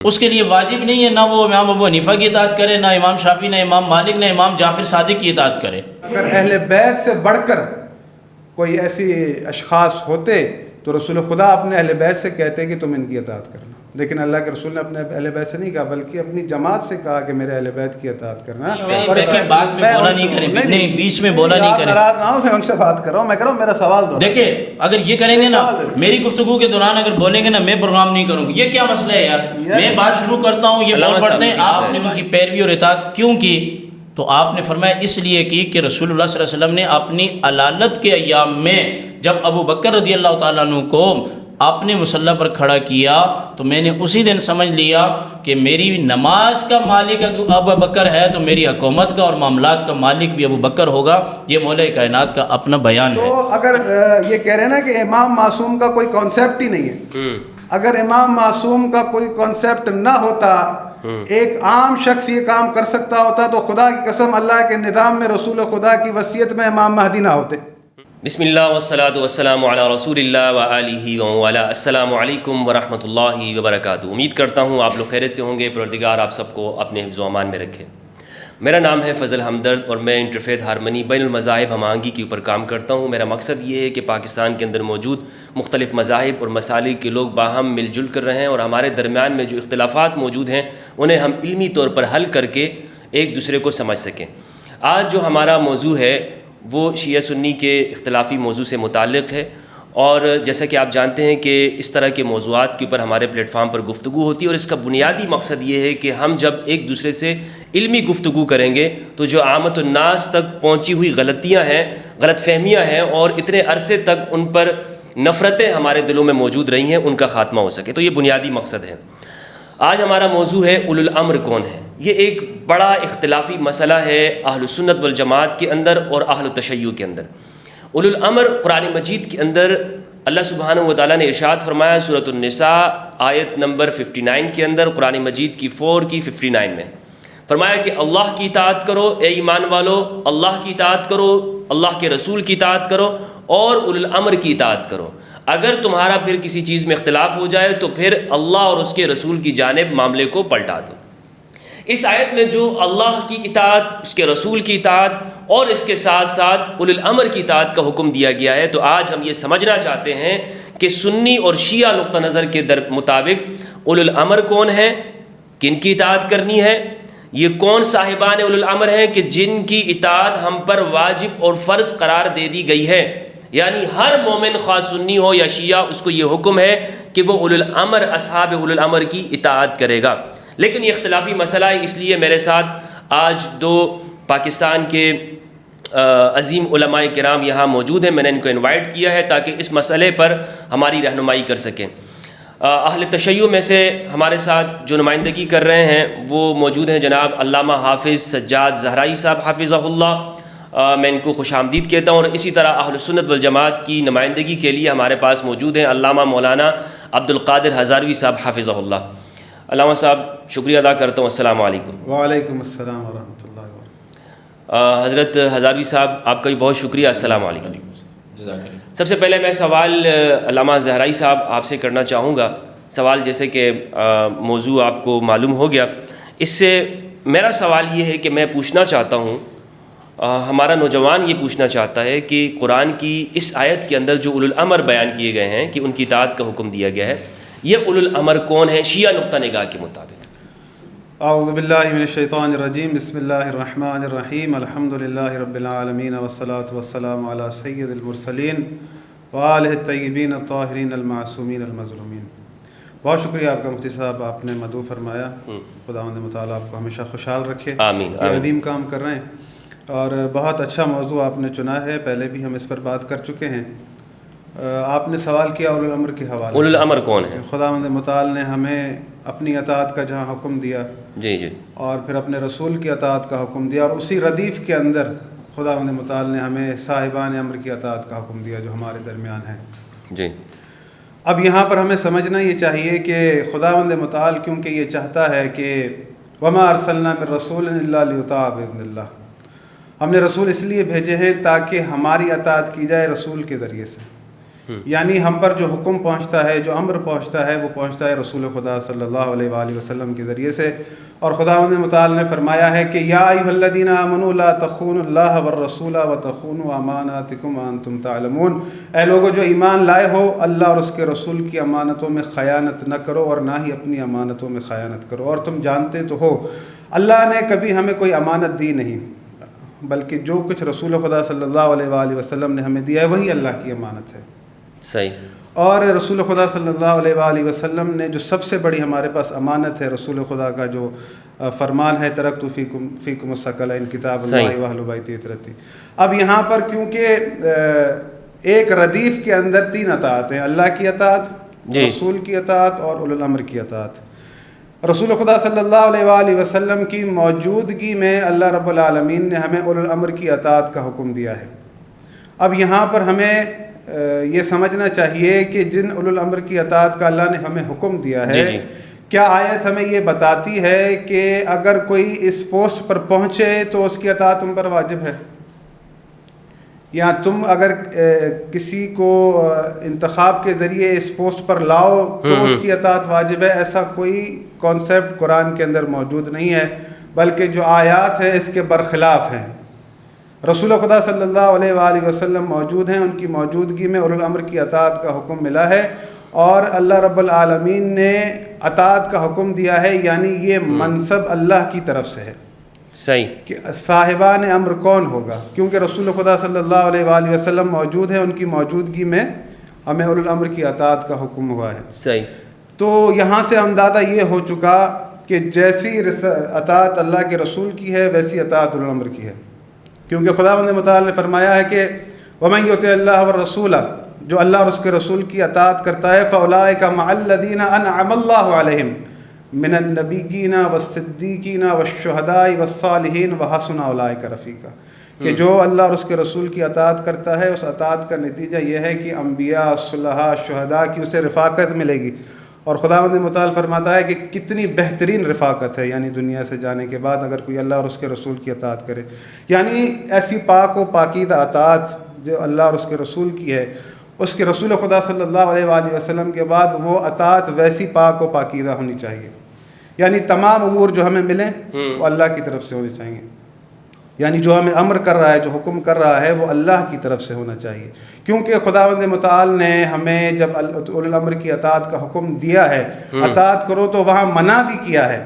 اس کے لیے واجب نہیں ہے نہ وہ امام ابو حنیفہ کی اطاعت کرے، نہ امام شافعی، نہ امام مالک، نہ امام جعفر صادق کی اطاعت کرے۔ اگر اہل بیت سے بڑھ کر کوئی ایسی اشخاص ہوتے تو رسول خدا اپنے اہل بیت سے کہتے کہ تم ان کی اطاعت کرنا، لیکن اللہ کے رسول نے اپنے اہل بیت سے نہیں کہا بلکہ اپنی جماعت سے کہا کہ میرے اہل بیت کی اطاعت کرنا۔ اور اس کے بعد میں بولا نہیں کریں، نہیں بیچ میں بولا نہیں کریں، ناراض نہ ہو، میں ان سے بات کر رہا ہوں، میں کہہ رہا ہوں میرا سوال دو۔ دیکھیں اگر یہ کریں گے نا، میری گفتگو کے دوران اگر بولیں گے نا میں پروگرام نہیں کروں گی، یہ کیا مسئلہ ہے یار؟ میں بات شروع کرتا ہوں، یہ بول پڑتے ہیں آپ نے ان کی پیروی اور اطاعت کیوں کی؟ تو آپ نے فرمایا اس لیے کی کہ رسول اللہ صلی اللہ علیہ وسلم نے اپنی علالت کے ایام میں جب ابو بکر رضی اللہ تعالیٰ عنہ کو آپ نے مصلی پر کھڑا کیا تو میں نے اسی دن سمجھ لیا کہ میری نماز کا مالک ابو بکر ہے تو میری حکومت کا اور معاملات کا مالک بھی ابو بکر ہوگا۔ یہ مولا کائنات کا اپنا بیان ہے۔ تو اگر یہ کہہ رہے ہیں نا کہ امام معصوم کا کوئی کانسیپٹ ہی نہیں ہے، اگر امام معصوم کا کوئی کانسیپٹ نہ ہوتا، ایک عام شخص یہ کام کر سکتا ہوتا، تو خدا کی قسم اللہ کے نظام میں رسول خدا کی وصیت میں امام مہدی نہ ہوتے۔ بسم اللہ والصلاة والسلام علی رسول اللہ وآلہ وعلا۔ السلام علیکم ورحمۃ اللہ وبرکاتہ۔ امید کرتا ہوں آپ لوگ خیریت سے ہوں گے، پروردگار آپ سب کو اپنے حفظ و امان میں رکھے۔ میرا نام ہے فضل ہمدرد اور میں انٹرفیتھ ہارمنی بین المذاہب ہم آہنگی کے اوپر کام کرتا ہوں۔ میرا مقصد یہ ہے کہ پاکستان کے اندر موجود مختلف مذاہب اور مسالک کے لوگ باہم مل جل کر رہیں اور ہمارے درمیان میں جو اختلافات موجود ہیں انہیں ہم علمی طور پر حل کر کے ایک دوسرے کو سمجھ سکیں۔ آج جو ہمارا موضوع ہے وہ شیعہ سنی کے اختلافی موضوع سے متعلق ہے، اور جیسا کہ آپ جانتے ہیں کہ اس طرح کے موضوعات کے اوپر ہمارے پلیٹ فارم پر گفتگو ہوتی ہے، اور اس کا بنیادی مقصد یہ ہے کہ ہم جب ایک دوسرے سے علمی گفتگو کریں گے تو جو عامت الناس تک پہنچی ہوئی غلطیاں ہیں، غلط فہمیاں ہیں اور اتنے عرصے تک ان پر نفرتیں ہمارے دلوں میں موجود رہی ہیں، ان کا خاتمہ ہو سکے۔ تو یہ بنیادی مقصد ہے۔ آج ہمارا موضوع ہے اولو الامر کون ہے۔ یہ ایک بڑا اختلافی مسئلہ ہے اہل سنت والجماعت کے اندر اور اہل تشیع کے اندر۔ اولو الامر قرآن مجید کے اندر اللہ سبحانہ و تعالیٰ نے ارشاد فرمایا سورۃ النساء آیت نمبر 59 کے اندر، قرآن مجید کی 4 کی 59 میں فرمایا کہ اللہ کی اطاعت کرو اے ایمان والو، اللہ کی اطاعت کرو، اللہ کے رسول کی اطاعت کرو اور اولو الامر کی اطاعت کرو۔ اگر تمہارا پھر کسی چیز میں اختلاف ہو جائے تو پھر اللہ اور اس کے رسول کی جانب معاملے کو پلٹا دو۔ اس آیت میں جو اللہ کی اطاعت، اس کے رسول کی اطاعت اور اس کے ساتھ ساتھ اولو الامر کی اطاعت کا حکم دیا گیا ہے، تو آج ہم یہ سمجھنا چاہتے ہیں کہ سنی اور شیعہ نقطہ نظر کے مطابق اولو الامر کون ہیں، کن کی اطاعت کرنی ہے، یہ کون صاحبان اولو الامر ہیں کہ جن کی اطاعت ہم پر واجب اور فرض قرار دے دی گئی ہے۔ یعنی ہر مومن خواہ سنی ہو یا شیعہ، اس کو یہ حکم ہے کہ وہ اولو الامر، اصحاب اولو الامر کی اطاعت کرے گا۔ لیکن یہ اختلافی مسئلہ ہے، اس لیے میرے ساتھ آج 2 پاکستان کے عظیم علماء کرام یہاں موجود ہیں۔ میں نے ان کو انوائٹ کیا ہے تاکہ اس مسئلے پر ہماری رہنمائی کر سکیں۔ اہل تشیع میں سے ہمارے ساتھ جو نمائندگی کر رہے ہیں وہ موجود ہیں جناب علامہ حافظ سجاد زہرائی صاحب حافظہ اللہ، میں ان کو خوش آمدید کہتا ہوں، اور اسی طرح اہل سنت والجماعت کی نمائندگی کے لیے ہمارے پاس موجود ہیں علامہ مولانا عبد القادر ہزاروی صاحب حافظہ اللہ۔ علامہ صاحب شکریہ ادا کرتا ہوں، السلام علیکم۔ وعلیکم السلام ورحمۃ اللہ وبرکاتہ۔ حضرت ہزاروی صاحب آپ کا بھی بہت شکریہ، السلام علیکم۔ جزاک اللہ۔ سب سے پہلے میں سوال علامہ زہرائی صاحب آپ سے کرنا چاہوں گا۔ سوال جیسے کہ موضوع آپ کو معلوم ہو گیا، اس سے میرا سوال یہ ہے کہ میں پوچھنا چاہتا ہوں، ہمارا نوجوان یہ پوچھنا چاہتا ہے کہ قرآن کی اس آیت کے اندر جو اولو الامر بیان کیے گئے ہیں کہ ان کی اطاعت کا حکم دیا گیا ہے، یہ اولو الامر کون ہیں شیعہ نقطہ نگاہ کے مطابق؟ اعوذ باللہ من الشیطان الرجیم، بسم اللہ الرحمن الرحیم، الحمد للہ رب العالمین والصلاة والسلام علی سید المرسلین وآلہ الطیبین الطاہرین المعصومین المظلومین۔ بہت شکریہ آپ کا مفتی صاحب، آپ نے مدعو فرمایا، خداوند متعالی آپ کو ہمیشہ خوشحال رکھے۔ آمین۔ یہ عظیم کام کر رہے ہیں اور بہت اچھا موضوع آپ نے چنا ہے، پہلے بھی ہم اس پر بات کر چکے ہیں۔ آپ نے سوال کیا اولو الامر کے حوالے سے، اولو الامر کون ہے؟ خداوند متعال نے ہمیں اپنی اطاعت کا جہاں حکم دیا، جی جی، اور پھر اپنے رسول کی اطاعت کا حکم دیا، اور اسی ردیف کے اندر خداوند متعال نے ہمیں صاحبان امر کی اطاعت کا حکم دیا جو ہمارے درمیان ہیں۔ جی، اب یہاں پر ہمیں سمجھنا یہ چاہیے کہ خداوند متعال کہ یہ چاہتا ہے کہ وما ارسلنا من رسول الا لیطاع باذن اللہ، ہم نے رسول اس لیے بھیجے ہیں تاکہ ہماری اطاعت کی جائے رسول کے ذریعے سے، یعنی ہم پر جو حکم پہنچتا ہے، جو امر پہنچتا ہے، وہ پہنچتا ہے رسول خدا صلی اللہ علیہ وآلہ وسلم کے ذریعے سے. اور خداوند متعال نے فرمایا ہے کہ یا ایھا الذین آمنوا لا تخونوا اللہ والرسول وتخونوا اماناتکم وانتم تعلمون. اے لوگو جو ایمان لائے ہو، اللہ اور اس کے رسول کی امانتوں میں خیانت نہ کرو اور نہ ہی اپنی امانتوں میں خیانت کرو. اور تم جانتے تو ہو اللہ نے کبھی ہمیں کوئی امانت دی نہیں، بلکہ جو کچھ رسول خدا صلی اللہ علیہ وآلہ وسلم نے ہمیں دیا ہے وہی اللہ کی امانت ہے. صحیح. اور رسول خدا صلی اللہ علیہ وآلہ وسلم نے جو سب سے بڑی ہمارے پاس امانت ہے، رسول خدا کا جو فرمان ہے ترکت فیکم الثقلین کتاب اللہ و اہل بیتی اطرتی. اب یہاں پر کیونکہ ایک ردیف کے اندر 3 اطاعت ہیں، اللہ کی اطاعت، رسول کی اطاعت اور اولو الامر کی اطاعت. رسول خدا صلی اللہ علیہ وآلہ وسلم کی موجودگی میں اللہ رب العالمین نے ہمیں اولو الامر کی اطاعت کا حکم دیا ہے. اب یہاں پر ہمیں یہ سمجھنا چاہیے کہ جن اولو الامر کی اطاعت کا اللہ نے ہمیں حکم دیا ہے، کیا آیت ہمیں یہ بتاتی ہے کہ اگر کوئی اس پوسٹ پر پہنچے تو اس کی اطاعت تم پر واجب ہے؟ یا تم اگر کسی کو انتخاب کے ذریعے اس پوسٹ پر لاؤ تو اس کی اطاعت واجب ہے؟ ایسا کوئی کانسیپٹ قرآن کے اندر موجود نہیں ہے، بلکہ جو آیات ہیں اس کے برخلاف ہیں. رسول خدا صلی اللہ علیہ وآلہ وسلم موجود ہیں، ان کی موجودگی میں اولو الامر کی اطاعت کا حکم ملا ہے، اور اللہ رب العالمین نے اطاعت کا حکم دیا ہے. یعنی یہ منصب اللہ کی طرف سے ہے. صحیح. کہ صاحبان امر کون ہوگا؟ کیونکہ رسول خدا صلی اللہ علیہ وآلہ وسلم موجود ہیں، ان کی موجودگی میں ہمیں اولو الامر کی اطاعت کا حکم ہوا ہے. صحیح. تو یہاں سے اندازہ یہ ہو چکا کہ جیسی اطاعت اللہ کے رسول کی ہے ویسی اطاعت اولو الامر کی ہے. کیونکہ خداوند متعال نے فرمایا ہے کہ وَمَن يُطِعِ اللَّهَ وَالرَّسُولَ، جو اللہ اور اس کے رسول کی اطاعت کرتا ہے، فَأُولَٰئِكَ مَعَ الَّذِينَ أَنْعَمَ اللَّهُ عَلَيْهِمْ مِنَ النَّبِيِّينَ وَالصِّدِّيقِينَ وَالشُّهَدَاءِ وَالصَّالِحِينَ وَحَسُنَ أُولَٰئِكَ رَفِيقًا. کہ جو اللہ اور اس کے رسول کی اطاعت کرتا ہے، اس اطاعت کا نتیجہ یہ ہے کہ انبیاء، صلحاء، شہداء کی اسے رفاقت ملے گی. اور خداوند متعال فرماتا ہے کہ کتنی بہترین رفاقت ہے، یعنی دنیا سے جانے کے بعد اگر کوئی اللہ اور اس کے رسول کی اطاعت کرے. یعنی ایسی پاک و پاکیزہ اطاعت جو اللہ اور اس کے رسول کی ہے، اس کے رسول خدا صلی اللہ علیہ وآلہ وسلم کے بعد وہ اطاعت ویسی پاک و پاکیزہ ہونی چاہیے. یعنی تمام امور جو ہمیں ملیں وہ اللہ کی طرف سے ہونے چاہیے. یعنی جو ہمیں امر کر رہا ہے، جو حکم کر رہا ہے، وہ اللہ کی طرف سے ہونا چاہیے. کیونکہ خداوند متعال نے ہمیں جب اولو الامر کی اطاعت کا حکم دیا ہے، اطاعت کرو، تو وہاں منع بھی کیا ہے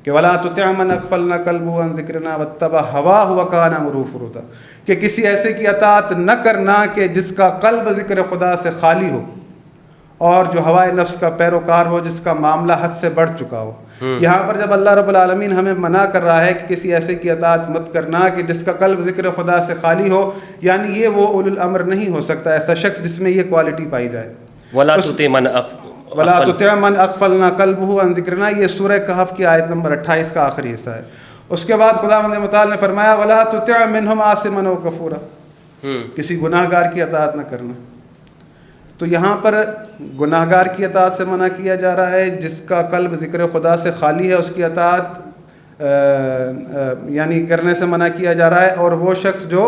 کہ وَلَا تُطِعْ مَنْ أَغْفَلْنَا قَلْبُهُ عَنْ ذِكْرِنَا وَاتَّبَعَ هَوَاهُ وَكَانَ أَمْرُهُ فُرُوطًا. کہ کسی ایسے کی اطاعت نہ کرنا کہ جس کا قلب ذکر خدا سے خالی ہو اور جو ہوائے نفس کا پیروکار ہو، جس کا معاملہ حد سے بڑھ چکا ہو. یہاں پر جب اللہ رب العالمین ہمیں منع کر رہا ہے کہ کسی ایسے کی اطاعت مت کرنا کہ جس کا قلب ذکر خدا سے خالی ہو، یعنی یہ وہ اولو الامر نہیں ہو سکتا، ایسا شخص جس میں یہ کوالٹی پائی جائے. وَلَا تُطِعْ مَنْ أَغْفَلْنَا قَلْبُهُ عَنْ ذِكْرِنَا، یہ سورہ کہف کی آیت نمبر 28 کا آخری حصہ ہے. اس کے بعد خداوند متعال نے فرمایا وَلَا تُطِعْ مِنْهُمْ عَاصِمًا وَكَفُورًا، کسی گناہ گار کی اطاعت نہ کرنا. تو یہاں پر گناہ گار کی اطاعت سے منع کیا جا رہا ہے. جس کا قلب ذکر خدا سے خالی ہے اس کی اطاعت یعنی کرنے سے منع کیا جا رہا ہے، اور وہ شخص جو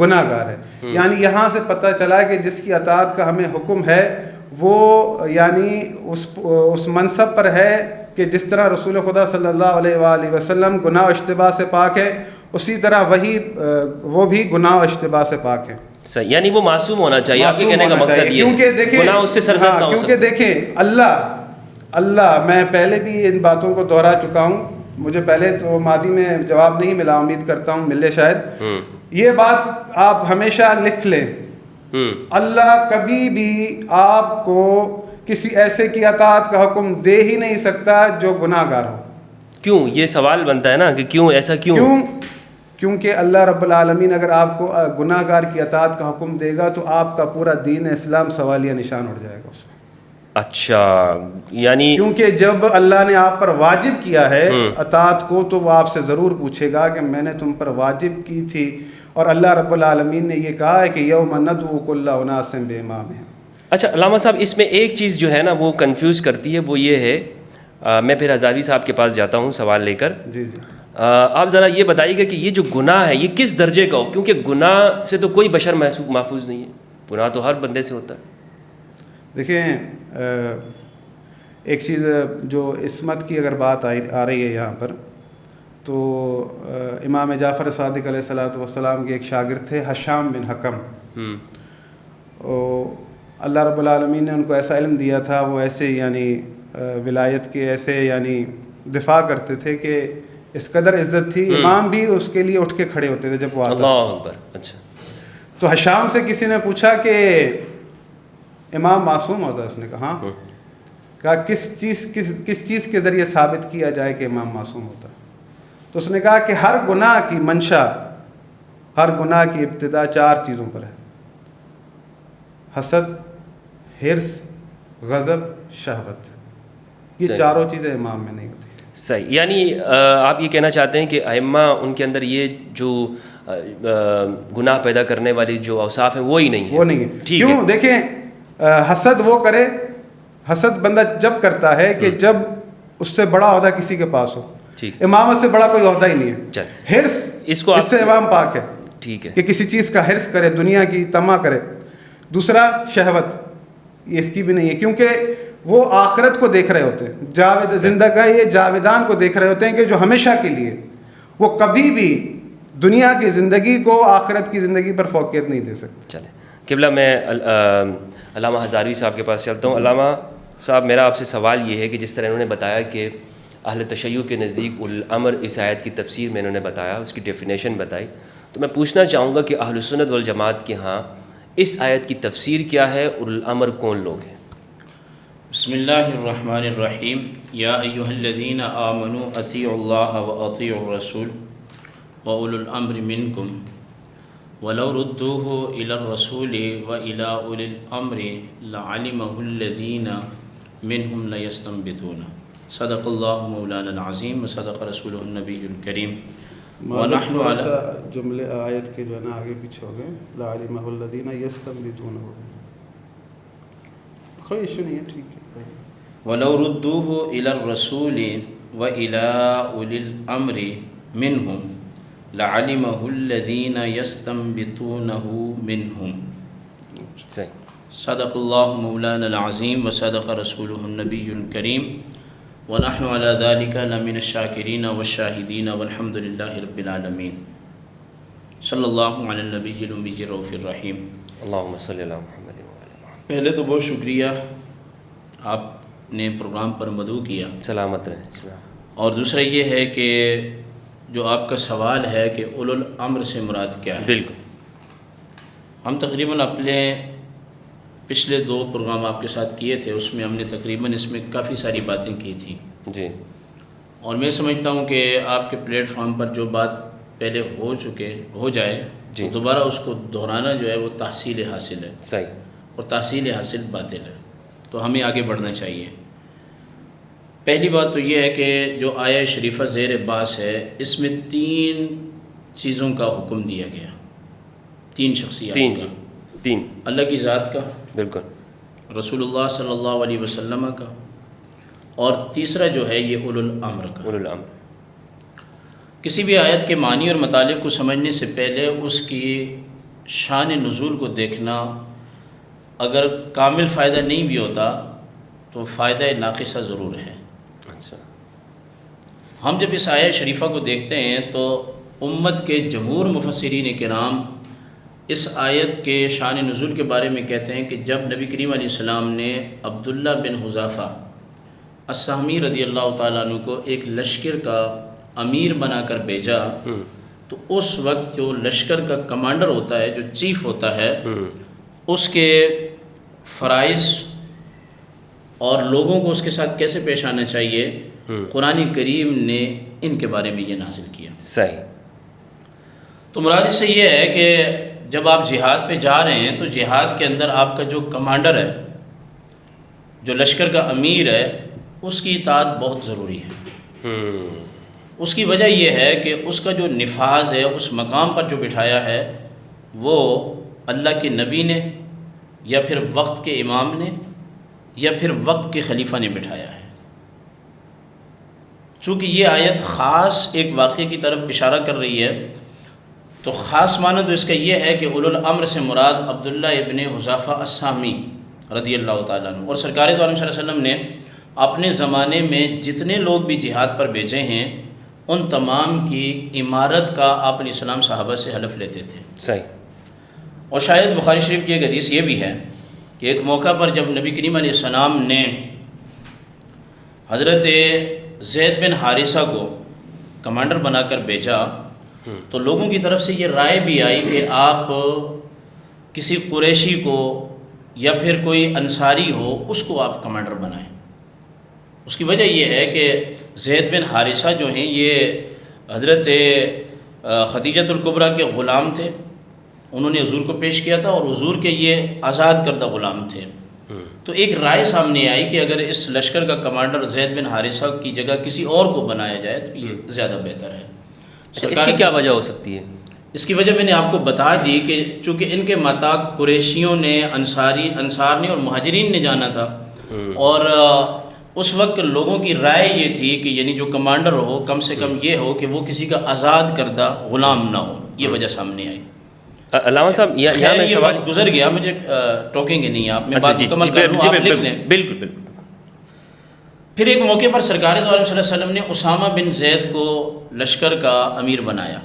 گناہ گار ہے. یعنی یہاں سے پتہ چلا کہ جس کی اطاعت کا ہمیں حکم ہے وہ یعنی اس منصب پر ہے کہ جس طرح رسول خدا صلی اللہ علیہ وآلہ وسلم گناہ و اشتباہ سے پاک ہے، اسی طرح وہ بھی گناہ و اشتباہ سے پاک ہے. صحیح. یعنی وہ معصوم ہونا چاہیے. آپ کے کہنے کا مقصد یہ ہے گناہ اس سے سرزد نہ ہو. کیونکہ دیکھیں اللہ میں پہلے بھی ان باتوں کو دہرا چکا ہوں، مجھے پہلے تو ماضی میں جواب نہیں ملا، امید کرتا ہوں ملے شاید. یہ بات آپ ہمیشہ لکھ لیں، اللہ کبھی بھی آپ کو کسی ایسے کی اطاعت کا حکم دے ہی نہیں سکتا جو گناہ گار ہو. کیوں؟ یہ سوال بنتا ہے نا کہ کیوں ایسا کیوں؟ کیونکہ اللہ رب العالمین اگر آپ کو گناہ گار کی اطاعت کا حکم دے گا تو آپ کا پورا دین اسلام سوالیہ نشان اٹھ جائے گا اس میں. اچھا، یعنی کیونکہ جب اللہ نے آپ پر واجب کیا ہے اطاعت کو تو وہ آپ سے ضرور پوچھے گا کہ میں نے تم پر واجب کی تھی، اور اللہ رب العالمین نے یہ کہا ہے کہ یوم ندعو کل اناس بامامہم. اچھا علامہ صاحب، اس میں ایک چیز جو ہے نا وہ کنفیوز کرتی ہے، وہ یہ ہے میں پھر ہزاروی صاحب کے پاس جاتا ہوں سوال لے کر. جی آپ ذرا یہ بتائیے گا کہ یہ جو گناہ ہے یہ کس درجے کا ہو؟ کیونکہ گناہ سے تو کوئی بشر محفوظ نہیں ہے، گناہ تو ہر بندے سے ہوتا ہے. دیکھیں ایک چیز جو عصمت کی اگر بات آ رہی ہے یہاں پر، تو امام جعفر صادق علیہ الصلوۃ والسلام کے ایک شاگرد تھے حشام بن حکم، اللہ رب العالمین نے ان کو ایسا علم دیا تھا، وہ ایسے یعنی ولایت کے ایسے یعنی دفاع کرتے تھے کہ اس قدر عزت تھی، امام بھی اس کے لیے اٹھ کے کھڑے ہوتے تھے جب وہ آتا اللہ اکبر. اچھا. تو حشام سے کسی نے پوچھا کہ امام معصوم ہوتا ہے؟ اس نے کہا ہاں. کہا کس چیز کے ذریعے ثابت کیا جائے کہ امام معصوم ہوتا ہے؟ تو اس نے کہا کہ ہر گناہ کی منشا، ہر گناہ کی ابتدا 4 چیزوں پر ہے: حسد، حرص، غضب، شہوت. یہ چاروں چیزیں امام میں نہیں ہوتی. صحیح. یعنی آپ یہ کہنا چاہتے ہیں کہ ائمہ ان کے اندر یہ جو گناہ پیدا کرنے والی جو اوصاف ہیں وہی نہیں ہے. وہ نہیں ہے. کیوں؟ دیکھیں حسد وہ کرے، حسد بندہ جب کرتا ہے کہ جب اس سے بڑا عہدہ کسی کے پاس ہو. امامت سے بڑا کوئی عہدہ ہی نہیں ہے. حرص، اس سے امام پاک ہے. ٹھیک ہے. کہ کسی چیز کا حرص کرے، دنیا کی طمع کرے. دوسرا شہوت، یہ اس کی بھی نہیں ہے، کیونکہ وہ آخرت کو دیکھ رہے ہوتے ہیں. زندگی جاویدان کو دیکھ رہے ہوتے ہیں کہ جو ہمیشہ کے لیے، وہ کبھی بھی دنیا کی زندگی کو آخرت کی زندگی پر فوقیت نہیں دے سکتے. چلیں قبلہ، میں علامہ ہزاروی صاحب کے پاس چلتا ہوں. علامہ صاحب، میرا آپ سے سوال یہ ہے کہ جس طرح انہوں نے بتایا کہ اہل تشیع کے نزدیک الامر اس آیت کی تفسیر میں انہوں نے بتایا، اس کی ڈیفینیشن بتائی، تو میں پوچھنا چاہوں گا کہ اہل سنت والجماعت کے ہاں اس آیت کی تفسیر کیا ہے اور الامر کون لوگ ہیں؟ بسم اللہ الرحمن الرحیم. یا ایہا الذین آمنوا اطیعوا اللہ واطیعوا الرسول واولی الامر منکم ولو ردوہ الی الرسول والی اولی الامر لعلمہ الذین منہم لیستنبطون. صدق اللہ مولانا العظیم وصدق رسولہ النبی الکریم. ونحن علی جملے آیت کے جو ہے نا آگے پیچھے ہو گئے، لعلمہ الذین یستنبطون. کوئی ایشو نہیں ہے، ٹھیک ہے. وَلَوْ رُدُّوهُ إِلَى الرَّسُولِ وَإِلَىٰ أُولِي الْأَمْرِ مِنْهُمْ لَعَلِمَهُ الَّذِينَ يَسْتَنبِطُونَهُ مِنْهُمْ. صدق اللہ مولانا العظیم وصدق رسولہ النبی الکریم. ونحن علی ذلك لمن الشاکرین والشاہدین والحمد للہ رب العالمین. صلی اللہ علی النبی الأمی الرؤوف الرحیم. اللہم صلی علی محمد وعلی محمد. پہلے تو بہت شکریہ، آپ نے پروگرام پر مدعو کیا، سلامت رہیں. اور دوسرا یہ ہے کہ جو آپ کا سوال ہے کہ اولو الامر سے مراد کیا ہے. بالکل. ہم تقریباً اپنے پچھلے 2 پروگرام آپ کے ساتھ کیے تھے، اس میں ہم نے تقریباً اس میں کافی ساری باتیں کی تھیں. جی. اور میں سمجھتا ہوں کہ آپ کے پلیٹ فارم پر جو بات پہلے ہو جائے جی، دوبارہ اس کو دہرانا جو ہے وہ تحصیل حاصل ہے. صحیح. اور تحصیل حاصل باطل ہے، تو ہمیں آگے بڑھنا چاہیے. پہلی بات تو یہ ہے کہ جو آیہ شریفہ زیر باس ہے، اس میں 3 چیزوں کا حکم دیا گیا، 3 شخصیات کا. 3 اللہ کی ذات کا، بالکل، رسول اللہ صلی اللہ علیہ وسلم کا، اور تیسرا جو ہے یہ اولو الامر کا. اولو الامر. کسی بھی آیت کے معنی اور مطالب کو سمجھنے سے پہلے اس کی شان نزول کو دیکھنا، اگر کامل فائدہ نہیں بھی ہوتا تو فائدہ ناقصہ ضرور ہے. اچھا. ہم جب اس آیہ شریفہ کو دیکھتے ہیں تو امت کے جمہور مفسرین کرام اس آیت کے شان نزول کے بارے میں کہتے ہیں کہ جب نبی کریم علیہ السلام نے عبداللہ بن حذافہ السہمی رضی اللہ تعالیٰ عنہ کو ایک لشکر کا امیر بنا کر بھیجا، تو اس وقت جو لشکر کا کمانڈر ہوتا ہے، جو چیف ہوتا ہے، اس کے فرائض اور لوگوں کو اس کے ساتھ کیسے پیش آنا چاہیے، قرآن کریم نے ان کے بارے میں یہ نازل کیا. صحیح. تو مراد اس سے یہ ہے کہ جب آپ جہاد پہ جا رہے ہیں تو جہاد کے اندر آپ کا جو کمانڈر ہے، جو لشکر کا امیر ہے، اس کی اطاعت بہت ضروری ہے. اس کی وجہ یہ ہے کہ اس کا جو نفاذ ہے، اس مقام پر جو بٹھایا ہے، وہ اللہ کے نبی نے یا پھر وقت کے امام نے یا پھر وقت کے خلیفہ نے بٹھایا ہے. چونکہ یہ آیت خاص ایک واقعے کی طرف اشارہ کر رہی ہے، تو خاص معنی تو اس کا یہ ہے کہ اولو الامر سے مراد عبداللہ ابن حذافہ السہمی رضی اللہ تعالیٰ عنہ. اور سرکار دو عالم صلی اللہ علیہ وسلم نے اپنے زمانے میں جتنے لوگ بھی جہاد پر بھیجے ہیں ان تمام کی امارت کا آپ علیہ السلام صحابہ سے حلف لیتے تھے. صحیح. اور شاید بخاری شریف کی ایک حدیث یہ بھی ہے کہ ایک موقع پر جب نبی کریم علیہ السلام نے حضرت زید بن حارثہ کو کمانڈر بنا کر بھیجا تو لوگوں کی طرف سے یہ رائے بھی آئی کہ آپ کسی قریشی کو یا پھر کوئی انصاری ہو اس کو آپ کمانڈر بنائیں. اس کی وجہ یہ ہے کہ زید بن حارثہ جو ہیں یہ حضرت خدیجۃ الکبریٰ کے غلام تھے. انہوں نے حضور کو پیش کیا تھا اور حضور کے یہ آزاد کردہ غلام تھے. تو ایک رائے سامنے آئی کہ اگر اس لشکر کا کمانڈر زید بن حارثہ کی جگہ کسی اور کو بنایا جائے تو یہ زیادہ بہتر ہے. اس کی کیا وجہ ہو سکتی ہے؟ اس کی وجہ میں نے آپ کو بتا دی کہ چونکہ ان کے ماتاق قریشیوں نے انصار نے اور مہاجرین نے جانا تھا اور اس وقت لوگوں کی رائے یہ تھی کہ یعنی جو کمانڈر ہو کم سے کم یہ ہو کہ وہ کسی کا آزاد کردہ غلام نہ ہو. یہ وجہ سامنے آئی. علامہ صاحب یہاں میں سوال گزر گیا, مجھے ٹوکیں گے نہیں آپ, میں بات مکمل کر لوں, آپ لکھ لیں. بالکل بالکل. پھر ایک موقع پر سرکار دو عالم صلی اللہ علیہ وسلم نے اسامہ بن زید کو لشکر کا امیر بنایا.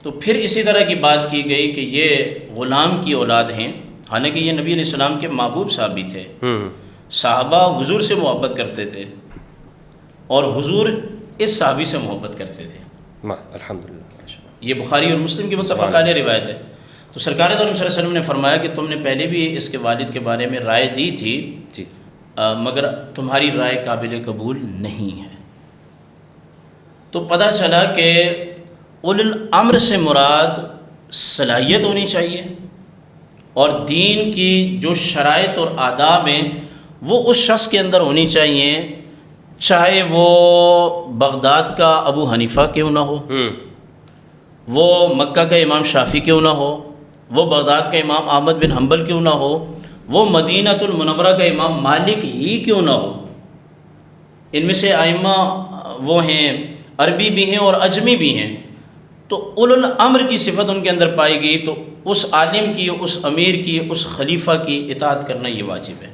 تو پھر اسی طرح کی بات کی گئی کہ یہ غلام کی اولاد ہیں, حالانکہ یہ نبی علیہ السلام کے محبوب صحابی تھے. صحابہ حضور سے محبت کرتے تھے اور حضور اس صحابی سے محبت کرتے تھے. الحمدللہ. یہ بخاری اور مسلم کی متفق علیہ روایت ہے. تو سرکار دو عالم صلی اللہ علیہ وسلم نے فرمایا کہ تم نے پہلے بھی اس کے والد کے بارے میں رائے دی تھی جی, مگر تمہاری رائے قابل قبول نہیں ہے. تو پتہ چلا کہ اولو الامر سے مراد صلاحیت ہونی چاہیے اور دین کی جو شرائط اور آداب ہیں وہ اس شخص کے اندر ہونی چاہیے, چاہے وہ بغداد کا ابو حنیفہ کیوں نہ ہو, وہ مکہ کا امام شافعی کیوں نہ ہو, وہ بغداد کا امام احمد بن حنبل کیوں نہ ہو, وہ مدینۃ المنورہ کا امام مالک ہی کیوں نہ ہو. ان میں سے ائمہ وہ ہیں عربی بھی ہیں اور عجمی بھی ہیں. تو اولو الامر کی صفت ان کے اندر پائی گئی تو اس عالم کی, اس امیر کی, اس خلیفہ کی اطاعت کرنا یہ واجب ہے.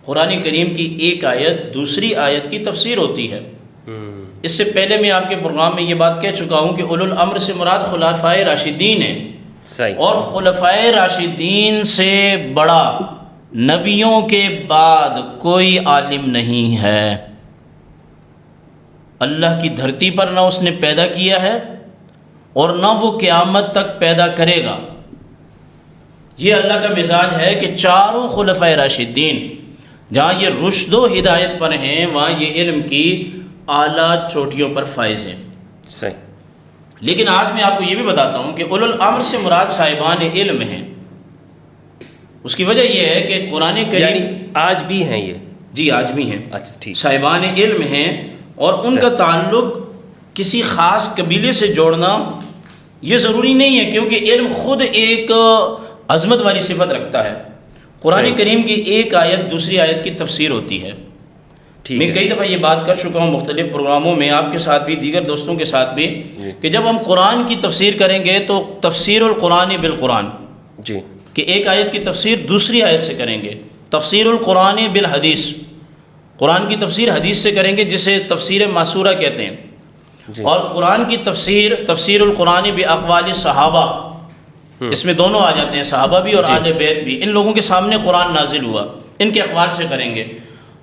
قرآن کریم کی ایک آیت دوسری آیت کی تفسیر ہوتی ہے. اس سے پہلے میں آپ کے پروگرام میں یہ بات کہہ چکا ہوں کہ اولو الامر سے مراد خلفائے راشدین ہیں. صحیح. اور خلفائے راشدین سے بڑا نبیوں کے بعد کوئی عالم نہیں ہے. اللہ کی دھرتی پر نہ اس نے پیدا کیا ہے اور نہ وہ قیامت تک پیدا کرے گا. یہ اللہ کا مزاج ہے کہ چاروں خلفائے راشدین جہاں یہ رشد و ہدایت پر ہیں وہاں یہ علم کی اعلیٰ چوٹیوں پر فائز ہیں. صحیح. لیکن آج میں آپ کو یہ بھی بتاتا ہوں کہ اولو الامر سے مراد صاحبان علم ہیں. اس کی وجہ یہ ہے کہ قرآن کریم یعنی آج بھی ہیں یہ؟ جی آج بھی ہیں. اچھا ٹھیک. صاحبان علم ہیں اور ان کا تعلق کسی خاص قبیلے سے جوڑنا یہ ضروری نہیں ہے کیونکہ علم خود ایک عظمت والی صفت رکھتا ہے. قرآن کریم کی ایک آیت دوسری آیت کی تفسیر ہوتی ہے. میں کئی دفعہ یہ بات کر چکا ہوں مختلف پروگراموں میں, آپ کے ساتھ بھی دیگر دوستوں کے ساتھ بھی, کہ جب ہم قرآن کی تفسیر کریں گے تو تفسیر القرآن بالقرآن, جی, کہ ایک آیت کی تفسیر دوسری آیت سے کریں گے. تفسیر القرآن بالحدیث, قرآن کی تفسیر حدیث سے کریں گے جسے تفسیر معصورہ کہتے ہیں. اور قرآن کی تفسیر تفسیر القرآن باقوال صحابہ, اس میں دونوں آ جاتے ہیں, صحابہ بھی اور اہل بیت بھی. ان لوگوں کے سامنے قرآن نازل ہوا, ان کے اقوال سے کریں گے.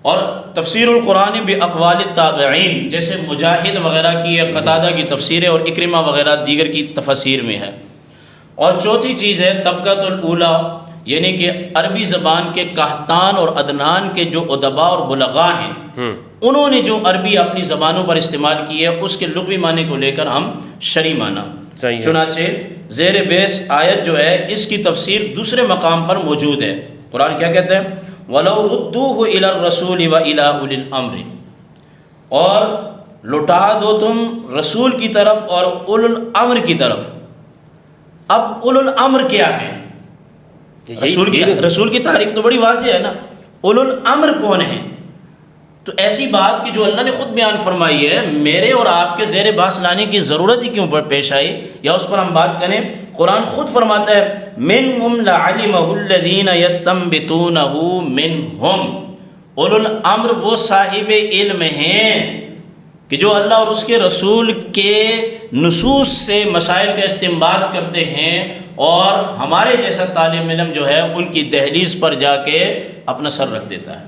اور تفسیر القرآن باقوال التابعین جیسے مجاہد وغیرہ کی, قتادہ کی تفسیر ہے اور اکرمہ وغیرہ دیگر کی تفاسیر میں ہے. اور چوتھی چیز ہے طبقۃ الاولیٰ, یعنی کہ عربی زبان کے قحطان اور عدنان کے جو ادباء اور بلغاء ہیں انہوں نے جو عربی اپنی زبانوں پر استعمال کی ہے اس کے لغوی معنی کو لے کر ہم شرعی معنی. چنانچہ زیر بیس آیت جو ہے اس کی تفسیر دوسرے مقام پر موجود ہے. قرآن کیا کہتے ہیں؟ وَلَوْ رُدُّوهُ إِلَى الرَّسُولِ وَإِلَىٰ أُولِي الْأَمْرِ, اور لوٹا دو تم رسول کی طرف اور اولو الامر کی طرف. اب اولو الامر کیا ہے؟ رسول کی تعریف تو بڑی واضح ہے نا. اولو الامر کون ہیں؟ تو ایسی بات کہ جو اللہ نے خود بیان فرمائی ہے میرے اور آپ کے زیر بحث لانے کی ضرورت ہی کیوں پیش آئی یا اس پر ہم بات کریں؟ قرآن خود فرماتا ہے منہم لعلمہ الذین یستنبطونہ منہم، اولو الامر وہ صاحب علم ہیں کہ جو اللہ اور اس کے رسول کے نصوص سے مسائل کا استنباط کرتے ہیں، اور ہمارے جیسا طالب علم جو ہے ان کی دہلیز پر جا کے اپنا سر رکھ دیتا ہے،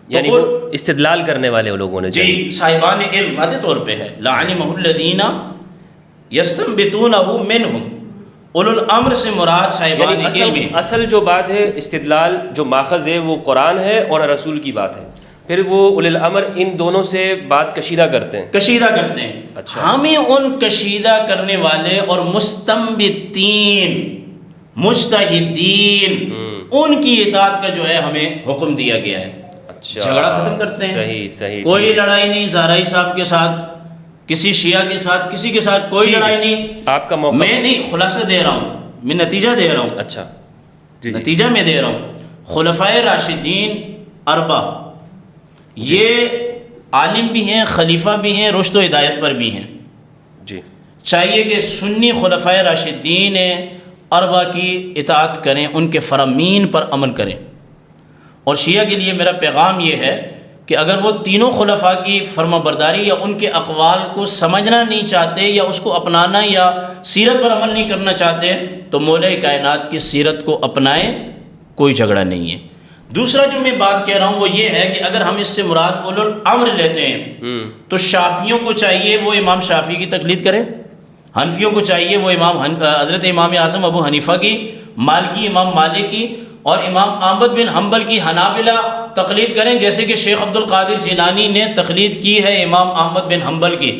یعنی وہ استدلال کرنے والے لوگوں نے جی صاحبان علم واضح طور پہ ہے لعلمہ الذین یستنبطونہ منہم، اولو الامر سے مراد صاحبان یعنی علم ہے۔ اصل جو بات ہے استدلال جو ماخذ ہے وہ قرآن ہے اور رسول کی بات ہے، پھر وہ اولی الامر ان دونوں سے بات کشیدہ کرتے ہیں اچھا، ہمیں ان کشیدہ کرنے والے اور مستنبطین مجتہدین ان کی اطاعت کا جو ہے ہمیں حکم دیا گیا ہے۔ اچھا، جھگڑا ختم کرتے ہیں، صحیح کوئی لڑائی نہیں زہرائی صاحب کے ساتھ، کسی شیعہ کے ساتھ، کسی کے ساتھ کوئی لڑائی نہیں۔ آپ کا موقف میں نہیں خلاصہ دے رہا ہوں، میں نتیجہ دے رہا ہوں۔ اچھا جی نتیجہ میں دے رہا ہوں، خلفائے راشدین اربع یہ عالم بھی ہیں، خلیفہ بھی ہیں، رشد و ہدایت پر بھی ہیں۔ جی چاہیے کہ سنی خلفائے راشدین اربع کی اطاعت کریں، ان کے فرامین پر عمل کریں۔ اور شیعہ کے لیے میرا پیغام یہ ہے کہ اگر وہ تینوں خلفاء کی فرما برداری یا ان کے اقوال کو سمجھنا نہیں چاہتے یا اس کو اپنانا یا سیرت پر عمل نہیں کرنا چاہتے تو مولا کائنات کی سیرت کو اپنائیں، کوئی جھگڑا نہیں ہے۔ دوسرا جو میں بات کہہ رہا ہوں وہ یہ ہے کہ اگر ہم اس سے مراد اولو الامر لیتے ہیں تو شافعیوں کو چاہیے وہ امام شافعی کی تقلید کریں، حنفیوں کو چاہیے وہ حضرت امام اعظم ابو حنیفہ کی، مالکی امام مالک کی، اور امام احمد بن حنبل کی حنابلہ تقلید کریں، جیسے کہ شیخ عبد القادر جیلانی نے تقلید کی ہے امام احمد بن حنبل کی۔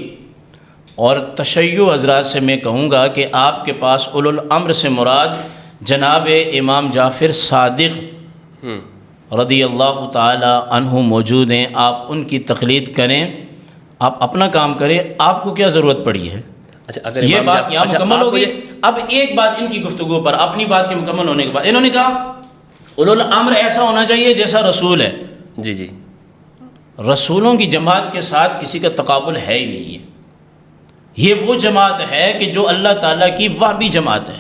اور تشیع حضرات سے میں کہوں گا کہ آپ کے پاس اولو الامر سے مراد جناب امام جعفر صادق رضی اللہ تعالی عنہ موجود ہیں، آپ ان کی تقلید کریں، آپ اپنا کام کریں، آپ کو کیا ضرورت پڑی ہے؟ اچھا، اگر یہ بات یہاں مکمل ہو گئی۔ اب ایک بات ان کی گفتگو پر، اپنی بات کے مکمل ہونے کے بعد انہوں نے کہا اولو الامر ایسا ہونا چاہیے جیسا رسول ہے۔ جی جی، رسولوں کی جماعت کے ساتھ کسی کا تقابل ہے ہی نہیں ہے، یہ وہ جماعت ہے کہ جو اللہ تعالیٰ کی وحبی جماعت ہے۔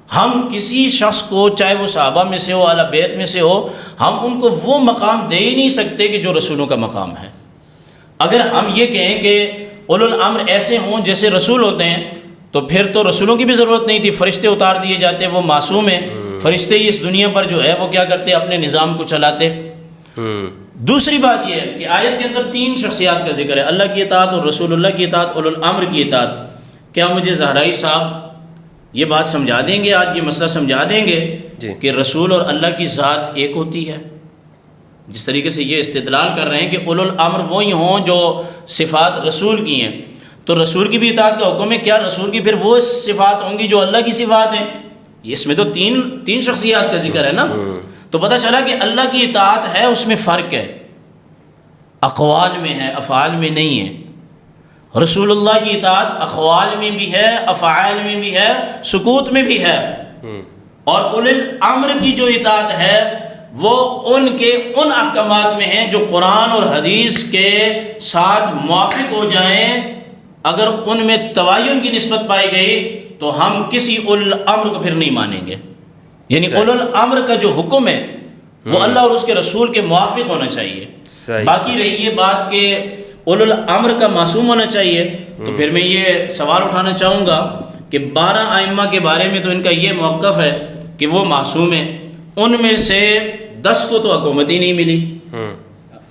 ہم کسی شخص کو چاہے وہ صحابہ میں سے ہو، اہل بیت میں سے ہو، ہم ان کو وہ مقام دے ہی نہیں سکتے کہ جو رسولوں کا مقام ہے۔ اگر ہم یہ کہیں کہ اولو الامر ایسے ہوں جیسے رسول ہوتے ہیں تو پھر تو رسولوں کی بھی ضرورت نہیں تھی، فرشتے اتار دیے جاتے، وہ معصوم ہیں، فرشتے ہی اس دنیا پر جو ہے وہ کیا کرتے، اپنے نظام کو چلاتے۔ دوسری بات یہ ہے کہ آیت کے اندر 3 شخصیات کا ذکر ہے، اللہ کی اطاعت اور رسول اللہ کی اطاعت، اولو الامر کی اطاعت۔ کیا مجھے زہرائی صاحب یہ بات سمجھا دیں گے، آج یہ مسئلہ سمجھا دیں گے کہ رسول اور اللہ کی ذات ایک ہوتی ہے؟ جس طریقے سے یہ استدلال کر رہے ہیں کہ اولو الامر وہی ہوں جو صفات رسول کی ہیں، تو رسول کی بھی اطاعت کا حکم ہے، کیا رسول کی پھر وہ صفات ہوں گی جو اللہ کی صفات ہیں؟ اس میں تو تین شخصیات کا ذکر ہے نا، تو پتہ چلا کہ اللہ کی اطاعت ہے، اس میں فرق ہے، اقوال میں ہے، افعال میں نہیں ہے۔ رسول اللہ کی اطاعت اقوال میں بھی ہے، افعال میں بھی ہے، سکوت میں بھی ہے۔ اور اولو الامر کی جو اطاعت ہے وہ ان کے ان احکامات میں ہیں جو قرآن اور حدیث کے ساتھ موافق ہو جائیں۔ اگر ان میں تباین کی نسبت پائی گئی تو ہم کسی اولو الامر کو پھر نہیں مانیں گے۔ یعنی اولو الامر کا جو حکم ہے وہ اللہ اور اس کے رسول کے موافق ہونا چاہیے۔ باقی رہی یہ بات کہ اولو الامر کا معصوم ہونا چاہیے، تو پھر میں یہ سوال اٹھانا چاہوں گا کہ 12 ائمہ کے بارے میں تو ان کا یہ موقف ہے کہ وہ معصوم ہیں، ان میں سے 10 کو تو حکومت ہی نہیں ملی۔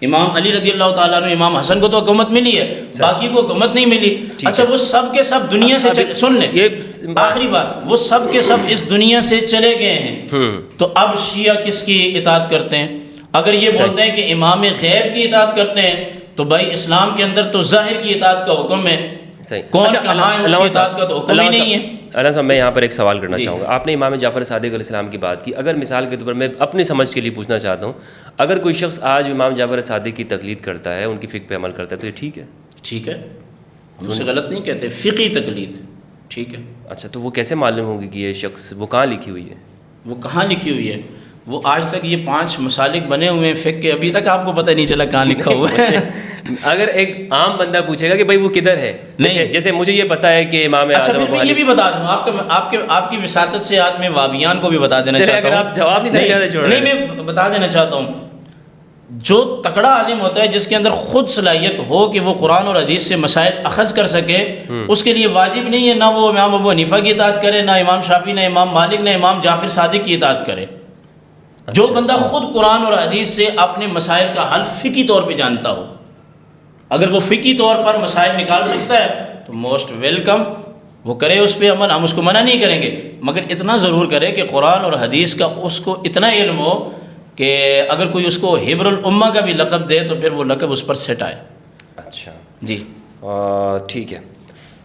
امام علی رضی اللہ تعالیٰ عنہ، امام حسن کو تو حکومت ملی ہے، باقی کو حکومت نہیں ملی۔ اچھا، وہ سب کے سب دنیا سے سن لیں، یہ آخری بات، وہ سب کے سب اس دنیا سے چلے گئے ہیں، تو اب شیعہ کس کی اطاعت کرتے ہیں؟ اگر یہ بولتے ہیں کہ امام غیب کی اطاعت کرتے ہیں تو بھائی اسلام کے اندر تو ظاہر کی اطاعت کا حکم ہے، کون کہاں ہے اس کی اطاعت کا تو حکم ہی نہیں ہے۔ اللہ صاحب، میں یہاں پر ایک سوال کرنا چاہوں گا۔ آپ نے امام جعفر صادق علیہ السلام کی بات کی، اگر مثال کے طور پر میں اپنی سمجھ کے لیے پوچھنا چاہتا ہوں، اگر کوئی شخص آج امام جعفر صادق کی تقلید کرتا ہے، ان کی فقہ پہ عمل کرتا ہے، تو یہ ٹھیک ہے؟ ٹھیک ہے، ہم اسے غلط نہیں کہتے، فقہی تقلید ٹھیک ہے۔ اچھا، تو وہ کیسے معلوم ہوگی کہ یہ شخص وہ کہاں لکھی ہوئی ہے؟ وہ کہاں لکھی ہوئی ہے؟ وہ آج تک یہ 5 مسالک بنے ہوئے ہیں فقہ کے, ابھی تک آپ کو پتہ نہیں چلا کہاں لکھا ہوا ہے. اگر ایک عام بندہ پوچھے گا کہ بھائی وہ کدھر ہے, جیسے مجھے یہ پتا ہے کہ امام اچھا اعظم پھر میں یہ بھی بتا دوں آپ کی وساطت سے آج میں وابیان کو بھی بتا دینا چاہتا ہوں. اگر آپ جواب نہیں دینا چاہتے نہیں میں بتا دینا چاہتا ہوں, جو تکڑا عالم ہوتا ہے جس کے اندر خود صلاحیت ہو کہ وہ قرآن اور حدیث سے مسائل اخذ کر سکے, اس کے لیے واجب نہیں ہے نہ وہ امام ابو حنیفہ کی اطاعت کرے, نہ امام شافعی, نہ امام مالک, نہ امام جعفر صادق کی اطاعت کرے. جو بندہ خود قرآن اور حدیث سے اپنے مسائل کا حل فقہی طور پہ جانتا ہو, اگر وہ فقہی طور پر مسائل نکال سکتا ہے تو موسٹ ویلکم, وہ کرے اس پہ عمل, ہم اس کو منع نہیں کریں گے, مگر اتنا ضرور کرے کہ قرآن اور حدیث کا اس کو اتنا علم ہو کہ اگر کوئی اس کو حبر الامہ کا بھی لقب دے تو پھر وہ لقب اس پر سیٹ آئے. اچھا جی ٹھیک ہے,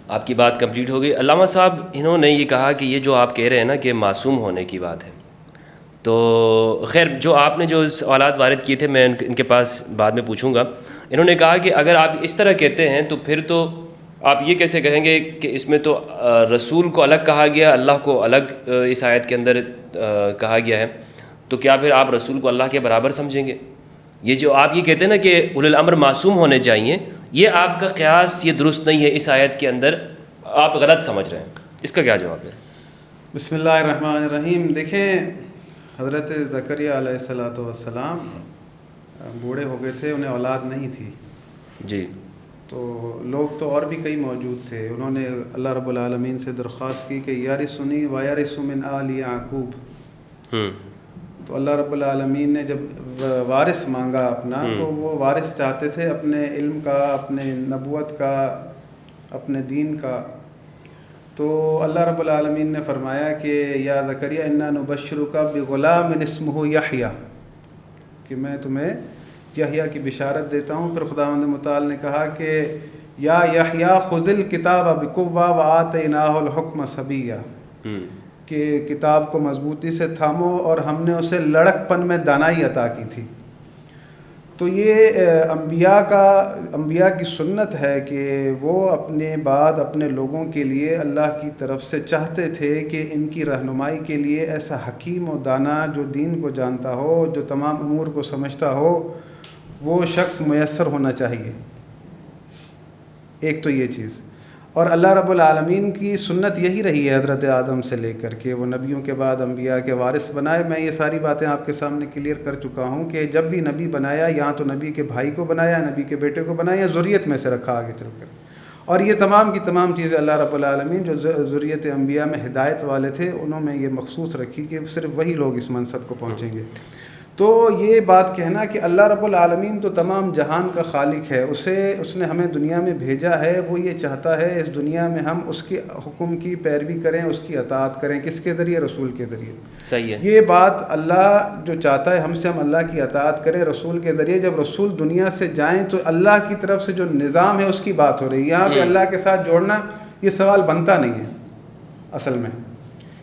آپ کی بات کمپلیٹ ہو گئی. علامہ صاحب انہوں نے یہ کہا کہ یہ جو آپ کہہ رہے ہیں نا کہ معصوم ہونے کی بات ہے, تو خیر جو آپ نے جو سوالات وارد کیے تھے میں ان کے پاس بعد میں پوچھوں گا. انہوں نے کہا کہ اگر آپ اس طرح کہتے ہیں تو پھر تو آپ یہ کیسے کہیں گے کہ اس میں تو رسول کو الگ کہا گیا, اللہ کو الگ اس آیت کے اندر کہا گیا ہے, تو کیا پھر آپ رسول کو اللہ کے برابر سمجھیں گے؟ یہ جو آپ یہ کہتے ہیں نا کہ اولو الامر معصوم ہونے چاہیے, یہ آپ کا قیاس یہ درست نہیں ہے, اس آیت کے اندر آپ غلط سمجھ رہے ہیں, اس کا کیا جواب ہے؟ بسم اللہ الرحمن الرحیم. دیکھیں حضرت زکریا علیہ السلام بوڑھے ہو گئے تھے, انہیں اولاد نہیں تھی جی, تو لوگ تو اور بھی کئی موجود تھے. انہوں نے اللہ رب العالمین سے درخواست کی کہ یارثنی ویرث من آل یعقوب, تو اللہ رب العالمین نے جب وارث مانگا اپنا تو وہ وارث چاہتے تھے اپنے علم کا, اپنے نبوت کا, اپنے دین کا. تو اللہ رب العالمین نے فرمایا کہ یا زکریا انا نبشرک بغلام اسمہ یحییٰ, کہ میں تمہیں یحییٰ کی بشارت دیتا ہوں. پھر خداوند متعال نے کہا کہ یا یحییٰ خذ الکتاب بقوۃ وآتیناہ الحکم صبیّا, کہ کتاب کو مضبوطی سے تھامو اور ہم نے اسے لڑک پن میں دانائی عطا کی تھی. تو یہ انبیاء کی سنت ہے کہ وہ اپنے بعد اپنے لوگوں کے لیے اللہ کی طرف سے چاہتے تھے کہ ان کی رہنمائی کے لیے ایسا حکیم و دانا جو دین کو جانتا ہو, جو تمام امور کو سمجھتا ہو, وہ شخص میسر ہونا چاہیے. ایک تو یہ چیز. اور اللہ رب العالمین کی سنت یہی رہی ہے حضرت آدم سے لے کر کے وہ نبیوں کے بعد انبیاء کے وارث بنائے. میں یہ ساری باتیں آپ کے سامنے کلیئر کر چکا ہوں کہ جب بھی نبی بنایا یا تو نبی کے بھائی کو بنایا, نبی کے بیٹے کو بنایا, یا ذریت میں سے رکھا آگے چل کر. اور یہ تمام کی تمام چیزیں اللہ رب العالمین جو ذریت انبیاء میں ہدایت والے تھے انہوں میں یہ مخصوص رکھی کہ صرف وہی لوگ اس منصب کو پہنچیں گے. تو یہ بات کہنا کہ اللہ رب العالمین تو تمام جہان کا خالق ہے, اس نے ہمیں دنیا میں بھیجا ہے, وہ یہ چاہتا ہے اس دنیا میں ہم اس کے حکم کی پیروی کریں, اس کی اطاعت کریں. کس کے ذریعے؟ رسول کے ذریعے. صحیح ہے. یہ بات اللہ جو چاہتا ہے ہم سے, ہم اللہ کی اطاعت کریں رسول کے ذریعے. جب رسول دنیا سے جائیں تو اللہ کی طرف سے جو نظام ہے اس کی بات ہو رہی ہے. یہاں پہ اللہ کے ساتھ جوڑنا یہ سوال بنتا نہیں ہے اصل میں,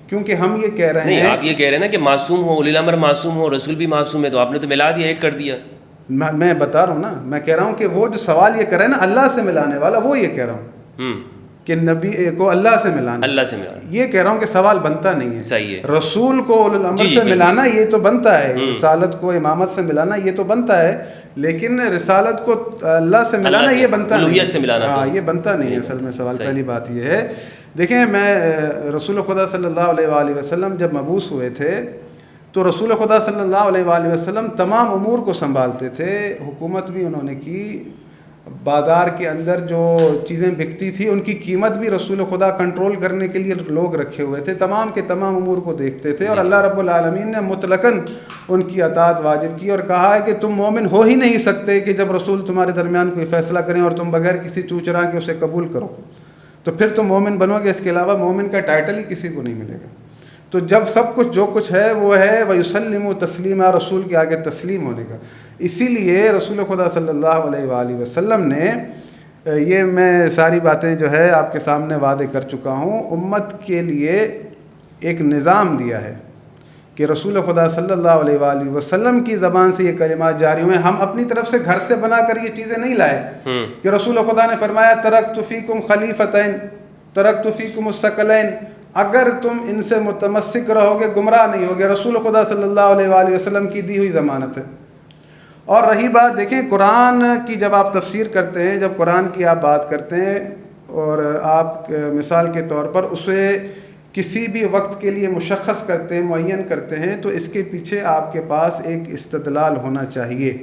کیونکہ ہم یہ کہہ رہے ہیں. نہیں, آپ یہ کہہ رہے ہیں نا کہ معصوم ہو, اولی الامر معصوم ہو, رسول بھی معصوم ہے, تو آپ نے تو ملا دیا, ایک کر دیا. میں بتا رہا ہوں نا, میں کہہ رہا ہوں کہ وہ جو سوال یہ کر رہے ہیں نا اللہ سے ملانے والا, وہ یہ کہہ رہا ہوں کہ نبی کو اللہ سے ملانا, اللہ سے ملانا, یہ کہہ رہا ہوں کہ سوال بنتا نہیں ہے. صحیح ہے. رسول کو اولو الامر سے ملانا یہ تو بنتا ہے, رسالت کو امامت سے ملانا یہ تو بنتا ہے, لیکن رسالت کو اللہ سے ملانا یہ بنتا نہیں, الوہیت سے ملانا ہاں یہ بنتا نہیں ہے اصل میں. سوال پہلی بات یہ ہے. دیکھیں میں رسول خدا صلی اللہ علیہ وآلہ وسلم جب مبعوث ہوئے تھے تو رسول خدا صلی اللہ علیہ وآلہ وسلم تمام امور کو سنبھالتے تھے. حکومت بھی انہوں نے کی, بازار کے اندر جو چیزیں بکتی تھی ان کی قیمت بھی رسول خدا کنٹرول کرنے کے لیے لوگ رکھے ہوئے تھے, تمام کے تمام امور کو دیکھتے تھے. اور اللہ رب العالمین نے مطلقاً ان کی اطاعت واجب کی اور کہا ہے کہ تم مومن ہو ہی نہیں سکتے کہ جب رسول تمہارے درمیان کوئی فیصلہ کریں اور تم بغیر کسی چوچرا کے اسے قبول کرو تو پھر تم مومن بنو گے. اس کے علاوہ مومن کا ٹائٹل ہی کسی کو نہیں ملے گا. تو جب سب کچھ جو کچھ ہے وہ ہے وَيُسَلِّمُ تسلیمہ, رسول کے آگے تسلیم ہونے کا. اسی لیے رسول خدا صلی اللہ علیہ وآلہ وسلم نے یہ میں ساری باتیں جو ہے آپ کے سامنے واضح کر چکا ہوں, امت کے لیے ایک نظام دیا ہے کہ رسول خدا صلی اللہ علیہ وآلہ وسلم کی زبان سے یہ کلمات جاری ہوئے. ہم اپنی طرف سے گھر سے بنا کر یہ چیزیں نہیں لائے کہ رسول خدا نے فرمایا ترکت فیکم خلیفتین, ترکت فیکم الثقلین, اگر تم ان سے متمسک رہو گے گمراہ نہیں ہوگے. رسول خدا صلی اللہ علیہ وآلہ وسلم کی دی ہوئی ضمانت ہے. اور رہی بات دیکھیں قرآن کی جب آپ تفسیر کرتے ہیں, جب قرآن کی آپ بات کرتے ہیں اور آپ مثال کے طور پر اسے کسی بھی وقت کے لیے مشخص کرتے ہیں, معین کرتے ہیں, تو اس کے پیچھے آپ کے پاس ایک استدلال ہونا چاہیے.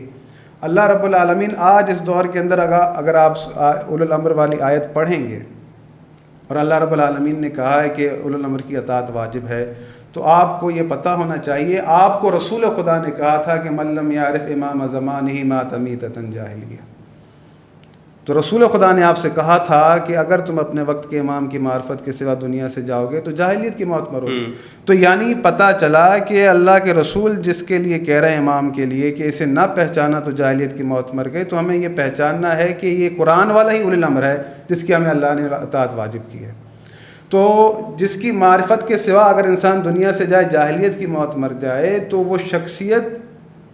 اللہ رب العالمین آج اس دور کے اندر اگر آپ اولو الامر والی آیت پڑھیں گے اور اللہ رب العالمین نے کہا ہے کہ اولو الامر کی اطاعت واجب ہے, تو آپ کو یہ پتہ ہونا چاہیے آپ کو رسول خدا نے کہا تھا کہ من لم یعرف امام زمانہ مات میتۃ جاہلیہ. تو رسول خدا نے آپ سے کہا تھا کہ اگر تم اپنے وقت کے امام کی معرفت کے سوا دنیا سے جاؤ گے تو جاہلیت کی موت مرو گے. تو یعنی پتہ چلا کہ اللہ کے رسول جس کے لیے کہہ رہے ہیں امام کے لیے کہ اسے نہ پہچانا تو جاہلیت کی موت مر گئے, تو ہمیں یہ پہچاننا ہے کہ یہ قرآن والا ہی اولی الامر ہے جس کی ہمیں اللہ نے اطاعت واجب کی ہے. تو جس کی معرفت کے سوا اگر انسان دنیا سے جائے جاہلیت کی موت مر جائے تو وہ شخصیت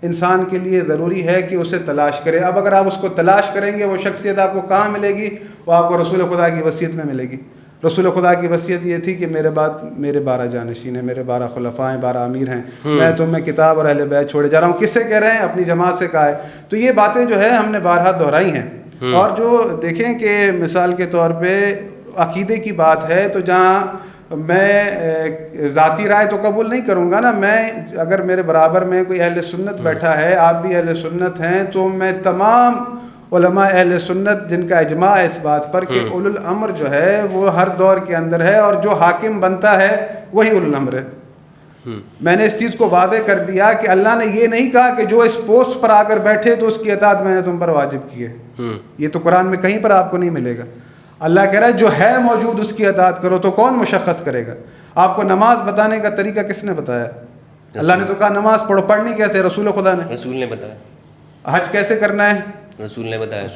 انسان کے لیے ضروری ہے کہ اسے تلاش کرے. اب اگر آپ اس کو تلاش کریں گے وہ شخصیت آپ کو کہاں ملے گی؟ وہ آپ کو رسول خدا کی وصیت میں ملے گی. رسول خدا کی وصیت یہ تھی کہ میرے بعد میرے 12 جانشین ہیں, میرے 12 خلفاء ہیں, 12 امیر ہیں, میں تم میں کتاب اور اہل بیت چھوڑے جا رہا ہوں. کس سے کہہ رہے ہیں؟ اپنی جماعت سے کہا ہے. تو یہ باتیں جو ہے ہم نے بارہا دہرائی ہیں. اور جو دیکھیں کہ مثال کے طور پہ عقیدے کی بات ہے تو جہاں میں ذاتی رائے تو قبول نہیں کروں گا نا. میں اگر میرے برابر میں کوئی اہل سنت بیٹھا ہے, آپ بھی اہل سنت ہیں, تو میں تمام علماء اہل سنت جن کا اجماع ہے اس بات پر کہ اولو الامر جو ہے وہ ہر دور کے اندر ہے اور جو حاکم بنتا ہے وہی اولو الامر ہے. میں نے اس چیز کو واضح کر دیا کہ اللہ نے یہ نہیں کہا کہ جو اس پوسٹ پر آ کر بیٹھے تو اس کی اطاعت میں نے تم پر واجب کی ہے. یہ تو قرآن میں کہیں پر آپ کو نہیں ملے گا. اللہ کہہ رہا ہے جو ہے موجود اس کی اطاعت کرو. تو کون مشخص کرے گا؟ آپ کو نماز بتانے کا طریقہ کس نے بتایا؟ اللہ نے تو کہا نماز پڑھو. پڑھنی کیسے؟ رسول خدا نے. رسول نے بتایا. حج کیسے کرنا ہے؟ رسول نے بتایا.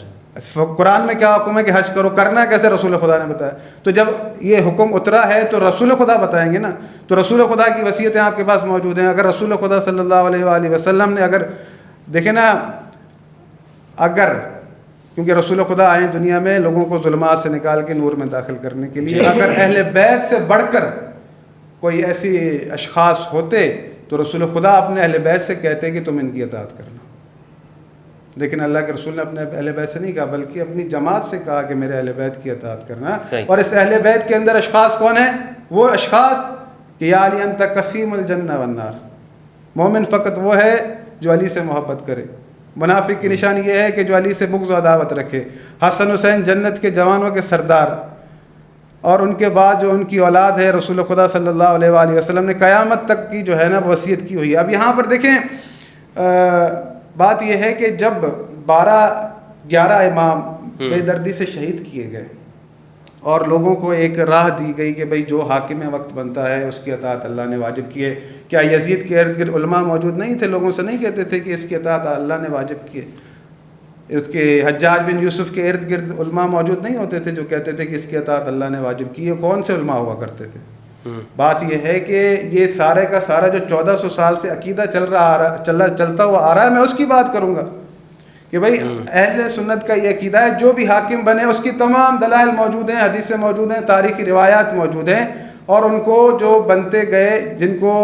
قرآن میں کیا حکم ہے کہ حج کرو؟ کرنا کیسے؟ رسول خدا نے بتایا. تو جب یہ حکم اترا ہے تو رسول خدا بتائیں گے نا. تو رسول خدا کی وصیتیں آپ کے پاس موجود ہیں. اگر رسول خدا صلی اللہ علیہ وآلہ وسلم نے اگر دیکھیں نا, اگر کیونکہ رسول خدا آئے دنیا میں لوگوں کو ظلمات سے نکال کے نور میں داخل کرنے کے لیے, اگر اہل بیت سے بڑھ کر کوئی ایسی اشخاص ہوتے تو رسول خدا اپنے اہل بیت سے کہتے کہ تم ان کی اطاعت کرنا. لیکن اللہ کے رسول نے اپنے اہل بیت سے نہیں کہا بلکہ اپنی جماعت سے کہا کہ میرے اہل بیت کی اطاعت کرنا. اور اس اہل بیت کے اندر اشخاص کون ہیں؟ وہ اشخاص کہ یا علی انت قسیم الجنہ والنار. مومن فقط وہ ہے جو علی سے محبت کرے. منافق کی نشانی یہ ہے کہ جو علی سے بغض و عداوت رکھے. حسن حسین جنت کے جوانوں کے سردار, اور ان کے بعد جو ان کی اولاد ہے رسول خدا صلی اللہ علیہ وآلہ وسلم نے قیامت تک کی جو ہے نا وصیت کی ہوئی ہے. اب یہاں پر دیکھیں بات یہ ہے کہ جب 11 امام بے دردی سے شہید کیے گئے اور لوگوں کو ایک راہ دی گئی کہ بھئی جو حاکم وقت بنتا ہے اس کی اطاعت اللہ نے واجب کی ہے. کیا یزید کے ارد گرد علماء موجود نہیں تھے؟ لوگوں سے نہیں کہتے تھے کہ اس کی اطاعت اللہ نے واجب کی ہے؟ اس کے حجاج بن یوسف کے ارد گرد علماء موجود نہیں ہوتے تھے جو کہتے تھے کہ اس کی اطاعت اللہ نے واجب کی ہے؟ کون سے علماء ہوا کرتے تھے؟ بات یہ ہے کہ یہ سارے کا سارا جو 1400 سال سے عقیدہ چلتا ہوا آ رہا ہے, میں اس کی بات کروں گا کہ بھئی اہل سنت کا یہ عقیدہ ہے جو بھی حاکم بنے اس کی تمام دلائل موجود ہیں, حدیثیں موجود ہیں, تاریخی روایات موجود ہیں, اور ان کو جو بنتے گئے جن کو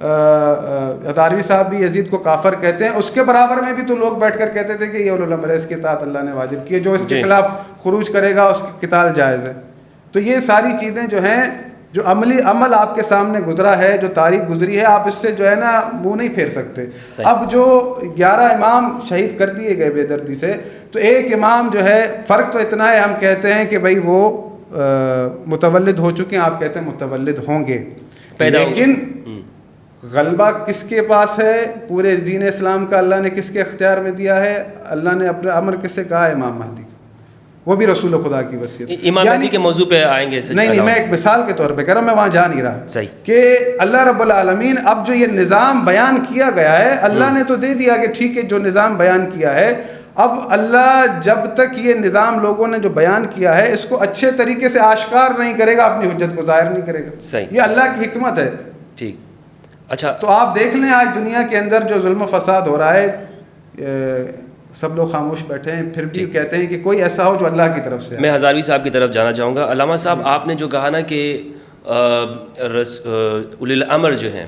ہداروی صاحب بھی یزید کو کافر کہتے ہیں, اس کے برابر میں بھی تو لوگ بیٹھ کر کہتے تھے کہ یہ اولو الامر ہے, اس کی اطاعت اللہ نے واجب کی ہے, جو اس کے خلاف خروج کرے گا اس کی قتال جائز ہے. تو یہ ساری چیزیں جو ہیں جو عمل آپ کے سامنے گزرا ہے, جو تاریخ گزری ہے, آپ اس سے جو ہے نا منہ نہیں پھیر سکتے. اب جو 11 امام شہید کر دیے گئے بے دردی سے, تو ایک امام جو ہے فرق تو اتنا ہے, ہم کہتے ہیں کہ بھئی وہ متولد ہو چکے ہیں, آپ کہتے ہیں متولد ہوں گے, لیکن غلبہ کس کے پاس ہے؟ پورے دین اسلام کا اللہ نے کس کے اختیار میں دیا ہے؟ اللہ نے اپنے امر کس سے کہا ہے؟ امام مہدی, وہ بھی رسول خدا کی وصیت. امام مہدی کے موضوع پہ آئیں گے. نہیں, میں ایک مثال کے طور پہ کہہ رہا ہوں, میں وہاں جا نہیں رہا. صحیح. کہ اللہ رب العالمین اب جو یہ نظام بیان کیا گیا ہے, اللہ نے تو دے دیا کہ ٹھیک ہے جو نظام بیان کیا ہے, اب اللہ جب تک یہ نظام لوگوں نے جو بیان کیا ہے اس کو اچھے طریقے سے آشکار نہیں کرے گا, اپنی حجت کو ظاہر نہیں کرے گا. صحیح. یہ اللہ کی حکمت ہے. ٹھیک. اچھا, تو آپ دیکھ لیں آج دنیا کے اندر جو ظلم و فساد ہو رہا ہے, سب لوگ خاموش بیٹھے ہیں, پھر بھی کہتے ہیں کہ کوئی ایسا ہو جو اللہ کی طرف سے. میں ہزاروی صاحب کی طرف جانا چاہوں گا. علامہ صاحب, آپ نے جو کہا نا کہ اولی الامر جو ہیں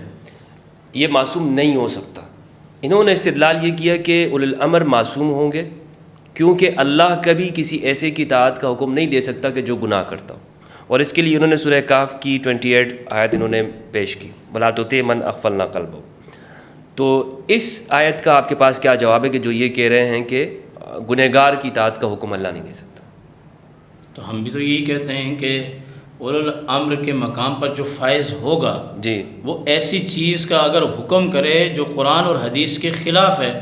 یہ معصوم نہیں ہو سکتا. انہوں نے استدلال یہ کیا کہ اولی الامر معصوم ہوں گے کیونکہ اللہ کبھی کسی ایسے کی اطاعت کا حکم نہیں دے سکتا کہ جو گناہ کرتا ہو. اور اس کے لیے انہوں نے سورہ کہف کی 28 آیت انہوں نے پیش کی، وَلَا تُطِعْ مَنْ أَغْفَلْنَا قَلْبَهُ. تو اس آیت کا آپ کے پاس کیا جواب ہے کہ جو یہ کہہ رہے ہیں کہ گنہگار کی اطاعت کا حکم اللہ نہیں دے سکتا؟ تو ہم بھی تو یہی کہتے ہیں کہ اولو الامر کے مقام پر جو فائز ہوگا جی وہ ایسی چیز کا اگر حکم کرے جو قرآن اور حدیث کے خلاف ہے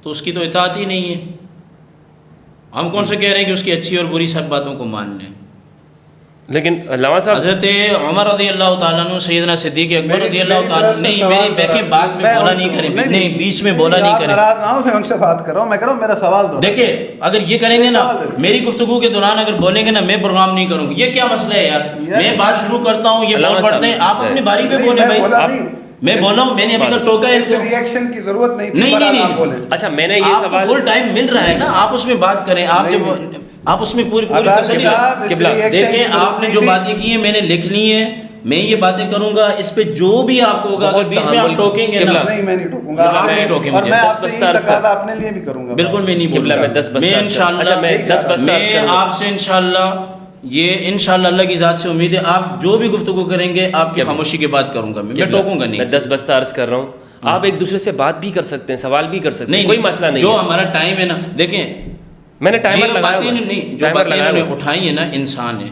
تو اس کی تو اطاعت ہی نہیں ہے. ہم کون سے کہہ رہے ہیں کہ اس کی اچھی اور بری سب باتوں کو مان لیں. لیکن علامہ صاحب حضرت عمر رضی اللہ تعالیٰ عنہ، سیدنا صدیق اکبر رضی اللہ تعالیٰ عنہ، نہیں میری بیکی بات میں بولا نہیں کریں، نہیں بیچ میں بولا نہیں کریں. میں ان سے بات کر رہا ہوں، میں کہہ رہا ہوں میرا سوال دو. دیکھیں اگر یہ کریں گے نا، میری گفتگو کے دوران اگر بولیں گے نا میں پروگرام نہیں کروں گی، یہ کیا مسئلہ ہے یار؟ میں بات شروع کرتا ہوں، یہ بول پڑتے ہیں، آپ اپنی باری پہ بولیں بھائی. میں بولا ہوں، میں نے ابھی تک ٹوکا ہے. اس ریئیکشن کی ضرورت نہیں تھی. نہیں. اچھا میں نے یہ آپ سوال، فل ٹائم مل رہا ہے نا، آپ اس میں بات کریں. آپ جب آپ اس میں پوری تسلی سے دیکھیں، آپ نے جو باتیں کی ہیں میں نے لکھ لی ہیں، میں یہ باتیں کروں گا، اس پہ جو بھی آپ کو ہوگا بیچ میں آپ ٹوکیں گے نا. نہیں میں نہیں ٹوکوں گا، آپ نہیں ٹوکیں اور مجھے. میں آپ سے یہ تقاضا اپنے لیے بھی کروں گا. بالکل میں نہیں بولتا. میں انشاءاللہ میں آپ سے انشاءاللہ یہ انشاءاللہ اللہ کی ذات سے امید ہے، آپ جو بھی گفتگو کریں گے آپ کی خاموشی کے بات کروں گا، میں ٹوکوں گا نہیں. میں 10 بستہ عرض کر رہا ہوں، آپ ایک دوسرے سے بات بھی کر سکتے ہیں، سوال بھی کر سکتے ہیں، کوئی مسئلہ نہیں. جو ہمارا ٹائم ہے نا، دیکھیں میں نے ٹائمر لگایا نہیں، جو باتیں انہوں نے اٹھائی ہیں نا، انسان ہے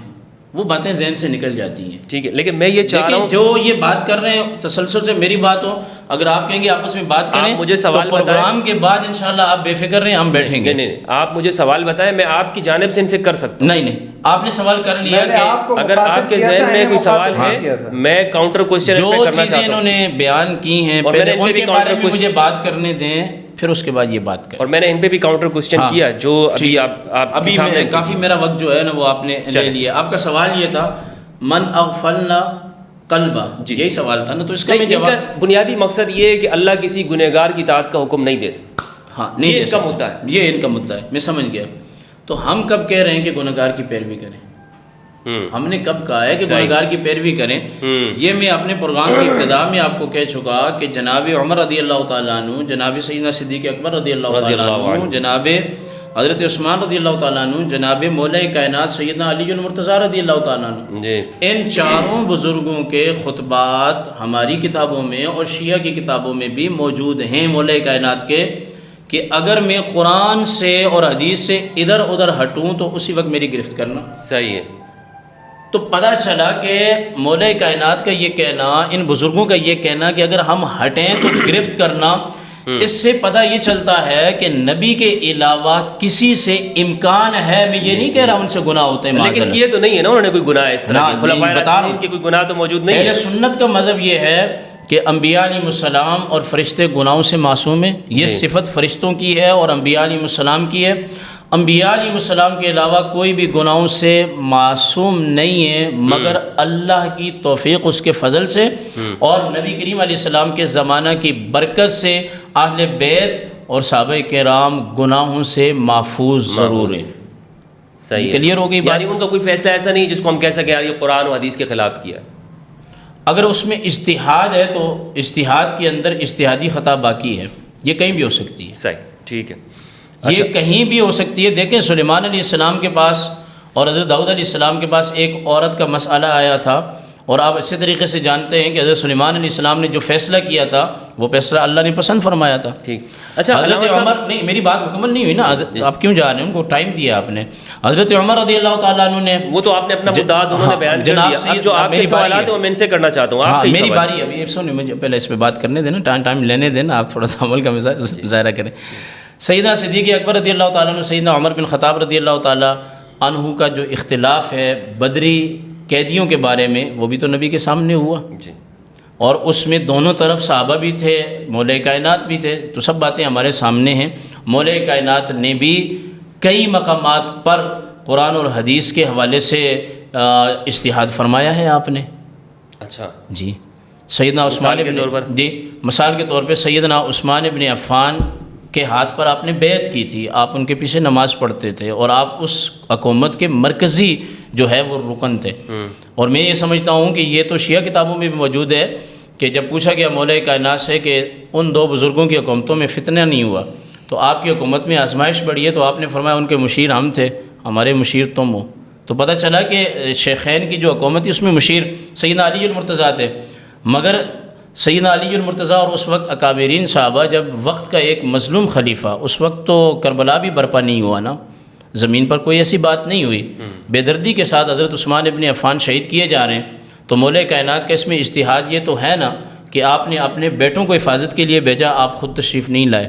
وہ باتیں ذہن سے نکل جاتی ہیں. ٹھیک ہے، لیکن میں یہ چاہ رہا ہوں جو یہ بات کر رہے ہیں تسلسل سے میری بات ہو، اگر آپ کہیں گے آپس میں بات کریں مجھے سوال تو پروگرام کے بعد انشاءاللہ آپ بے فکر رہیں، ہم بیٹھیں گے. نہیں آپ مجھے سوال بتائیں، میں آپ کی جانب سے ان سے کر سکتا ہوں. نہیں آپ نے سوال کر لیا کہ اگر آپ کے ذہن میں کوئی سوال ہے میں کاؤنٹر کوشچن جو چیزیں انہوں نے بیان کی ہیں پہلے ان کے بارے میں مجھے بات کرنے دیں، پھر اس کے بعد یہ بات کریں. اور میں نے ان پہ بھی کاؤنٹر کوشچن کیا جو ابھی کافی میرا وقت جو ہے نا وہ آپ نے لے لیا. آپ کا سوال یہ تھا من اغفلنا قلبہ، یہی سوال تھا نا، تو اس کا میں جواب بنیادی مقصد یہ ہے کہ اللہ کسی گنہگار کی اطاعت کا حکم نہیں دے سکتا. ہاں نہیں، یہ ان کا مدعا ہے، یہ ان کا مدعا ہے، میں سمجھ گیا. تو ہم کب کہہ رہے ہیں کہ گنہگار کی پیروی کریں؟ ہم نے کب کہا ہے کہ گنہگار کی پیروی کریں؟ یہ میں اپنے پروگرام کی ابتدا میں آپ کو کہہ چکا کہ جناب عمر رضی اللہ تعالیٰ عنہ، جناب سیدنا صدیق اکبر رضی اللہ تعالیٰ عنہ، جناب حضرت عثمان رضی اللہ تعالیٰ عنہ، جناب مولا کائنات سیدنا علی المرتضیٰ رضی اللہ تعالیٰ عنہ، ان چاروں بزرگوں کے خطبات ہماری کتابوں میں اور شیعہ کی کتابوں میں بھی موجود ہیں مولا کائنات کے، کہ اگر میں قرآن سے اور حدیث سے ادھر ادھر ہٹوں تو اسی وقت میری گرفت کرنا. صحیح ہے. تو پتہ چلا کہ مولا کائنات کا یہ کہنا، ان بزرگوں کا یہ کہنا کہ اگر ہم ہٹیں تو گرفت کرنا، اس سے پتہ یہ چلتا ہے کہ نبی کے علاوہ کسی سے امکان ہے. میں یہ نہیں کہہ رہا ان سے گناہ ہوتے ہیں، لیکن کیے تو نہیں ہے نا انہوں نے کوئی گناہ اس طرح کے، خلفائے راشدین کے کوئی گناہ تو موجود نہیں ہے. سنت کا مذہب یہ ہے کہ انبیاء علیہ السلام اور فرشتے گناہوں سے معصوم ہیں. یہ صفت فرشتوں کی ہے اور انبیاء علیہ السلام کی ہے. انبیاء علیہ السلام کے علاوہ کوئی بھی گناہوں سے معصوم نہیں ہے مگر اللہ کی توفیق، اس کے فضل سے اور نبی کریم علیہ السلام کے زمانہ کی برکت سے اہل بیت اور صحابہ کرام گناہوں سے محفوظ ضرور ہیں. صحیح ہے، کلیئر ہو گئی بات. یعنی ان کا کوئی فیصلہ ایسا نہیں جس کو ہم کہہ سکیں یار یہ قرآن و حدیث کے خلاف کیا. اگر اس میں اجتہاد ہے تو اجتہاد کے اندر اجتہادی خطا باقی ہے، یہ کہیں بھی ہو سکتی ہے. صحیح، ٹھیک ہے، یہ کہیں بھی ہو سکتی ہے. دیکھیں سلیمان علیہ السلام کے پاس اور حضرت داؤد علیہ السلام کے پاس ایک عورت کا مسئلہ آیا تھا، اور آپ اچھے طریقے سے جانتے ہیں کہ حضرت سلیمان علیہ السلام نے جو فیصلہ کیا تھا وہ فیصلہ اللہ نے پسند فرمایا تھا. ٹھیک. اچھا حضرت عمر، نہیں میری بات مکمل نہیں ہوئی نا، آپ کیوں جا رہے ہیں؟ ان کو ٹائم دیا آپ نے. حضرت عمر رضی اللہ تعالیٰ عنہ نے، وہ تو آپ نے اپنا مدعا انہوں نے بیان کر دیا. اب جو آپ کے سوالات ہیں وہ میں ان سے کرنا چاہتا ہوں. میری باری ابھی سنیں، مجھے پہلے اس پہ بات کرنے دینا، ٹائم لینے دینا، آپ تھوڑا سا عمل کا مظاہرہ کریں. سیدنا صدیق اکبر رضی اللہ تعالیٰ عنہ، سیدنا عمر بن خطاب رضی اللہ تعالیٰ عنہ کا جو اختلاف ہے بدری قیدیوں کے بارے میں، وہ بھی تو نبی کے سامنے ہوا جی، اور اس میں دونوں طرف صحابہ بھی تھے، مولا کائنات بھی تھے. تو سب باتیں ہمارے سامنے ہیں. مولا کائنات نے بھی کئی مقامات پر قرآن اور حدیث کے حوالے سے اجتہاد فرمایا ہے آپ نے. اچھا جی، سیدنا عثمان کے طور پر، جی مثال کے طور پہ سیدنا عثمان ابن عفان کے ہاتھ پر آپ نے بیعت کی تھی، آپ ان کے پیچھے نماز پڑھتے تھے اور آپ اس حکومت کے مرکزی جو ہے وہ رکن تھے. اور میں یہ سمجھتا ہوں کہ یہ تو شیعہ کتابوں میں بھی موجود ہے کہ جب پوچھا گیا مولا کائنات سے کہ ان دو بزرگوں کی حکومتوں میں فتنہ نہیں ہوا تو آپ کی حکومت میں آزمائش بڑھی ہے، تو آپ نے فرمایا ان کے مشیر ہم تھے، ہمارے مشیر تم ہو. تو پتہ چلا کہ شیخین کی جو حکومت تھی اس میں مشیر سیدنا علی المرتضیٰ تھے. مگر سیدنا علی المرتضیٰ اور اس وقت اکابرین صحابہ جب وقت کا ایک مظلوم خلیفہ، اس وقت تو کربلا بھی برپا نہیں ہوا نا، زمین پر کوئی ایسی بات نہیں ہوئی، بے دردی کے ساتھ حضرت عثمان ابن عفان شہید کیے جا رہے ہیں. تو مولا کائنات کا اس میں اجتہاد یہ تو ہے نا کہ آپ نے اپنے بیٹوں کو حفاظت کے لیے بھیجا، آپ خود تشریف نہیں لائے،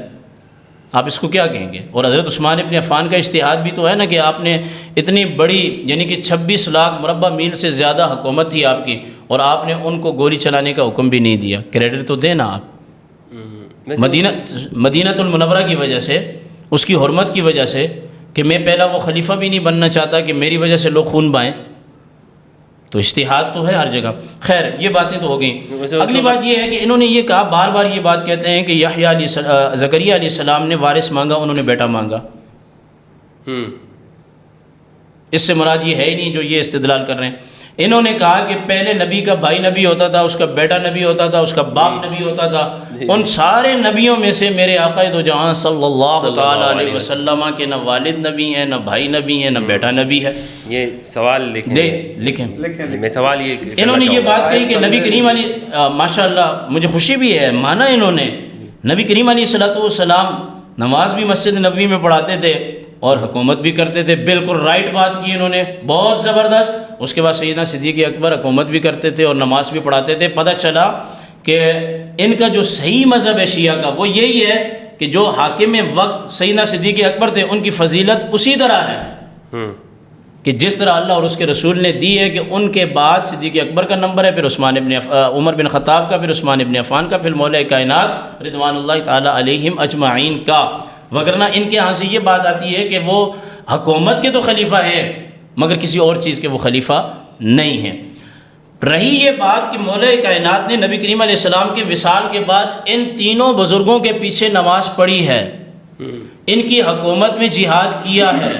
آپ اس کو کیا کہیں گے؟ اور حضرت عثمان ابن عفان کا اجتہاد بھی تو ہے نا کہ آپ نے اتنی بڑی یعنی کہ 26 لاکھ مربع میل سے زیادہ حکومت تھی آپ کی، اور آپ نے ان کو گولی چلانے کا حکم بھی نہیں دیا. کریڈٹ تو دینا آپ مدینہ المنورہ کی وجہ سے، اس کی حرمت کی وجہ سے کہ میں پہلا وہ خلیفہ بھی نہیں بننا چاہتا کہ میری وجہ سے لوگ خون بہائیں. تو اجتہاد تو ہے ہر جگہ. خیر یہ باتیں تو ہو گئیں. اگلی بات یہ ہے کہ انہوں نے یہ کہا، بار بار یہ بات کہتے ہیں کہ یحییٰ زکریا علیہ السلام نے وارث مانگا، انہوں نے بیٹا مانگا. اس سے مراد یہ ہے ہی نہیں جو یہ استدلال کر رہے ہیں. انہوں نے کہا کہ پہلے نبی کا بھائی نبی ہوتا تھا، اس کا بیٹا نبی ہوتا تھا، اس کا باپ نبی ہوتا تھا. ان سارے نبیوں میں سے میرے آقا دو جہاں صلی اللہ تعالیٰ علیہ وسلم کے نہ والد نبی ہیں، نہ بھائی نبی ہیں، نہ بیٹا نبی ہے. یہ سوال لکھیں. میں سوال یہ انہوں نے یہ بات کہی کہ نبی کریم علیہ ماشاء اللہ مجھے خوشی بھی ہے، مانا انہوں نے نبی کریم علیہ السلام نماز بھی مسجد نبوی میں پڑھاتے تھے اور حکومت بھی کرتے تھے. بالکل رائٹ بات کی انہوں نے، بہت زبردست. اس کے بعد سیدنا صدیق اکبر حکومت بھی کرتے تھے اور نماز بھی پڑھاتے تھے. پتہ چلا کہ ان کا جو صحیح مذہب ہے شیعہ کا وہ یہی ہے کہ جو حاکم وقت سیدنا صدیق اکبر تھے ان کی فضیلت اسی طرح ہے کہ جس طرح اللہ اور اس کے رسول نے دی ہے، کہ ان کے بعد صدیق اکبر کا نمبر ہے، پھر عمر بن خطاب کا، پھر عثمان ابن عفان کا، پھر مولا کائنات رضوان اللہ تعالیٰ علیہم اجمعین کا. وگرنہ ان کے یہاں سے یہ بات آتی ہے کہ وہ حکومت کے تو خلیفہ ہیں مگر کسی اور چیز کے وہ خلیفہ نہیں ہیں. رہی یہ بات کہ مولا کائنات نے نبی کریم علیہ السلام کے وصال کے بعد ان تینوں بزرگوں کے پیچھے نماز پڑھی ہے، ان کی حکومت میں جہاد کیا ہے.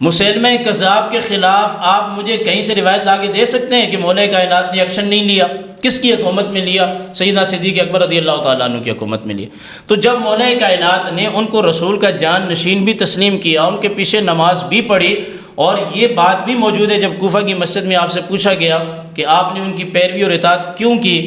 مسیلمہ کذاب کے خلاف آپ مجھے کہیں سے روایت لا کے دے سکتے ہیں کہ مولا کائنات نے ایکشن نہیں لیا؟ کس کی حکومت میں لیا؟ سیدنا صدیق اکبر رضی اللہ تعالیٰ عنہ کی حکومت میں لیا. تو جب مولا کائنات نے ان کو رسول کا جان نشین بھی تسلیم کیا، ان کے پیچھے نماز بھی پڑھی، اور یہ بات بھی موجود ہے جب کوفہ کی مسجد میں آپ سے پوچھا گیا کہ آپ نے ان کی پیروی اور اطاعت کیوں کی،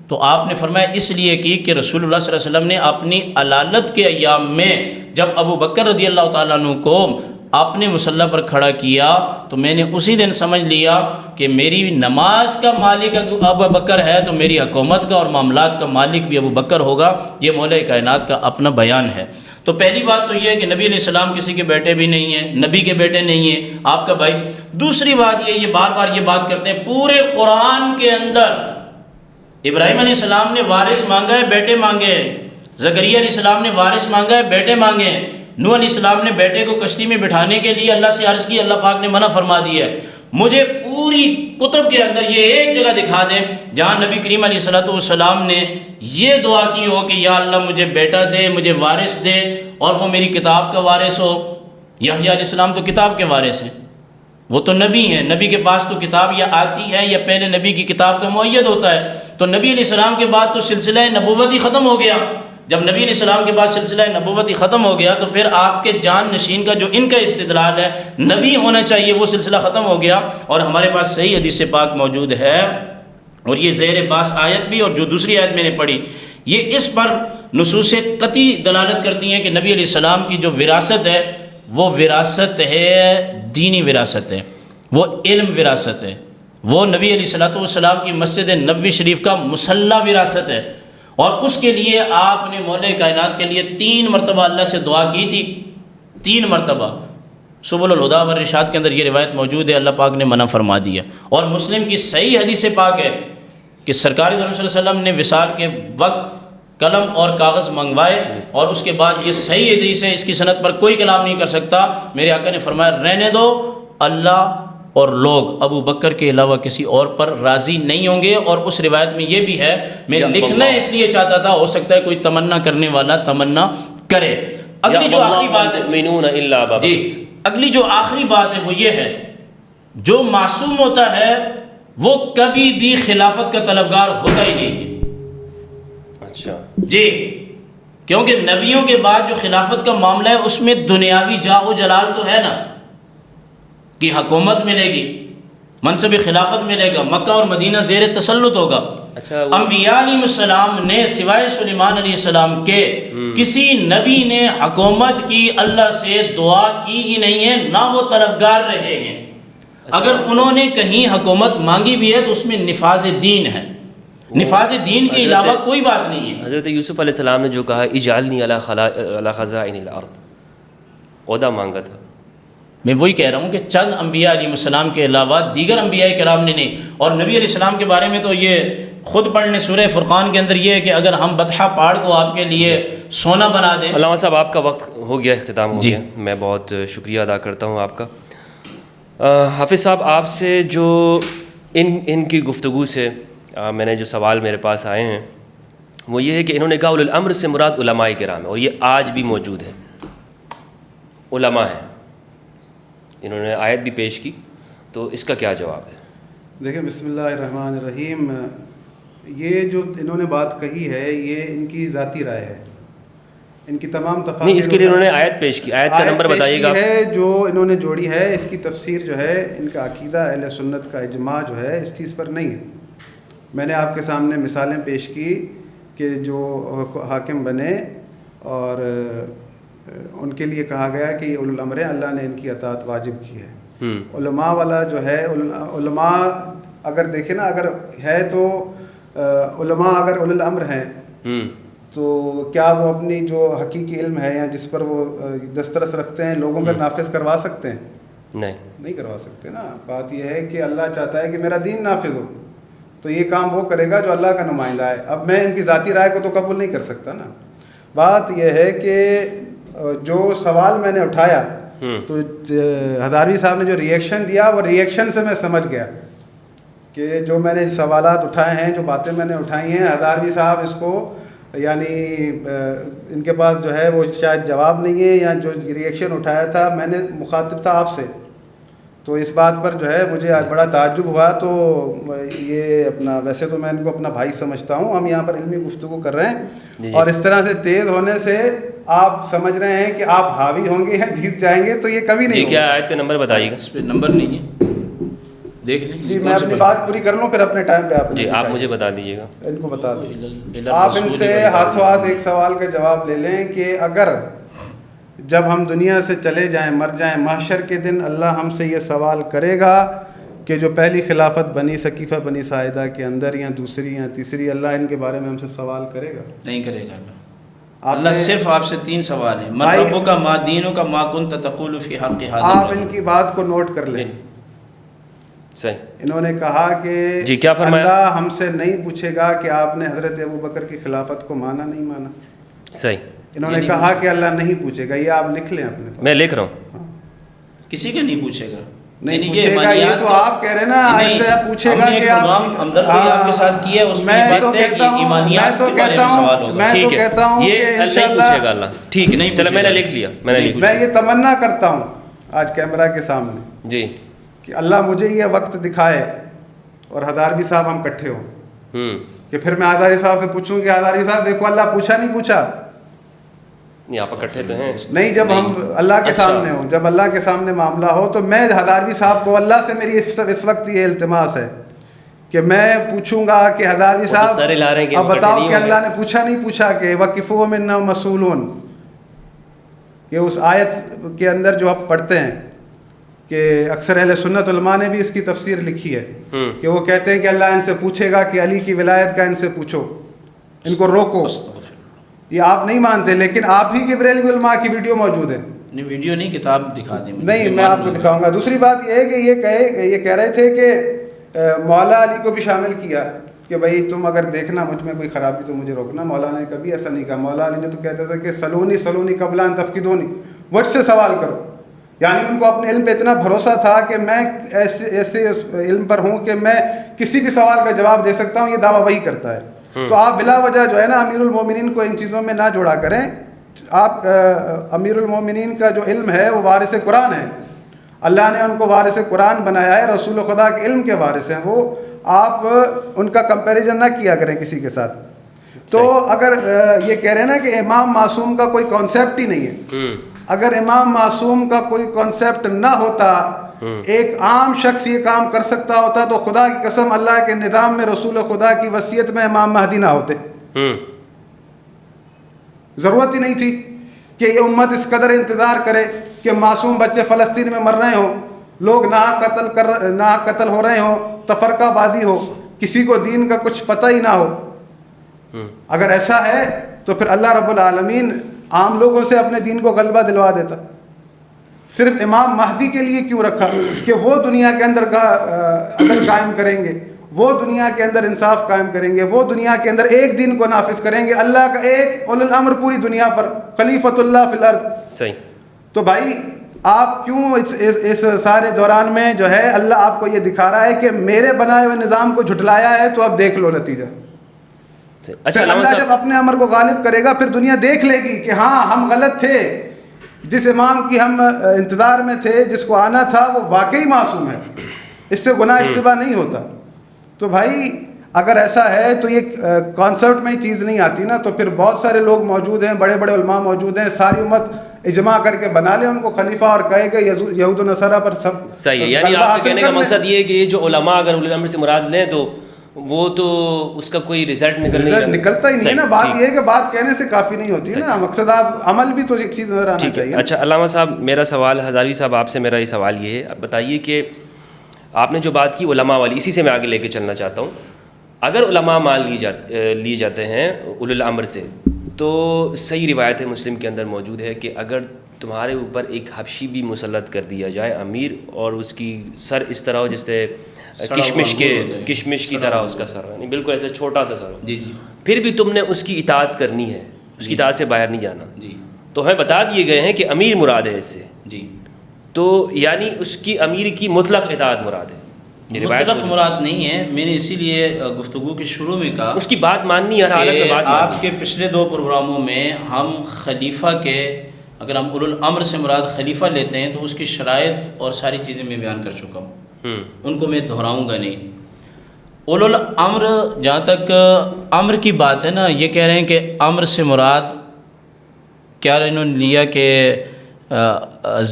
تو آپ نے فرمایا اس لیے کی کہ رسول اللہ صلی اللہ علیہ وسلم نے اپنی علالت کے ایام میں جب ابو بکر رضی اللہ تعالیٰ عنہ کو اپنے مصلی پر کھڑا کیا تو میں نے اسی دن سمجھ لیا کہ میری نماز کا مالک ابو بکر ہے تو میری حکومت کا اور معاملات کا مالک بھی ابو بکر ہوگا. یہ مولا کائنات کا اپنا بیان ہے. تو پہلی بات تو یہ ہے کہ نبی علیہ السلام کسی کے بیٹے بھی نہیں ہیں، نبی کے بیٹے نہیں ہیں، آپ کا بھائی. دوسری بات یہ بار بار یہ بات کرتے ہیں پورے قرآن کے اندر ابراہیم علیہ السلام نے وارث مانگا ہے، بیٹے مانگے ہیں. زکریا علیہ السلام نے وارث مانگا ہے، بیٹے مانگے ہیں. نوح علیہ السلام نے بیٹے کو کشتی میں بٹھانے کے لیے اللہ سے عرض کی، اللہ پاک نے منع فرما دیا ہے. مجھے پوری کتب کے اندر یہ ایک جگہ دکھا دیں جہاں نبی کریم علیہ السلام نے یہ دعا کی ہو کہ یا اللہ مجھے بیٹا دے، مجھے وارث دے، اور وہ میری کتاب کا وارث ہو. یحییٰ علیہ السلام تو کتاب کے وارث ہیں، وہ تو نبی ہیں. نبی کے پاس تو کتاب یا آتی ہے یا پہلے نبی کی کتاب کا مؤید ہوتا ہے. تو نبی علیہ السلام کے بعد تو سلسلہ نبوت ہی ختم ہو گیا. جب نبی علیہ السلام کے بعد سلسلہ نبوت ہی ختم ہو گیا تو پھر آپ کے جان نشین کا جو ان کا استدلال ہے نبی ہونا چاہیے وہ سلسلہ ختم ہو گیا. اور ہمارے پاس صحیح حدیث پاک موجود ہے، اور یہ زیر باس آیت بھی اور جو دوسری آیت میں نے پڑھی یہ اس پر نصوص قطعی دلالت کرتی ہیں کہ نبی علیہ السلام کی جو وراثت ہے وہ وراثت ہے دینی وراثت ہے، وہ علم وراثت ہے، وہ نبی علیہ السلام کی مسجد نبوی شریف کا مصلی وراثت ہے. اور اس کے لیے آپ نے مولا کائنات کے لیے 3 مرتبہ اللہ سے دعا کی تھی، 3 مرتبہ. سبل الہدیٰ والرشاد کے اندر یہ روایت موجود ہے، اللہ پاک نے منع فرما دیا. اور مسلم کی صحیح حدیث پاک ہے کہ سرکار دو عالم صلی اللہ علیہ وسلم نے وصال کے وقت قلم اور کاغذ منگوائے، اور اس کے بعد یہ صحیح حدیث ہے، اس کی سند پر کوئی کلام نہیں کر سکتا. میرے آقا نے فرمایا رہنے دو، اللہ اور لوگ ابو بکر کے علاوہ کسی اور پر راضی نہیں ہوں گے. اور اس روایت میں یہ بھی ہے، میں لکھنا اس لیے چاہتا تھا، ہو سکتا ہے کوئی تمنا کرنے والا تمنا کرے. اگلی جو آخری بات ہے اگلی جو آخری بات ہے وہ یہ ہے جو معصوم ہوتا ہے وہ کبھی بھی خلافت کا طلبگار ہوتا ہی نہیں ہے. اچھا جی، کیونکہ نبیوں کے بعد جو خلافت کا معاملہ ہے اس میں دنیاوی جاہ و جلال تو ہے نا، کہ حکومت ملے گی، منصب خلافت ملے گا، مکہ اور مدینہ زیر تسلط ہوگا. اچھا انبیاء علیہ السلام نے سوائے سلیمان علیہ السلام کے کسی نبی نے حکومت کی اللہ سے دعا کی ہی نہیں ہے، نہ وہ طلبگار رہے ہیں. اگر انہوں نے کہیں حکومت مانگی بھی ہے تو اس میں نفاذ دین ہے، نفاذ دین کے علاوہ کوئی بات نہیں ہے. حضرت یوسف علیہ السلام نے جو کہا اجعلنی علی خزائن الارض، عہدہ مانگا تھا. میں وہی کہہ رہا ہوں کہ چند انبیاء علیہ السلام کے علاوہ دیگر انبیاء کرام نے نہیں. اور نبی علیہ السلام کے بارے میں تو یہ خود پڑھ لیں، سورہ فرقان کے اندر یہ ہے کہ اگر ہم بطحہ پہاڑ کو آپ کے لیے سونا بنا دیں. علامہ صاحب آپ کا وقت ہو گیا، اختتام ہو گیا. میں بہت شکریہ ادا کرتا ہوں آپ کا. حافظ صاحب، آپ سے جو ان کی گفتگو سے میں نے جو سوال میرے پاس آئے ہیں وہ یہ ہے کہ انہوں نے کہا اولو الامر سے مراد علماء کرام ہے، اور یہ آج بھی موجود ہے، علماء ہیں. انہوں نے آیت بھی پیش کی، تو اس کا کیا جواب ہے؟ دیکھیں، بسم اللہ الرحمن الرحیم، یہ جو انہوں نے بات کہی ہے یہ ان کی ذاتی رائے ہے. ان کی تمام تفاسیر نہیں، اس کے لیے انہوں نے آیت پیش کی. آیت کا نمبر بتائیے گا. ہے جو انہوں نے جوڑی ہے، اس کی تفسیر جو ہے ان کا عقیدہ اہل سنت کا اجماع جو ہے اس چیز پر نہیں ہے. میں نے آپ کے سامنے مثالیں پیش کی کہ جو حاکم بنے اور ان کے لیے کہا گیا کہ یہ اولو الامر ہیں، اللہ نے ان کی اطاعت واجب کی ہے. علماء والا جو ہے، علماء اگر دیکھیں نا، اگر ہے تو علماء اگر اولو الامر ہیں تو کیا وہ اپنی جو حقیقی علم ہے یا جس پر وہ دسترس رکھتے ہیں لوگوں پر نافذ کروا سکتے ہیں؟ نہیں کروا سکتے نا. بات یہ ہے کہ اللہ چاہتا ہے کہ میرا دین نافذ ہو، تو یہ کام وہ کرے گا جو اللہ کا نمائندہ ہے. اب میں ان کی ذاتی رائے کو تو قبول نہیں کر سکتا نا. بات یہ ہے کہ جو سوال میں نے اٹھایا تو ہداروی صاحب نے جو ریئیکشن دیا وہ ریئیکشن سے میں سمجھ گیا کہ جو میں نے سوالات اٹھائے ہیں، جو باتیں میں نے اٹھائی ہیں، ہداروی صاحب اس کو یعنی ان کے پاس جو ہے وہ شاید جواب نہیں ہے، یا جو ریئیکشن اٹھایا تھا میں نے مخاطب تھا آپ سے، تو اس بات پر جو ہے مجھے آج بڑا تعجب ہوا. تو یہ اپنا، ویسے تو میں ان کو اپنا بھائی سمجھتا ہوں، ہم یہاں پر علمی گفتگو کر رہے ہیں، اور اس طرح سے تیز ہونے سے آپ سمجھ رہے ہیں کہ آپ حاوی ہوں گے یا جیت جائیں گے، تو یہ کبھی نہیں ہوگا. کیا آیت کا نمبر بتائیے گا. اس پہ نمبر نہیں ہے، دیکھ لیں. جی میں اپنی بات پوری کر لوں پھر اپنے ٹائم پہ آپ جی آپ مجھے بتا دیجیے گا. ان کو بتا دیں. آپ ان سے ہاتھوں ہاتھ ایک سوال کا جواب لے لیں کہ اگر جب ہم دنیا سے چلے جائیں، مر جائیں، محشر کے دن اللہ ہم سے یہ سوال کرے گا کہ جو پہلی خلافت بنی ثقیفہ بنی ساعدہ کے اندر یا دوسری یا تیسری، اللہ ان کے بارے میں ہم سے سوال کرے گا؟ نہیں کرے گا. اللہ صرف آپ سے 3 سوال ہیں. من ربک، ما دینک، ما کنت تقول فی حق ھذا. آپ ان کی بات کو نوٹ کر لیں. صحیح. انہوں نے کہا کہ جی کیا فرمایا؟ اللہ ہم سے نہیں پوچھے گا کہ آپ نے حضرت ابوبکر کی خلافت کو مانا نہیں مانا. صحیح. انہوں نے کہا کہ اللہ نہیں پوچھے گا. یہ آپ لکھ لیں اپنے پاس. میں لکھ رہا ہوں. کسی کا نہیں پوچھے گا. نہیں پوچھے گا، یہ تو آپ کہہ رہے نا ایسے پوچھے گا کہ آپ ہمدردی آپ کے ساتھ کی ہے، اس میں میں تو کہتا ہوں یہ نہیں پوچھے گا اللہ. ٹھیک ہے، چلو میں نے لکھ لیا. میں یہ تمنا کرتا ہوں آج کیمرہ کے سامنے جی کہ اللہ مجھے یہ وقت دکھائے اور ہداروی صاحب ہم کٹھے ہوں، کہ پھر میں ہداروی صاحب سے پوچھوں کہ ہداروی صاحب دیکھو اللہ پوچھا نہیں پوچھا. نہیں آپ اکٹھے تو ہیں. نہیں، جب ہم اللہ کے سامنے ہوں، جب اللہ کے سامنے معاملہ ہو، تو میں ہداروی صاحب کو، اللہ سے میری اس وقت یہ التماس ہے کہ میں پوچھوں گا کہ ہداروی صاحب اب بتاؤ کہ اللہ نے پوچھا نہیں پوچھا کہ وَقِفُوهُمْ إِنَّهُمْ مَسْئُولُونَ، کہ اس آیت کے اندر جو آپ پڑھتے ہیں کہ اکثر اہل سنت علماء نے بھی اس کی تفسیر لکھی ہے کہ وہ کہتے ہیں کہ اللہ ان سے پوچھے گا کہ علی کی ولایت کا ان سے پوچھو، ان کو روکو. یہ آپ نہیں مانتے، لیکن آپ ہی کے بریلوی علماء کی ویڈیو موجود ہے. نہیں ویڈیو نہیں، کتاب دکھا دیں. نہیں میں آپ کو دکھاؤں گا. دوسری بات یہ ہے کہ یہ کہہ رہے تھے کہ مولا علی کو بھی شامل کیا کہ بھائی تم اگر دیکھنا مجھ میں کوئی خرابی تو مجھے روکنا. مولانا نے کبھی ایسا نہیں کہا. مولا علی نے تو کہتا تھا کہ سلونی قبل ان تفقدونی، مجھ سے سوال کرو. یعنی ان کو اپنے علم پہ اتنا بھروسہ تھا کہ میں ایسے علم پر ہوں کہ میں کسی بھی سوال کا جواب دے سکتا ہوں. یہ دعویٰ وہی کرتا ہے. تو آپ بلا وجہ جو ہے نا امیر المومنین کو ان چیزوں میں نہ جوڑا کریں. آپ امیر المومنین کا جو علم ہے وہ وارث قرآن ہے. اللہ نے ان کو وارث قرآن بنایا ہے، رسول خدا کے علم کے وارث ہیں وہ، آپ ان کا کمپیریزن نہ کیا کریں کسی کے ساتھ۔ تو اگر یہ کہہ رہے ہیں نا کہ امام معصوم کا کوئی کانسیپٹ ہی نہیں ہے، اگر امام معصوم کا کوئی کانسیپٹ نہ ہوتا، ایک عام شخص یہ کام کر سکتا ہوتا، تو خدا کی قسم اللہ کے نظام میں رسول خدا کی وصیت میں امام مہدی نہ ہوتے، ضرورت ہی نہیں تھی کہ یہ امت اس قدر انتظار کرے کہ معصوم بچے فلسطین میں مر رہے ہوں، لوگ ناحق قتل ہو رہے ہوں، تفرقہ بازی ہو، کسی کو دین کا کچھ پتہ ہی نہ ہو۔ اگر ایسا ہے تو پھر اللہ رب العالمین عام لوگوں سے اپنے دین کو غلبہ دلوا دیتا، صرف امام مہدی کے لیے کیوں رکھا کہ وہ دنیا کے اندر عدل قائم کریں گے، وہ دنیا کے اندر انصاف قائم کریں گے، وہ دنیا کے اندر ایک دین کو نافذ کریں گے، اللہ کا ایک اولو الامر پوری دنیا پر، خلیفۃ اللہ فی الارض۔ صحیح۔ تو بھائی آپ کیوں اس سارے دوران میں جو ہے اللہ آپ کو یہ دکھا رہا ہے کہ میرے بنائے ہوئے نظام کو جھٹلایا ہے، تو اب دیکھ لو نتیجہ۔ اچھا، اللہ جب اپنے امر کو غالب کرے گا پھر دنیا دیکھ لے گی کہ ہاں ہم غلط تھے، جس امام کی ہم انتظار میں تھے، جس کو آنا تھا، وہ واقعی معصوم ہے، اس سے گناہ اشتباہ نہیں ہوتا۔ تو بھائی اگر ایسا ہے تو یہ کانسیپٹ میں ہی چیز نہیں آتی نا، تو پھر بہت سارے لوگ موجود ہیں، بڑے بڑے علماء موجود ہیں، ساری امت اجماع کر کے بنا لے ان کو خلیفہ اور کہے کہ یہود و نصارہ پر سب صحیح ہے۔ یعنی آپ کے کہنے کا مقصد یہ ہے کہ یہ جو علماء اگر اولو الامر سے مراد لیں تو وہ تو اس کا کوئی رزلٹ نکلتا ہی نہیں ہے نا۔ بات یہ ہے کہ بات کہنے سے کافی نہیں ہوتی ہے نا، مقصد آپ عمل بھی تو ایک چیز نظر آنا چاہیے۔ اچھا علامہ صاحب، میرا سوال ہزاروی صاحب آپ سے، میرا یہ سوال یہ ہے، آپ بتائیے کہ آپ نے جو بات کی علماء والی، اسی سے میں آگے لے کے چلنا چاہتا ہوں۔ اگر علماء مان لیے جاتے ہیں اولو الامر سے، تو صحیح روایت ہے مسلم کے اندر موجود ہے کہ اگر تمہارے اوپر ایک حبشی بھی مسلط کر دیا جائے امیر، اور اس کی سر اس طرح ہو جس سے کشمش کی طرح اس کا سر، یعنی بالکل ایسے چھوٹا سا سر ہو، جی جی، پھر بھی تم نے اس کی اطاعت کرنی ہے، اس کی اطاعت سے باہر نہیں جانا، جی، تو ہمیں بتا دیے گئے ہیں کہ امیر مراد ہے اس سے، جی، تو یعنی اس کی امیر کی مطلق اطاعت مراد ہے، یہ روایت مطلق مراد نہیں ہے۔ میں نے اسی لیے گفتگو کے شروع میں کہا اس کی بات ماننی ہے، ہر حالت میں بات ماننی۔ آپ کے پچھلے 2 پروگراموں میں ہم خلیفہ کے، اگر ہم اولو الامر سے مراد خلیفہ لیتے ہیں تو اس کی شرائط اور ساری چیزیں میں بیان کر چکا ہوں، ان کو میں دہراؤں گا نہیں۔ اولو الامر، جہاں تک امر کی بات ہے نا، یہ کہہ رہے ہیں کہ امر سے مراد کیا انہوں نے لیا کہ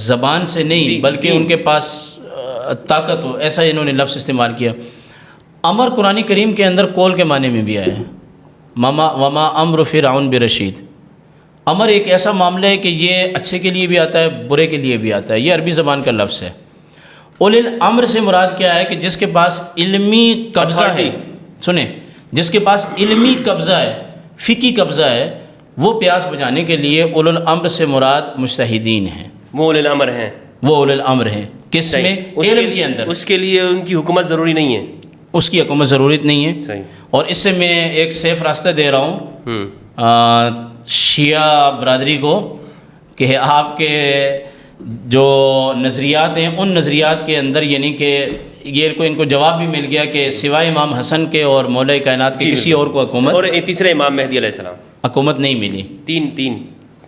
زبان سے نہیں بلکہ ان کے پاس طاقت ہو، ایسا انہوں نے لفظ استعمال کیا۔ امر قرآن کریم کے اندر قول کے معنی میں بھی آیا ہے، وما امر فرعون برشید۔ امر ایک ایسا معاملہ ہے کہ یہ اچھے کے لیے بھی آتا ہے، برے کے لیے بھی آتا ہے، یہ عربی زبان کا لفظ ہے۔ اولی الامر سے مراد کیا ہے کہ جس کے پاس علمی قبضہ ہے، سنیں، جس کے پاس علمی قبضہ ہے، فقہی قبضہ ہے، وہ پیاس بجھانے کے لیے اولی الامر سے مراد مجتہدین ہیں، وہ اولی الامر ہیں، وہ اولی الامر ہیں۔ کس میں؟ علم کے اندر۔ اس کے لیے ان کی حکومت ضروری نہیں ہے، اس کی حکومت ضرورت نہیں ہے۔ صحیح۔ اور اس سے میں ایک سیف راستہ دے رہا ہوں شیعہ برادری کو کہ آپ کے جو نظریات ہیں ان نظریات کے اندر، یعنی کہ یہ ان کو جواب بھی مل گیا کہ سوائے امام حسن کے اور مولا کائنات کے کسی اور کو حکومت، اور تیسرے امام مہدی علیہ السلام، حکومت نہیں ملی، تین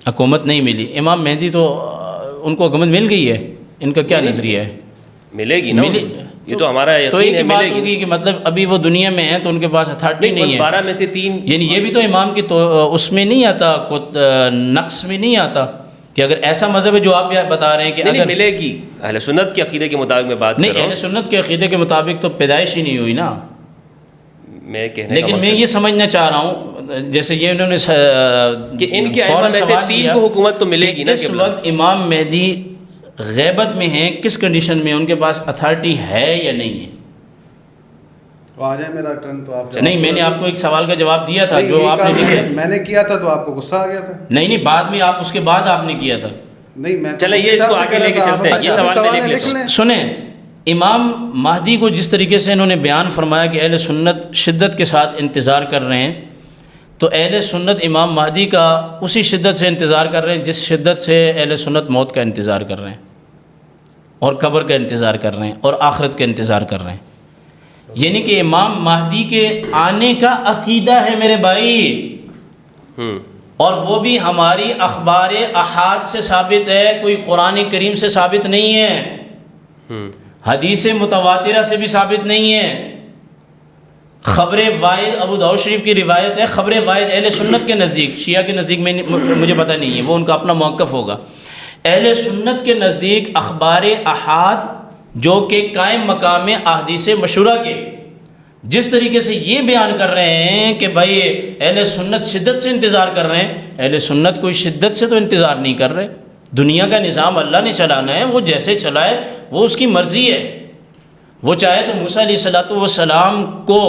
حکومت نہیں ملی۔ امام مہدی تو ان کو حکومت مل گئی ہے، ان کا کیا نظریہ ہے؟ ملے گی نا، یہ تو ہمارا یقین ہے، بات ہوگی کہ مطلب ابھی وہ دنیا میں ہیں تو ان کے پاس اتھارٹی نہیں ہے۔ 12 میں سے 3، یعنی یہ بھی تو امام کی تو اس میں نہیں آتا، نقص میں نہیں آتا کہ اگر ایسا مذہب ہے جو آپ بتا رہے ہیں کہ نہیں ملے گی، اہل سنت کے عقیدے کے مطابق میں بات کر رہا ہوں۔ نہیں، اہل سنت کے عقیدے کے مطابق تو پیدائش ہی نہیں ہوئی نا، لیکن میں یہ سمجھنا چاہ رہا ہوں جیسے یہ انہوں نے کہ ان کے ائمہ میں سے 3 کو حکومت تو ملے گی نا۔ اس وقت امام مہدی غیبت میں ہیں، کس کنڈیشن میں ان کے پاس اتھارٹی ہے یا نہیں ہے؟ آ جائے میرا ٹرن تو آپ نہیں، میں نے آپ کو ایک سوال کا جواب دیا تھا جو آپ نے لکھا، میں نے کیا تھا تو آپ کو غصہ آ گیا تھا۔ نہیں، بعد میں آپ، اس کے بعد آپ نے کیا تھا۔ نہیں، میں چلے یہ اس کو آگے لے کے چلتے ہیں، یہ سوال میں لکھ لیں۔ سنیں، امام مہدی کو جس طریقے سے انہوں نے بیان فرمایا کہ اہل سنت شدت کے ساتھ انتظار کر رہے ہیں، تو اہل سنت امام مہدی کا اسی شدت سے انتظار کر رہے ہیں جس شدت سے اہل سنت موت کا انتظار کر رہے ہیں، اور قبر کا انتظار کر رہے ہیں، اور آخرت کا انتظار کر رہے ہیں۔ یعنی کہ امام مہدی کے آنے کا عقیدہ ہے میرے بھائی، اور وہ بھی ہماری اخبار احاد سے ثابت ہے، کوئی قرآن کریم سے ثابت نہیں ہے۔ حدیث متواترہ سے بھی ثابت نہیں ہے. خبر واحد ابو داؤد شریف کی روایت ہے. خبر واحد اہل سنت کے نزدیک، شیعہ کے نزدیک میں مجھے پتہ نہیں ہے، وہ ان کا اپنا موقف ہوگا. اہل سنت کے نزدیک اخبار احاد جو کہ قائم مقام احادیث مشہورہ کے جس طریقے سے یہ بیان کر رہے ہیں کہ بھائی اہل سنت شدت سے انتظار کر رہے ہیں، اہل سنت کوئی شدت سے تو انتظار نہیں کر رہے. دنیا کا نظام اللہ نے چلانا ہے، وہ جیسے چلائے وہ اس کی مرضی ہے. وہ چاہے تو موسیٰ علیہ الصلوۃ والسلام کو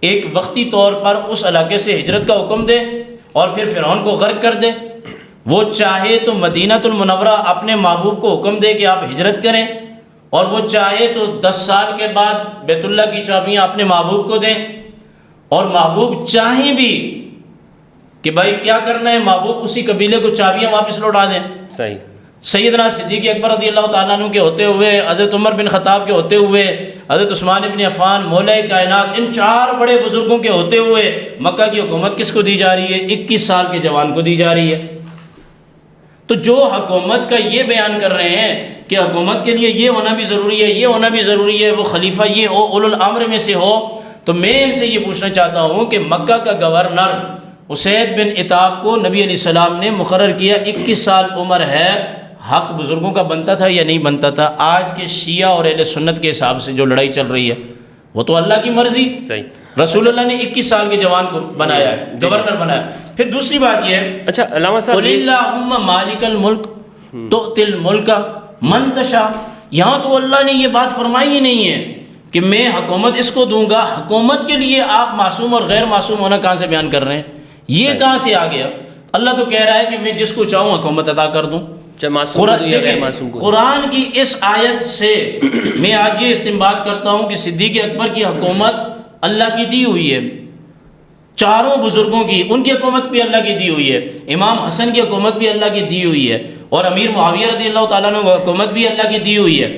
ایک وقتی طور پر اس علاقے سے ہجرت کا حکم دے اور پھر فرعون کو غرق کر دے. وہ چاہے تو مدینہ المنورہ اپنے محبوب کو حکم دے کہ آپ ہجرت کریں، اور وہ چاہے تو 10 سال کے بعد بیت اللہ کی چابیاں اپنے محبوب کو دیں. اور محبوب چاہیں بھی کہ بھائی کیا کرنا ہے، محبوب اسی قبیلے کو چابیاں واپس لوٹا دیں. صحیح. سیدنا صدیق اکبر رضی اللہ تعالیٰ عنہ کے ہوتے ہوئے، حضرت عمر بن خطاب کے ہوتے ہوئے، حضرت عثمان بن عفان مولا کائنات، ان 4 بڑے بزرگوں کے ہوتے ہوئے مکہ کی حکومت کس کو دی جا رہی ہے؟ 21 سال کے جوان کو دی جا رہی ہے. تو جو حکومت کا یہ بیان کر رہے ہیں کہ حکومت کے لیے یہ ہونا بھی ضروری ہے، یہ ہونا بھی ضروری ہے، وہ خلیفہ یہ ہو، اولو الامر میں سے ہو، تو میں ان سے یہ پوچھنا چاہتا ہوں کہ مکہ کا گورنر اسید بن عتاب کو نبی علیہ السلام نے مقرر کیا، 21 سال عمر ہے، حق بزرگوں کا بنتا تھا یا نہیں بنتا تھا؟ آج کے شیعہ اور اہل سنت کے حساب سے جو لڑائی چل رہی ہے وہ تو اللہ کی مرضی. صحیح. رسول اللہ نے 21 سال کے جوان کو بنایا ہے، گورنر بنایا. پھر دوسری بات یہ ہے، اچھا علامہ صاحب، قُلِ اللَّهُمَّ مَالِكَ الْمُلْكِ تُؤْتِي الْمُلْكَ مَنْ تَشَاءُ. یہاں تو اللہ نے یہ بات فرمائی ہی نہیں ہے کہ میں حکومت اس کو دوں گا. حکومت کے لیے آپ معصوم اور غیر معصوم ہونا کہاں سے بیان کر رہے ہیں؟ یہ کہاں سے آ گیا؟ اللہ تو کہہ رہا ہے کہ میں جس کو چاہوں حکومت عطا کر دوں. قرآن کی اس آیت سے میں آج یہ استنباط کرتا ہوں کہ صدیق اکبر کی حکومت اللہ کی دی ہوئی ہے، 4 بزرگوں کی، ان کی حکومت بھی اللہ کی دی ہوئی ہے، امام حسن کی حکومت بھی اللہ کی دی ہوئی ہے، اور امیر معاویہ رضی اللہ تعالیٰ عنہ کی حکومت بھی اللہ کی دی ہوئی ہے،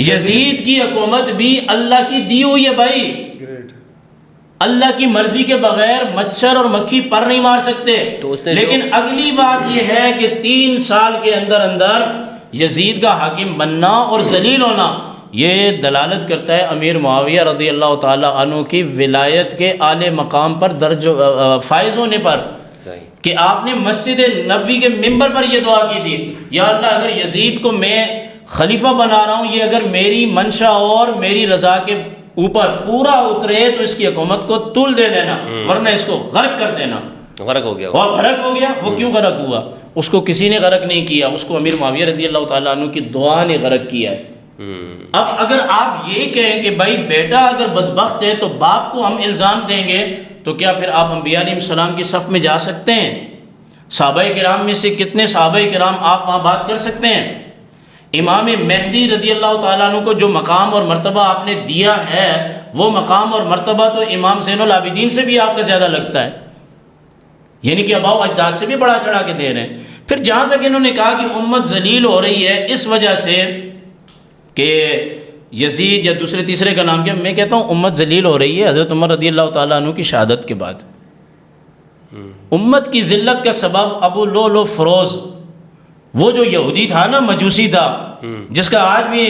یزید کی حکومت بھی اللہ کی دی ہوئی ہے. بھائی اللہ کی مرضی کے بغیر مچھر اور مکھی پر نہیں مار سکتے. لیکن اگلی بات یہ ہے کہ 3 سال کے اندر اندر یزید کا حاکم بننا اور ذلیل ہونا، یہ دلالت کرتا ہے امیر معاویہ رضی اللہ تعالیٰ عنہ کی ولایت کے اعلی مقام پر درج فائز ہونے پر. کہ آپ نے مسجد نبوی کے ممبر پر یہ دعا کی تھی، یا اللہ اگر یزید کو میں خلیفہ بنا رہا ہوں، یہ اگر میری منشا اور میری رضا کے اوپر پورا اترے تو اس کی حکومت کو طول دے دینا، ورنہ اس کو غرق کر دینا. غرق ہو گیا. اور غرق ہو گیا. وہ کیوں غرق ہوا؟ اس کو کسی نے غرق نہیں کیا، اس کو امیر معاویہ رضی اللہ تعالیٰ عنہ کی دعا نے غرق کیا ہے. اب اگر آپ یہ کہیں کہ بھائی بیٹا اگر بدبخت ہے تو باپ کو ہم الزام دیں گے، تو کیا پھر آپ انبیاء علیہ السلام کی صف میں جا سکتے ہیں؟ صحابہ کرام میں سے کتنے صحابہ کرام آپ وہاں بات کر سکتے ہیں؟ امام مہدی رضی اللہ تعالیٰ عنہ کو جو مقام اور مرتبہ آپ نے دیا ہے، وہ مقام اور مرتبہ تو امام زین العابدین سے بھی آپ کا زیادہ لگتا ہے، یعنی کہ آباء و اجداد سے بھی بڑا چڑھا کے دے رہے ہیں. پھر جہاں تک انہوں نے کہا کہ امت ذلیل ہو رہی ہے اس وجہ سے کہ یزید یا دوسرے تیسرے کا نام کیا، میں کہتا ہوں امت ذلیل ہو رہی ہے حضرت عمر رضی اللہ تعالیٰ عنہ کی شہادت کے بعد. امت کی ذلت کا سبب ابو لؤلؤ فروز، وہ جو یہودی تھا نا، مجوسی تھا، جس کا آج بھی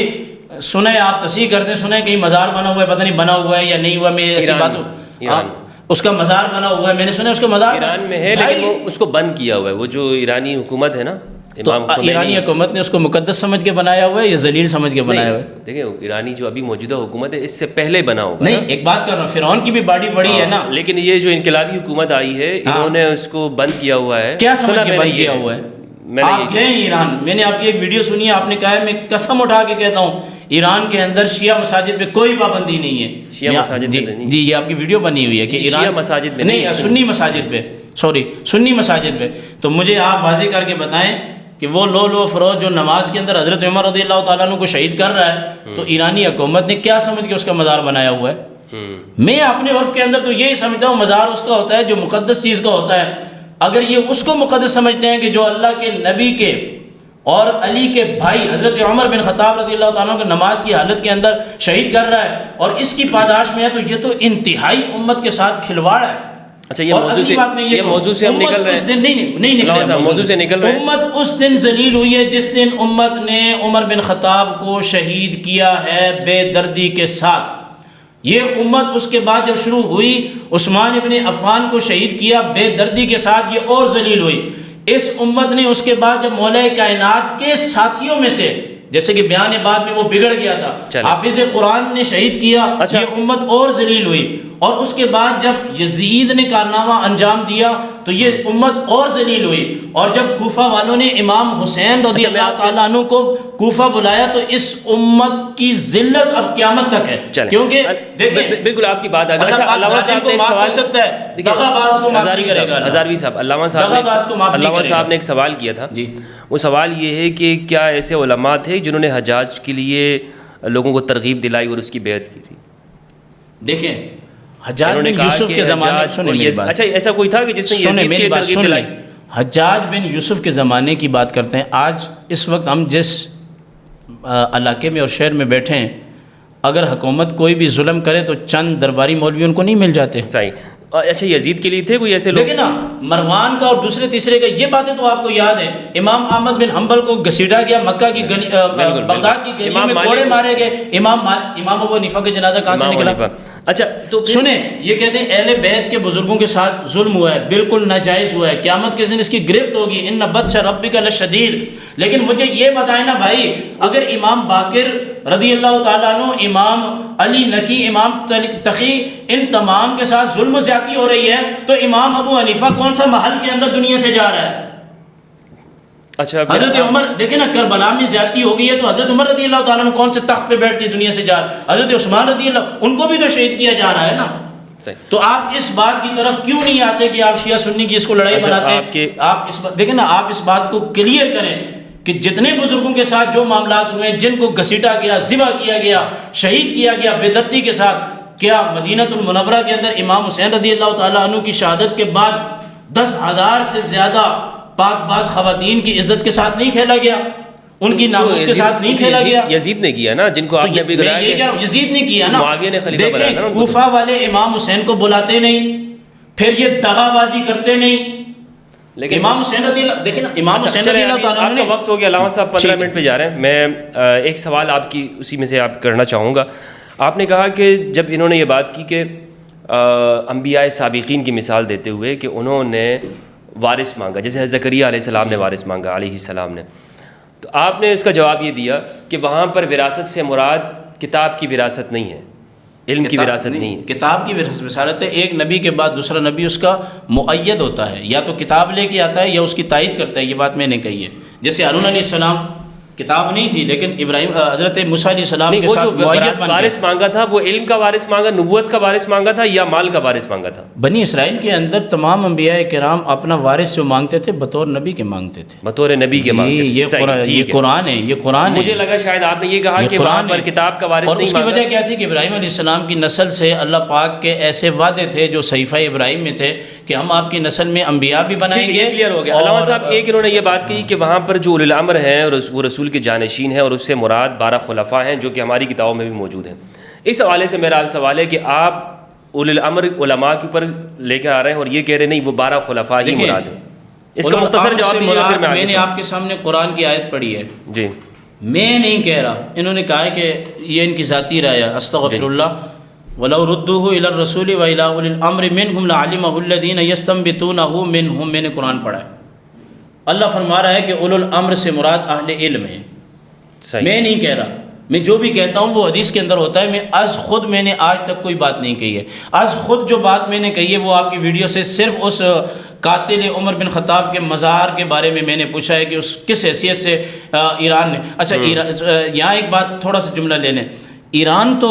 سنیں آپ تصحیح کرتے ہیں، سنیں کہیں مزار بنا ہوا ہے، پتہ نہیں بنا ہوا ہے یا نہیں ہوا، میں ایسی بات اس کا مزار بنا ہوا ہے، میں نے سنا اس کا مزار ایران میں ہے، لیکن وہ اس کو بند کیا ہوا ہے. وہ جو ایرانی حکومت ہے نا، ایرانی حکومت نے اس کو مقدس سمجھ کے بنایا ہوا ہے یا ذلیل سمجھ کے بنایا ہوا ہے؟ دیکھیں ایرانی جو ابھی موجودہ حکومت ہے اس سے پہلے بنا ہوگا. نہیں، ایک بات کر رہا ہوں، فرعون کی بھی باڈی بڑی ہے نا، لیکن یہ جو انقلابی حکومت آئی ہے انہوں نے اس کو بند کیا ہوا ہے. کیا سمجھ کے بند کیا ہوا ہے؟ آپ گئے ایران، میں نے آپ کی ایک ویڈیو سنی ہے، آپ نے کہا ہے، میں قسم اٹھا کے کہتا ہوں ایران کے اندر شیعہ مساجد پہ کوئی پابندی نہیں ہے. شیعہ مساجد جی یہ آپ کی ویڈیو بنی ہوئی ہے کہ شیعہ مساجد میں نہیں، سنی مساجد پہ، سنی مساجد پہ. تو مجھے آپ واضح کر کے بتائیں کہ وہ لؤلؤ فروز جو نماز کے اندر حضرت عمر رضی اللہ تعالیٰ عنہ کو شہید کر رہا ہے، تو ایرانی حکومت نے کیا سمجھ کے اس کا مزار بنایا ہوا ہے؟ میں اپنے عرف کے اندر تو یہی سمجھتا ہوں مزار اس کا ہوتا ہے جو مقدس چیز کا ہوتا ہے. اگر یہ اس کو مقدس سمجھتے ہیں کہ جو اللہ کے نبی کے اور علی کے بھائی حضرت عمر بن خطاب رضی اللہ تعالیٰ کو نماز کی حالت کے اندر شہید کر رہا ہے اور اس کی پاداش میں ہے، تو یہ تو انتہائی امت کے ساتھ کھلواڑ ہے. اچھا یہ موضوع سے ہم نکل رہے ہیں. نہیں نکل موضوع سے نکل رہے ہیں. امت اس دن ذلیل ہوئی ہے جس دن امت نے عمر بن خطاب کو شہید کیا ہے بے دردی کے ساتھ. یہ امت اس کے بعد جب شروع ہوئی عثمان ابن عفان کو شہید کیا بے دردی کے ساتھ, یہ اور ذلیل ہوئی. اس امت نے اس کے بعد جب مولا کائنات کے ساتھیوں میں سے, جیسے کہ بیان بعد میں وہ بگڑ گیا تھا, حافظ قرآن نے شہید کیا, یہ امت اور ذلیل ہوئی. اور اس کے بعد جب یزید نے کارنامہ انجام دیا تو یہ امت اور ذلیل ہوئی. اور جب کوفہ والوں نے امام حسین رضی اللہ تعالیٰ عنہ کو کوفہ بلایا تو اس امت کی ذلت اب قیامت تک ہے. کیونکہ دیکھیں بالکل آپ کی بات آ گئی. علامہ صاحب نے معاف کر سکتا ہے, دغاباز کو معاف نہیں کرے گا. ہزاروی صاحب, علامہ صاحب نے ایک سوال کیا تھا. جی, وہ سوال یہ ہے کہ کیا ایسے علماء تھے جنہوں نے حجاج کے لیے لوگوں کو ترغیب دلائی اور اس کی بیعت کی تھی؟ دیکھیں حجاج بن یوسف کے زمانے, اچھا ایسا کوئی تھا کہ جس نے یزید کی ترغیب دلائی؟ حجاج بن یوسف کے زمانے کی بات کرتے ہیں. آج اس وقت ہم جس علاقے میں اور شہر میں بیٹھے ہیں, اگر حکومت کوئی بھی ظلم کرے تو چند درباری مولوی ان کو نہیں مل جاتے. صحیح. اچھا یزید کے لیے تھے کوئی ایسے لوگ؟ دیکھیں نا, مروان کا اور دوسرے تیسرے کا, یہ باتیں تو آپ کو یاد ہیں. امام احمد بن حنبل کو گھسیٹا گیا, مکہ کی بغداد کی گلیوں میں کوڑے مارے گئے. امام ابو حنیفہ کا جنازہ کہاں سے نکلا؟ اچھا تو سنیں, یہ کہتے ہیں اہل بیت کے بزرگوں کے ساتھ ظلم ہوا ہے, بالکل ناجائز ہوا ہے, قیامت کے دن اس کی گرفت ہوگی. ان بطش ربک لشدید. لیکن مجھے یہ بتائیں نا بھائی, اگر امام باقر رضی اللہ تعالیٰ عنہ, امام علی نقی, امام تقی, ان تمام کے ساتھ ظلم و زیادتی ہو رہی ہے, تو امام ابو حنیفہ کون سا محل کے اندر دنیا سے جا رہا ہے؟ اچھا حضرت عمر, دیکھیں نا کربلا میں زیادتی ہو گئی ہے تو حضرت عمر رضی اللہ تعالیٰ عنہ کون سے تخت پہ بیٹھ کے دنیا سے جا رہا ہے؟ حضرت عثمان رضی اللہ, ان کو بھی تو شہید کیا جا رہا ہے نا. تو آپ اس بات کی طرف کیوں نہیں آتے کہ آپ شیعہ سنی کی اس کو لڑائی بناتے ہیں؟ آپ اس بات دیکھیں نا, آپ اس بات کو کلیئر کریں کہ جتنے بزرگوں کے ساتھ جو معاملات ہوئے, جن کو گھسیٹا گیا, ذبح کیا گیا, شہید کیا گیا بے دردی کے ساتھ, کیا مدینہ المنورہ کے اندر امام حسین رضی اللہ تعالیٰ عنہ کی شہادت کے بعد 10,000 سے زیادہ پاک باز خواتین کی عزت کے ساتھ نہیں کھیلا گیا, ان کی ناموس کے ساتھ نہیں کھیلا گیا؟ یزید نے کیا نا, جن کو آپ نے بھی گرایا. یزید نے کیا نا. معاویہ نے خلیفہ بنایا نا. کوفہ والے امام حسین کو بلاتے نہیں, پھر یہ دغا بازی کرتے نہیں. لیکن امام حسین رضی اللہ, دیکھیں نا, امام حسین رضی اللہ تعالیٰ عنہ. آپ کا وقت ہو گیا علامہ صاحب, 15 منٹ پہ جا رہے ہیں. میں ایک سوال آپ کی اسی میں سے آپ کرنا چاہوں گا. آپ نے کہا کہ جب انہوں نے یہ بات کی کہ انبیاء سابقین کی مثال دیتے ہوئے کہ انہوں نے وارث مانگا, جیسے زکریا علیہ السلام نے وارث مانگا, علیہ السلام نے, تو آپ نے اس کا جواب یہ دیا کہ وہاں پر وراثت سے مراد کتاب کی وراثت نہیں ہے, علم کی وراثت نہیں ہے. کتاب کی وراثت ہے, ایک نبی کے بعد دوسرا نبی اس کا مؤید ہوتا ہے, یا تو کتاب لے کے آتا ہے یا اس کی تائید کرتا ہے. یہ بات میں نے کہی ہے. جیسے ہارون علیہ السلام کتاب نہیں تھی, لیکن ابراہیم حضرت موسیٰ علیہ السلام کے ساتھ وارث مانگا تھا, وہ علم کا وارث مانگا, نبوت کا وارث مانگا تھا, یا مال کا وارث مانگا تھا؟ بنی اسرائیل کے اندر تمام انبیاء کرام اپنا وارث جو مانگتے تھے بطور نبی کے مانگتے تھے, بطور نبی کے مانگتے تھے. یہ قرآن ہے, یہ قرآن ہے. مجھے لگا شاید آپ نے یہ کہا کہ وہاں پر کتاب کا وارث نہیں مانگا. اور اس کی وجہ کیا تھی کہ ابراہیم علیہ السلام کی نسل سے اللہ پاک کے ایسے وعدے تھے جو صحیفہ ابراہیم میں تھے کہ ہم آپ کی نسل میں انبیاء بھی بنائیں گے. کلیئر ہو گیا. علامہ صاحب ایک انہوں نے یہ بات کہی کہ وہاں پر جو اولی الامر ہیں اور وہ رسول کے جانشین ہیں, اور اس سے مراد 12 خلفاء ہیں جو کہ ہماری کتابوں میں بھی موجود ہیں. اس حوالے سے میرا سوال ہے کہ آپ اولی الامر علماء کے اوپر لے کے آ رہے ہیں اور یہ کہہ رہے نہیں وہ 12 خلفاء ہی مراد ہیں. اس کا مختصر جواب میں نے آپ کے سامنے قرآن کی آیت پڑھی ہے. جی, میں نہیں کہہ رہا, انہوں نے کہا ہے کہ یہ ان کی ذاتی رائے ہے. استغفر اللہ. وَلَوْ رُدُّوهُ إِلَى الرَّسُولِ وَإِلَىٰ أُولِي الْأَمْرِ مِنْهُمْ لَعَلِمَهُ الَّذِينَ يَسْتَنبِطُونَهُ مِنْهُمْ. میں نے قرآن پڑھا ہے, اللہ فرما رہا ہے کہ اولو الامر سے مراد اہل علم ہے. میں نہیں کہہ رہا, میں جو بھی کہتا ہوں وہ حدیث کے اندر ہوتا ہے. میں از خود میں نے آج تک کوئی بات نہیں کہی ہے. از خود جو بات میں نے کہی ہے وہ آپ کی ویڈیو سے صرف اس قاتل عمر بن خطاب کے مزار کے بارے میں میں نے پوچھا ہے کہ اس کس حیثیت سے ایران نے. اچھا یہاں ایک بات تھوڑا سا جملہ لے لیں. ایران تو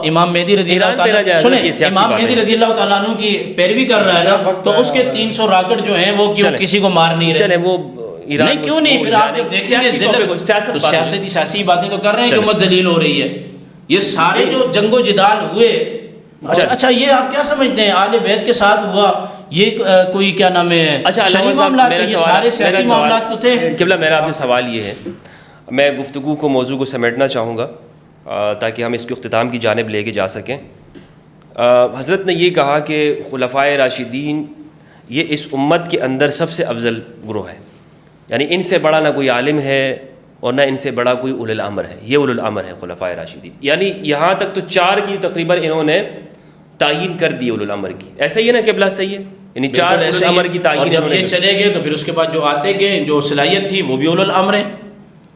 امام مہدی رضی اللہ تعالیٰ سنیں, امام مہدی رضی اللہ تعالیٰ عنہ کی پیروی کر رہا ہے نا, تو اس کے 300 راکٹ جو ہیں وہ کیوں کسی کو مار نہیں رہے؟ چلیں وہ نہیں کیوں نہیں, پھر آپ جب دیکھیں گے سیاسی باتیں تو کر رہے ہیں کہ امت ذلیل ہو رہی ہے. یہ سارے جو جنگ و جدال ہوئے, اچھا یہ آپ کیا سمجھتے ہیں اہل بیت کے ساتھ ہوا یہ کوئی کیا نام ہے شرعی معاملات تھے؟ یہ سارے سیاسی معاملات تو تھے. قبلہ میرا آپ سے سوال یہ ہے, میں گفتگو کو موضوع کو سمیٹنا چاہوں گا تاکہ ہم اس کے اختتام کی جانب لے کے جا سکیں. حضرت نے یہ کہا کہ خلفائے راشدین یہ اس امت کے اندر سب سے افضل گروہ ہے، یعنی ان سے بڑا نہ کوئی عالم ہے اور نہ ان سے بڑا کوئی اولو الامر ہے، یہ اولو الامر ہے خلفائے راشدین. یعنی یہاں تک تو 4 کی تقریباً انہوں نے تعین کر دی اولو الامر کی. ایسا ہی ہے نا قبلہ؟ صحیح ہے، یعنی 4 اولو الامر کی تعین. جب یہ چلے گئے تو پھر اس کے بعد جو آتے گئے جو صلاحیت تھی وہ بھی اولو الامر ہے.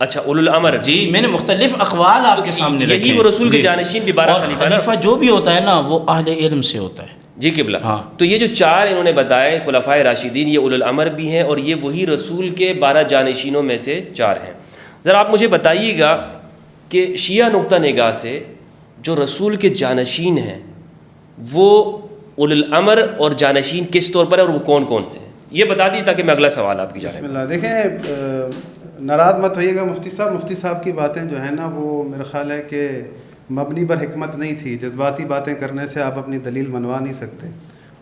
اچھا اولو الامر، جی میں نے مختلف اقوال آپ کے سامنے رکھے. یہی وہ رسول کے جانشین بھی 12 خلیفہ جو بھی ہوتا ہے نا وہ اہل علم سے ہوتا ہے. جی قبلہ. ہاں تو یہ جو 4 انہوں نے بتائے خلفائے راشدین، یہ اولو الامر بھی ہیں اور یہ وہی رسول کے 12 جانشینوں میں سے 4 ہیں. ذرا آپ مجھے بتائیے گا کہ شیعہ نقطہ نگاہ سے جو رسول کے جانشین ہیں وہ اولو الامر اور جانشین کس طور پر ہے اور وہ کون کون سے ہیں، یہ بتا دیجیے تاکہ میں اگلا سوال آپ کی جانب. بسم اللہ. دیکھیں ناراض مت ہوئیے گا مفتی صاحب کی باتیں جو ہیں نا وہ میرا خیال ہے کہ مبنی پر حکمت نہیں تھی. جذباتی باتیں کرنے سے آپ اپنی دلیل منوا نہیں سکتے.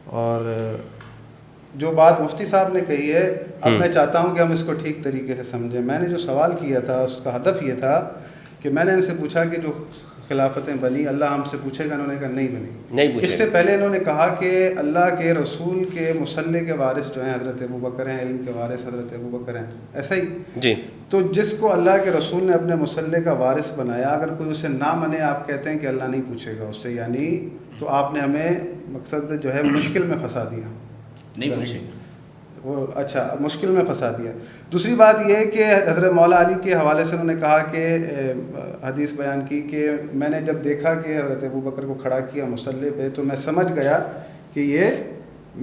اور جو بات مفتی صاحب نے کہی ہے اب میں چاہتا ہوں کہ ہم اس کو ٹھیک طریقے سے سمجھیں. میں نے جو سوال کیا تھا اس کا ہدف یہ تھا کہ میں نے ان سے پوچھا کہ جو خلافتیں بنی اللہ ہم سے پوچھے گا، انہوں نے کہا نہیں بنی. اس سے پہلے انہوں نے کہا کہ اللہ کے رسول کے مصلی کے وارث جو ہیں حضرت ابو بکر ہیں، علم کے وارث حضرت ابو بکر ہیں. ایسا ہی جی. تو جس کو اللہ کے رسول نے اپنے مصلی کا وارث بنایا اگر کوئی اسے نہ مانے، آپ کہتے ہیں کہ اللہ نہیں پوچھے گا اس سے، یعنی تو آپ نے ہمیں مقصد جو ہے مشکل میں پھنسا دیا. نہیں پوچھے گا وہ، اچھا مشکل میں پھنسا دیا. دوسری بات یہ کہ حضرت مولا علی کے حوالے سے انہوں نے کہا کہ حدیث بیان کی کہ میں نے جب دیکھا کہ حضرت ابو بکر کو کھڑا کیا مصلی پہ تو میں سمجھ گیا کہ یہ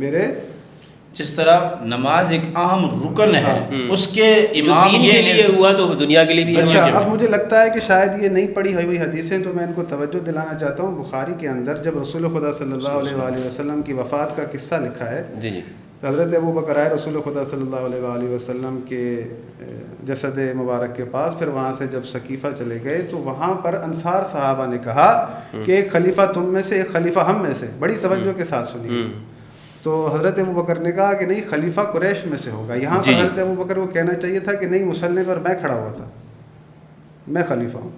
میرے، جس طرح نماز ایک اہم رکن ہے اس کے امام دین کے لیے ہوا تو دنیا کے لیے بھی. اچھا اب مجھے لگتا ہے کہ شاید یہ نہیں پڑھی ہوئی حدیثیں تو میں ان کو توجہ دلانا چاہتا ہوں. بخاری کے اندر جب رسول خدا صلی اللہ علیہ وآلہ وسلم کی وفات کا قصہ لکھا ہے، جی جی، تو حضرت ابو بکر آئے رسول خدا صلی اللہ علیہ وآلہ وسلم کے جسد مبارک کے پاس. پھر وہاں سے جب ثقیفہ چلے گئے تو وہاں پر انصار صحابہ نے کہا کہ ایک خلیفہ تم میں سے ایک خلیفہ ہم میں سے. بڑی توجہ کے ساتھ سنیے. تو حضرت ابو بکر نے کہا کہ نہیں خلیفہ قریش میں سے ہوگا. یہاں پر حضرت ابو بکر کو کہنا چاہیے تھا کہ نہیں مصلی پر میں کھڑا ہوا تھا، میں خلیفہ ہوں.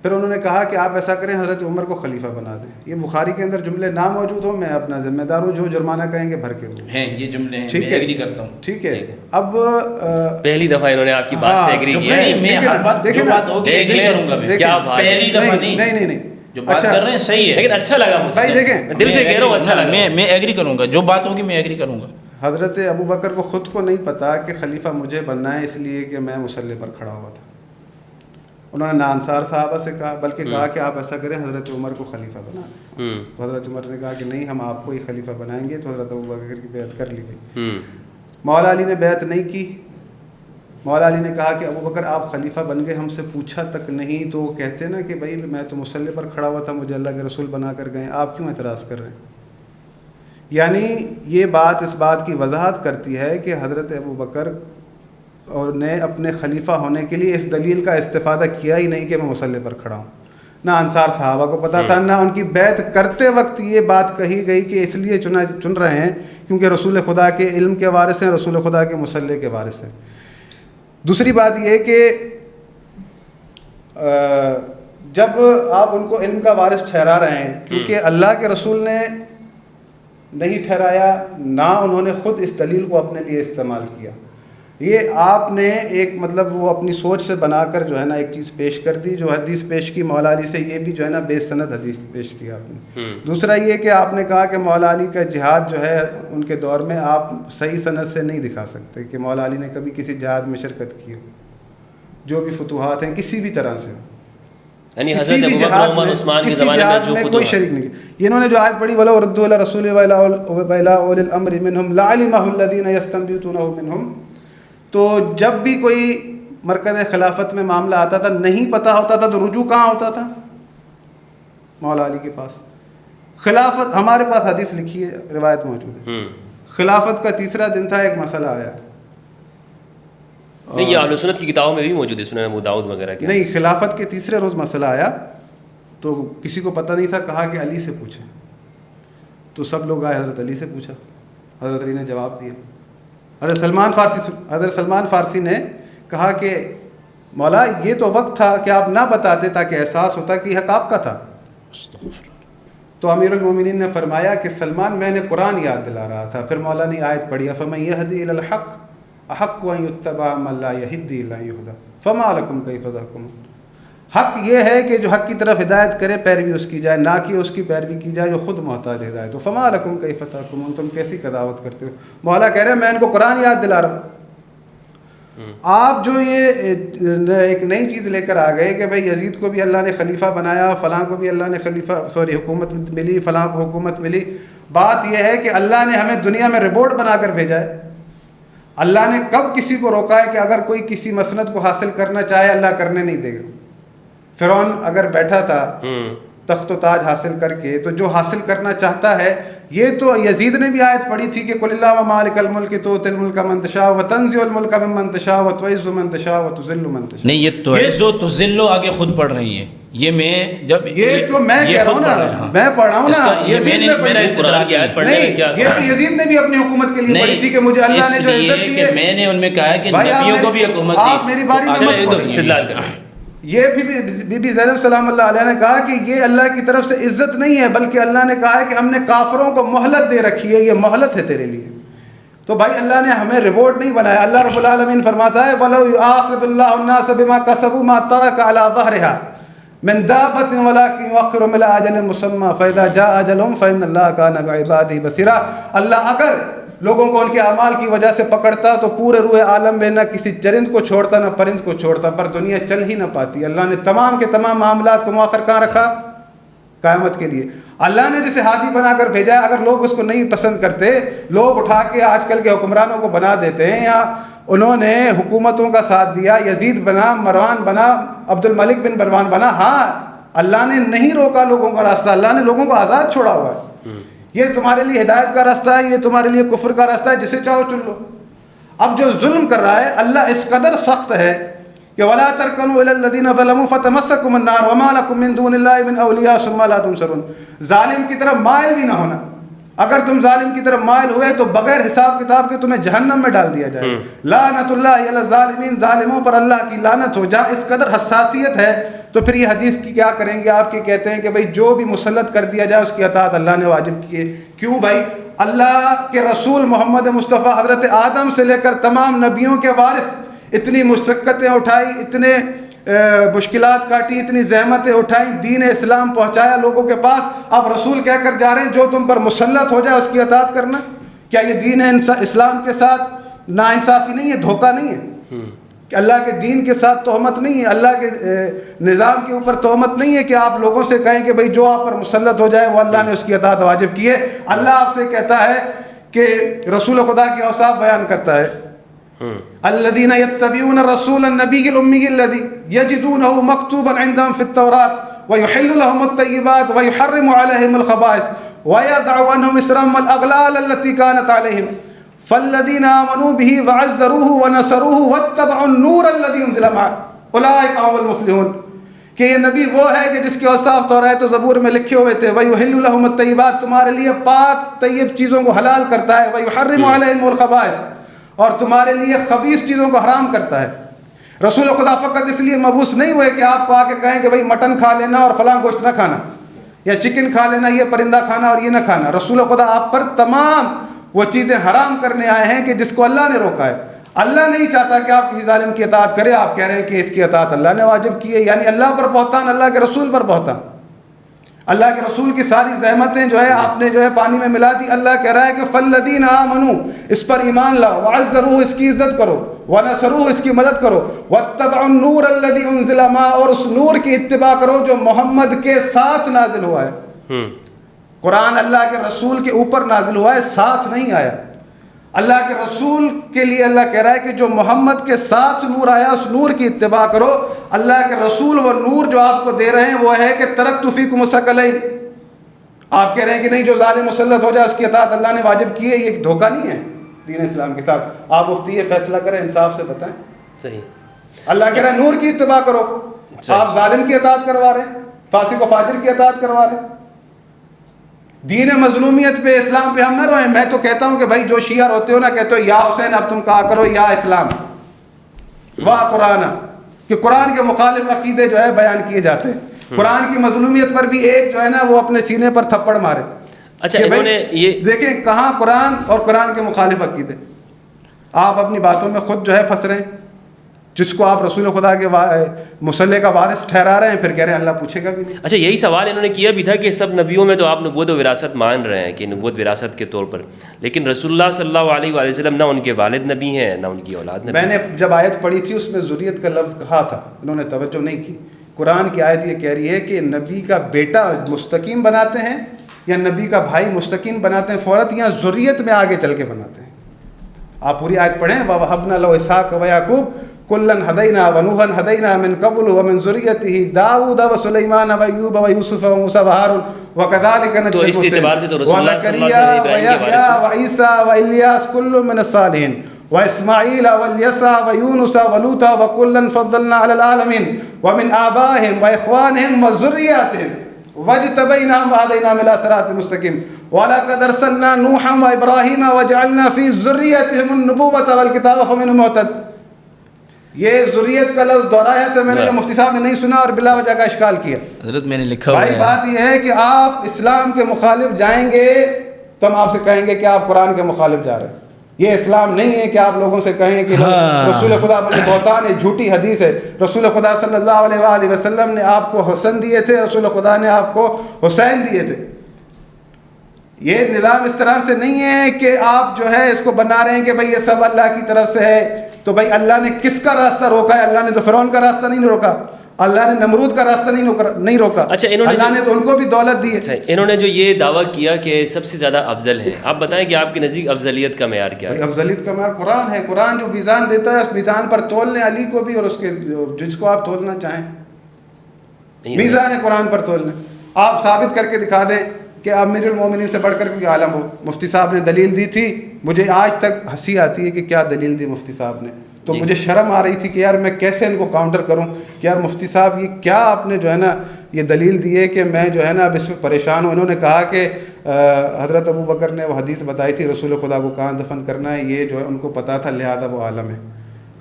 پھر انہوں نے کہا کہ آپ ایسا کریں حضرت عمر کو خلیفہ بنا دیں. یہ بخاری کے اندر جملے نہ موجود ہوں، میں اپنا ذمہ دار ہوں، جو جرمانہ کہیں گے بھر کے دوں. ہیں یہ جملے ہیں، ٹھیک میں ہے، ایگری کرتا ہوں. ٹھیک ہے. اب پہلی دفعہ انہوں نے آپ کی بات سے ایگری کیا ہے. میں ہر بات جو بات ہوگی ایگری کروں گا. کیا بات، پہلی دفعہ نہیں جو بات کر رہے ہیں صحیح ہے، لیکن اچھا لگا مجھے. بھائی دیکھیں دل سے کہہ رہا ہوں اچھا لگا. میں ایگری کروں گا، جو بات ہوگی میں ایگری کروں گا. حضرت ابو بکر کو خود کو نہیں پتا کہ خلیفہ مجھے بننا ہے اس لیے کہ میں مصلی پر کھڑا ہوا تھا. انہوں نے نہ انصار صحابہ سے کہا بلکہ کہا کہ آپ ایسا کریں حضرت عمر کو خلیفہ بنا دیں. تو حضرت عمر نے کہا کہ نہیں ہم آپ کو ہی خلیفہ بنائیں گے. تو حضرت ابو بکر کی بیعت کر لی گئی. مولا علی نے بیعت نہیں کی. مولا علی نے کہا کہ ابو بکر آپ خلیفہ بن گئے، ہم سے پوچھا تک نہیں. تو وہ کہتے نا کہ بھائی میں تو مصلی پر کھڑا ہوا تھا، مجھے اللہ کے رسول بنا کر گئے، آپ کیوں اعتراض کر رہے ہیں؟ یعنی یہ بات اس بات کی وضاحت کرتی ہے کہ حضرت ابو بکر اور نے اپنے خلیفہ ہونے کے لیے اس دلیل کا استفادہ کیا ہی نہیں کہ میں مصلی پر کھڑا ہوں. نہ انصار صحابہ کو پتہ تھا، نہ ان کی بیعت کرتے وقت یہ بات کہی گئی کہ اس لیے چن رہے ہیں کیونکہ رسول خدا کے علم کے وارث ہیں، رسول خدا کے مصلی کے وارث ہیں. دوسری بات یہ کہ جب آپ ان کو علم کا وارث ٹھہرا رہے ہیں، کیونکہ اللہ کے رسول نے نہیں ٹھہرایا، نہ انہوں نے خود اس دلیل کو اپنے لیے استعمال کیا. یہ آپ نے ایک مطلب وہ اپنی سوچ سے بنا کر جو ہے نا ایک چیز پیش کر دی. جو حدیث پیش کی مولا علی سے، یہ بھی جو ہے نا بے سند حدیث پیش کی آپ نے. دوسرا یہ کہ آپ نے کہا کہ مولا علی کا جہاد جو ہے ان کے دور میں آپ صحیح سند سے نہیں دکھا سکتے کہ مولا علی نے کبھی کسی جہاد میں شرکت کی ہو. جو بھی فتوحات ہیں کسی بھی طرح سے، یعنی حضرت ابو بکر عمر عثمان کے زمانے میں جو کوئی شریک نہیں کیا. انہوں نے جو آیت پڑھی وَلَوْ رَدُّوهُ إِلَى الرَّسُولِ وَإِلَى أُولِي الْأَمْرِ مِنْهُمْ لَعَلِمَهُ الَّذِينَ يَسْتَنبِطُونَهُ مِنْهُمْ. تو جب بھی کوئی مرکز خلافت میں معاملہ آتا تھا نہیں پتہ ہوتا تھا تو رجوع کہاں ہوتا تھا؟ مولا علی کے پاس. خلافت ہمارے پاس حدیث لکھی ہے، روایت موجود ہے. خلافت کا تیسرا دن تھا، ایک مسئلہ آیا. نہیں یہ اہل سنت کی کتابوں میں بھی موجود ہے، سنن ابو داؤد وغیرہ کے. نہیں، خلافت کے تیسرے روز مسئلہ آیا تو کسی کو پتہ نہیں تھا، کہا کہ علی سے پوچھیں. تو سب لوگ آئے، حضرت علی سے پوچھا. حضرت علی نے جواب دیا. حضرت سلمان فارسی نے کہا کہ مولا یہ تو وقت تھا کہ آپ نہ بتاتے تاکہ احساس ہوتا کہ حق آپ کا تھا. تو امیر المومنین نے فرمایا کہ سلمان میں نے قرآن یاد دلا رہا تھا، پھر مولا نے آیت پڑھی فَمَن يَهْدِ إِلَى الْحَقِّ أَحَقُّ أَن يُتَّبَعَ مَن لَّا يَهِدِّ إِلَّا أَن يُهْدَىٰ فَمَا لَكُمْ كَيْفَ تَحْكُمُونَ۔ حق یہ ہے کہ جو حق کی طرف ہدایت کرے پیروی اس کی جائے، نہ کہ اس کی پیروی کی جائے جو خود محتاج ہدایت ہو۔ فَمَا لَكُمْ كَيْفَ تَحْكُمُونَ، تم کیسی قضاوت کرتے ہو؟ مولا کہہ رہے ہیں میں ان کو قرآن یاد دلا رہا ہوں۔ آپ جو یہ ایک نئی چیز لے کر آ گئے کہ بھئی یزید کو بھی اللہ نے خلیفہ بنایا، فلاں کو بھی اللہ نے حکومت ملی، فلاں کو حکومت ملی۔ بات یہ ہے کہ اللہ نے ہمیں دنیا میں رپورٹ بنا کر بھیجا ہے۔ اللہ نے کب کسی کو روکا ہے کہ اگر کوئی کسی مسند کو حاصل کرنا چاہے اللہ کرنے نہیں دے گا؟ فرعون اگر بیٹھا تھا تخت و تاج حاصل کر کے، تو جو حاصل کرنا چاہتا ہے، یہ تو یزید نے بھی آیت پڑھی تھی کہ قل اللہم مالک الملک تؤتی الملک من تشاء وتنزع الملک ممن تشاء وتعز من تشاء وتذل من تشاء۔ نہیں، یہ تعز و تذل آگے خود پڑھ رہی ہے، یہ میں جب یہ تو میں کہہ رہا ہوں نا، میں پڑھ رہا ہوں نا، یزید نے پڑھی نہیں، یہ تو یزید نے بھی اپنی حکومت کے لیے پڑھی تھی کہ مجھے اللہ نے جو عزت دی ہے۔ میں نے ان میں کہا ہے کہ نبیوں کو بھی حکومت دی۔ آپ میری باری میں مت بولیں۔ یہ بی بی زینب سلام اللہ علیہ نے کہا کہ یہ اللہ کی طرف سے عزت نہیں ہے، بلکہ اللہ نے کہا ہے کہ ہم نے کافروں کو مہلت دے رکھی ہے، یہ مہلت ہے تیرے لیے۔ تو بھائی اللہ نے ہمیں ریوارڈ نہیں بنایا۔ اللہ رب العالمین فرماتا ہے وَلَوْ يُؤَاخِذُ اللَّهُ النَّاسَ بِمَا كَسَبُوا مَا تَرَكَ عَلَى ظَهْرِهَا مِن دَابَّةٍ وَلَٰكِن يُؤَخِّرُهُمْ إِلَىٰ أَجَلٍ مُّسَمًّى فَإِذَا جَاءَ أَجَلُهُمْ فَإِنَّ اللَّهَ كَانَ بِعِبَادِهِ بَصِيرًا۔ اللہ اگر لوگوں کو ان کے اعمال کی وجہ سے پکڑتا تو پورے روئے عالم میں نہ کسی چرند کو چھوڑتا نہ پرند کو چھوڑتا، پر دنیا چل ہی نہ پاتی۔ اللہ نے تمام کے تمام معاملات کو مؤخر کہاں رکھا؟ قیامت کے لیے۔ اللہ نے جسے ہادی بنا کر بھیجا ہے، اگر لوگ اس کو نہیں پسند کرتے، لوگ اٹھا کے آج کل کے حکمرانوں کو بنا دیتے ہیں، یا انہوں نے حکومتوں کا ساتھ دیا، یزید بنا، مروان بنا، عبد الملک بن مروان بنا، ہاں اللہ نے نہیں روکا لوگوں کا راستہ، اللہ نے لوگوں کو آزاد چھوڑا ہوا ہے۔ یہ تمہارے لیے ہدایت کا راستہ ہے، یہ تمہارے لیے کفر کا راستہ ہے، جسے چاہو چن لو۔ اب جو ظلم کر رہا ہے اللہ اس قدر سخت ہے کہ وَلَا تَرْكَنُوا إِلَى الَّذِينَ ظَلَمُوا فَتَمَسَّكُمُ النَّارُ وَمَا لَكُم مِّن دُونِ اللَّهِ مِنْ أَوْلِيَاءَ ثُمَّ لَا تُنصَرُونَ۔ ظالم کی طرف مائل بھی نہ ہونا، اگر تم ظالم کی طرف مائل ہوئے تو بغیر حساب کتاب کے تمہیں جہنم میں ڈال دیا جائے۔ لعنت اللہ علی الظالمین، ظالموں پر اللہ کی لعنت ہو۔ جہاں اس قدر حساسیت ہے تو پھر یہ حدیث کی کیا کریں گے آپ؟ کے کہتے ہیں کہ بھائی جو بھی مسلط کر دیا جائے اس کی اطاعت اللہ نے واجب کی ہے۔ کیوں بھائی؟ اللہ کے رسول محمد مصطفیٰ حضرت آدم سے لے کر تمام نبیوں کے وارث اتنی مشقتیں اٹھائی، اتنے مشکلات کاٹی، اتنی زحمتیں اٹھائیں، دین اسلام پہنچایا لوگوں کے پاس۔ اب رسول کہہ کر جا رہے ہیں جو تم پر مسلط ہو جائے اس کی اطاعت کرنا۔ کیا یہ دین اسلام کے ساتھ ناانصافی نہیں ہے، دھوکہ نہیں ہے؟ کہ اللہ کے دین کے ساتھ تہمت نہیں ہے، اللہ کے نظام کے اوپر تہمت نہیں ہے کہ آپ لوگوں سے کہیں کہ بھئی جو آپ پر مسلط ہو جائے وہ اللہ نے اس کی اطاعت واجب کی ہے۔ اللہ آپ سے کہتا ہے کہ رسول خدا کے اوصاف بیان کرتا ہے الذين يتبعون الرسول النبي الأمي الذي يجدونه مكتوبا عندهم في التوراة ويحل لهم الطيبات ويحرم عليهم الخبائث ويضع عنهم إصرهم والأغلال التي كانت عليهم فالذين آمنوا به وعزروه ونصروه واتبعوا النور الذي أنزل معه أولئك هم المفلحون۔ کہ یہ نبی وہ ہے کہ جس کے اوصاف تورات و زبور میں لکھے ہوئے تھے، وَيُحِلُّ لَهُمُ الطَّيِّبَاتِ، تمہارے لیے پاک طیب چیزوں کو حلال کرتا ہے، وَيُحَرِّمُ عَلَيْهِمُ الْخَبَائِثَ، اور تمہارے لیے خبیث چیزوں کو حرام کرتا ہے۔ رسول خدا فقط اس لیے مبعوث نہیں ہوئے کہ آپ کو آ کے کہیں کہ بھئی مٹن کھا لینا اور فلاں گوشت نہ کھانا، یا چکن کھا لینا، یہ پرندہ کھانا اور یہ نہ کھانا۔ رسول خدا آپ پر تمام وہ چیزیں حرام کرنے آئے ہیں کہ جس کو اللہ نے روکا ہے۔ اللہ نہیں چاہتا کہ آپ کسی ظالم کی اطاعت کریں، آپ کہہ رہے ہیں کہ اس کی اطاعت اللہ نے واجب کی ہے، یعنی اللہ پر بہتان، اللہ کے رسول پر بہتان۔ اللہ کے رسول کی ساری زحمتیں جو ہے آپ نے جو ہے پانی میں ملا دی۔ اللہ کہہ رہا ہے کہ فالذین آمنوا، اس پر ایمان لاؤ، وعزروه، اس کی عزت کرو، ونصروه، اس کی مدد کرو، واتبعوا النور الذی انزل معه، اور اس نور کی اتباع کرو جو محمد کے ساتھ نازل ہوا ہے۔ قرآن اللہ کے رسول کے اوپر نازل ہوا ہے، ساتھ نہیں آیا۔ اللہ کے رسول کے لیے اللہ کہہ رہا ہے کہ جو محمد کے ساتھ نور آیا اس نور کی اتباع کرو۔ اللہ کے رسول وہ نور جو آپ کو دے رہے ہیں وہ ہے کہ ترکت فیکم الثقلین۔ آپ کہہ رہے ہیں کہ نہیں جو ظالم مسلط ہو جائے اس کی اطاعت اللہ نے واجب کی ہے، یہ دھوکہ نہیں ہے دین اسلام کے ساتھ۔ آپ مفتی فیصلہ کریں، انصاف سے بتائیں۔ صحیح۔ اللہ کہہ رہا ہے نور کی اتباع کرو، آپ ظالم کی اطاعت کروا رہے ہیں، فاسق و فاجر کی اطاعت کروا رہے ہیں۔ دین مظلومیت پہ، اسلام پہ ہم نہ روئیں۔ میں تو کہتا ہوں کہ بھائی جو شیعہ روتے ہو نا، کہتے ہو یا حسین، اب تم کہا کرو یا اسلام، واہ قرآن، کہ قرآن کے مخالف عقیدے جو ہے بیان کیے جاتے ہیں۔ قرآن کی مظلومیت پر بھی ایک جو ہے نا وہ اپنے سینے پر تھپڑ مارے. اچھا انہوں نے یہ دیکھیں کہاں قرآن اور قرآن کے مخالف عقیدے. آپ اپنی باتوں میں خود جو ہے پھنس رہے ہیں. جس کو آپ رسول خدا کے مصلی کا وارث ٹھہرا رہے ہیں پھر کہہ رہے ہیں اللہ پوچھے گا بھی نہیں. اچھا یہی سوال انہوں نے کیا بھی تھا کہ سب نبیوں میں تو آپ نبوت و وراثت مان رہے ہیں کہ نبوت وراثت کے طور پر، لیکن رسول اللہ صلی اللہ علیہ وآلہ وسلم نہ ان کے والد نبی ہیں نہ ان کی اولاد نبی. میں نے جب آیت پڑھی تھی اس میں ذریت کا لفظ کہا تھا، انہوں نے توجہ نہیں کی. قرآن کی آیت یہ کہہ رہی ہے کہ نبی کا بیٹا مستقیم بناتے ہیں یا نبی کا بھائی مستقیم بناتے ہیں فوراً، یا ذریت میں آگے چل کے بناتے ہیں. آپ پوری آیت پڑھیں وَوَهَبْنَا لَهُ إِسْحَاقَ وَيَعْقُوبَ كُلًّا هَدَيْنَا وَنُوحًا هَدَيْنَا مِن قَبْلُ وَمِن ذُرِّيَّتِهِ دَاوُودَ وَسُلَيْمَانَ وَأَيُّوبَ وَيُوسُفَ وَمُوسَىٰ وَهَارُونَ وَكَذَٰلِكَ نَجْزِي تو اس اعتبار سے تو رسول اللہ صلی اللہ وَزَكَرِيَّا علیہ وسلم ابراہیم کے وَيَحْيَىٰ وارث ہیں. وَعِيسَىٰ وَإِلْيَاسَ كُلٌّ مِّنَ الصَّالِحِينَ وَإِسْمَاعِيلَ وَالْيَسَعَ وَيُونُسَ وَلُوطًا وَكُلًّا فَضَّلْنَا عَلَى الْعَالَمِينَ وَمِنْ آبَائِهِمْ وَإِخْوَانِهِمْ وَذُرِّيَّاتِهِمْ وَاجْتَبَيْنَاهُمْ وَهَدَيْنَاهُمْ إِلَىٰ صِرَاطٍ مُّسْتَقِيمٍ وَلَقَدْ أَرْسَلْنَا نُوحًا وَإِبْرَاهِيمَ وَجَعَلْنَا فِي ذُرِّيَّتِهِمُ النُّبُوَّةَ وَالْكِتَابَ فَمِنْهُم مُّهْتَدٍ. یہ ذریت کا لفظ دہرایا تھا میں نے، مفتی صاحب نے نہیں سنا اور بلا وجہ کا اشکال کیا. حضرت میں نے لکھا ہوا بھائی ہے بات یہ ہے کہ آپ اسلام کے مخالف جائیں گے تو ہم آپ سے کہیں گے کہ آپ قرآن کے مخالف جا رہے ہیں. یہ اسلام نہیں ہے کہ آپ لوگوں سے کہیں کہ رسول خدا بڑے بہتان ہے، جھوٹی حدیث ہے. رسول خدا صلی اللہ علیہ وآلہ وسلم نے آپ کو حسن دیے تھے، رسول خدا نے آپ کو حسین دیے تھے. یہ نظام اس طرح سے نہیں ہے کہ آپ جو ہے اس کو بنا رہے ہیں کہ بھئی یہ سب اللہ کی طرف سے ہے. تو بھئی اللہ نے کس کا راستہ روکا ہے؟ اللہ نے تو فرعون کا راستہ نہیں روکا، اللہ نے نمرود کا راستہ نہیں روکا. اچھا اللہ نے تو ان کو بھی دولت دی ہے. انہوں نے جو یہ دعویٰ کیا کہ سب سے زیادہ افضل ہے، آپ بتائیں کہ آپ کے نزدیک افضلیت کا معیار کیا ہے؟ افضلیت کا معیار قرآن ہے. قرآن جو میزان دیتا ہے اس میزان پر تول لیں علی کو بھی اور اس کے جس کو آپ تولنا چاہیں. میزان ہے قرآن پر تول لیں. آپ ثابت کر کے دکھا دیں کہ امیر المومنین سے بڑھ کر کوئی عالم ہو. مفتی صاحب نے دلیل دی تھی، مجھے آج تک ہنسی آتی ہے کہ کیا دلیل دی مفتی صاحب نے. تو مجھے شرم آ رہی تھی کہ یار میں کیسے ان کو کاؤنٹر کروں کہ یار مفتی صاحب یہ کیا آپ نے جو ہے نا یہ دلیل دی ہے کہ میں جو ہے نا اب اس میں پریشان ہوں. انہوں نے کہا کہ حضرت ابو بکر نے وہ حدیث بتائی تھی رسول خدا کو کہاں دفن کرنا ہے، یہ جو ہے ان کو پتہ تھا لہذا وہ عالم ہے.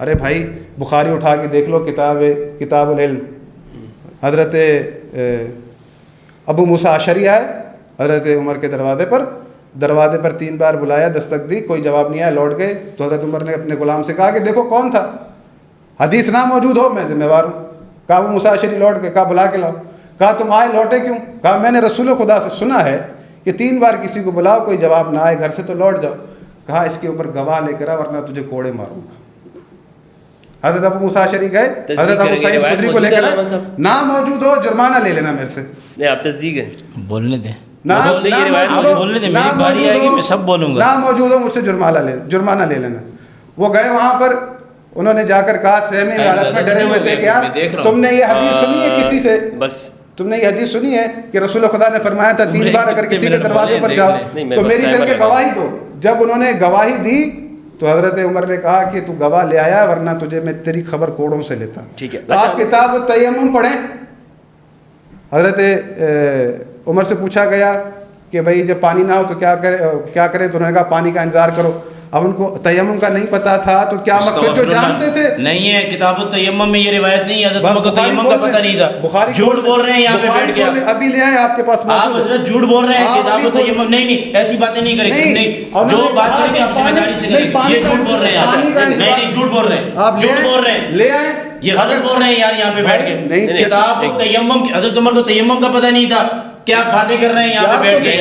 ارے بھائی بخاری اٹھا کے دیکھ لو، کتاب العلم، حضرت ابو موسیٰ اشعری آئے حضرت عمر کے دروازے پر 3 بار بلایا، دستک دی، کوئی جواب نہیں آیا، لوٹ گئے. تو حضرت عمر نے اپنے غلام سے کہا کہ دیکھو کون تھا، حدیث نہ موجود ہو میں ذمہ وار ہوں. کہا ابو موسیٰ اشعری لوٹ گئے. کہا بلا کے لاؤ. کہا تم آئے لوٹے کیوں؟ کہا میں نے رسول خدا سے سنا ہے کہ 3 بار کسی کو بلاؤ کوئی جواب نہ آئے گھر سے تو لوٹ جاؤ. کہا اس کے اوپر گواہ لے کر آ ورنہ تجھے کوڑے ماروں گا. حضرت ابو موسیٰ اشعری گئے، حضرت ابو سعید خدری کو لے کر آئے، نہ موجود ہو جرمانہ لے لینا میرے سے. نہیں آپ تصدیق ہے، بولنے دیں، نہ موجود ہو مجھ سے جرمانہ لے لینا. وہ گئے وہاں پر، انہوں نے جا کر کہا سہمی حالت میں ڈرے ہوئے تھے کہ یار تم نے یہ حدیث سنی ہے کسی سے، بس تم نے یہ حدیث سنی ہے کہ رسول خدا نے فرمایا تھا 3 بار اگر کسی کے دروازے پر جاؤ تو میری چل کے گواہی دو. جب انہوں نے گواہی دی تو حضرت عمر نے کہا کہ تو گواہ لے آیا ورنہ تجھے میں تیری خبر کوڑوں سے لیتا. ٹھیک ہے، آپ کتاب التیمم پڑھیں. حضرت عمر سے پوچھا گیا کہ بھائی جب پانی نہ ہو تو کیا کریں؟ تو انہوں نے کہا پانی کا انتظار کرو. اب ان کو تیمم کا نہیں پتا تھا تو کیا مقصد جو جانتے تھے نہیں ہے. کتاب التیمم میں یہ روایت نہیں ہے، حضرت عمر کو تیمم کا پتہ نہیں تھا. جھوٹ بول رہے ہیں یہاں پہ بیٹھ کے. ابھی لے آئے آپ کے پاس، آپ حضرت جھوٹ بول رہے ہیں. کتاب التیمم نہیں ایسی باتیں نہیں کریں گے. نہیں جو بات کریں گے آپ ذمہ داری سے کریں گے. یہ جھوٹ بول رہے ہیں. نہیں جھوٹ بول رہے ہیں، جھوٹ بول رہے ہیں، لے آئے. یہ غلط بول رہے ہیں یار یہاں پہ بیٹھ کے. کتاب التیمم حضرت عمر کو تیمم کا پتہ نہیں تھا. کیا باتیں کر رہے ہیں یہاں پہ بیٹھ کے؟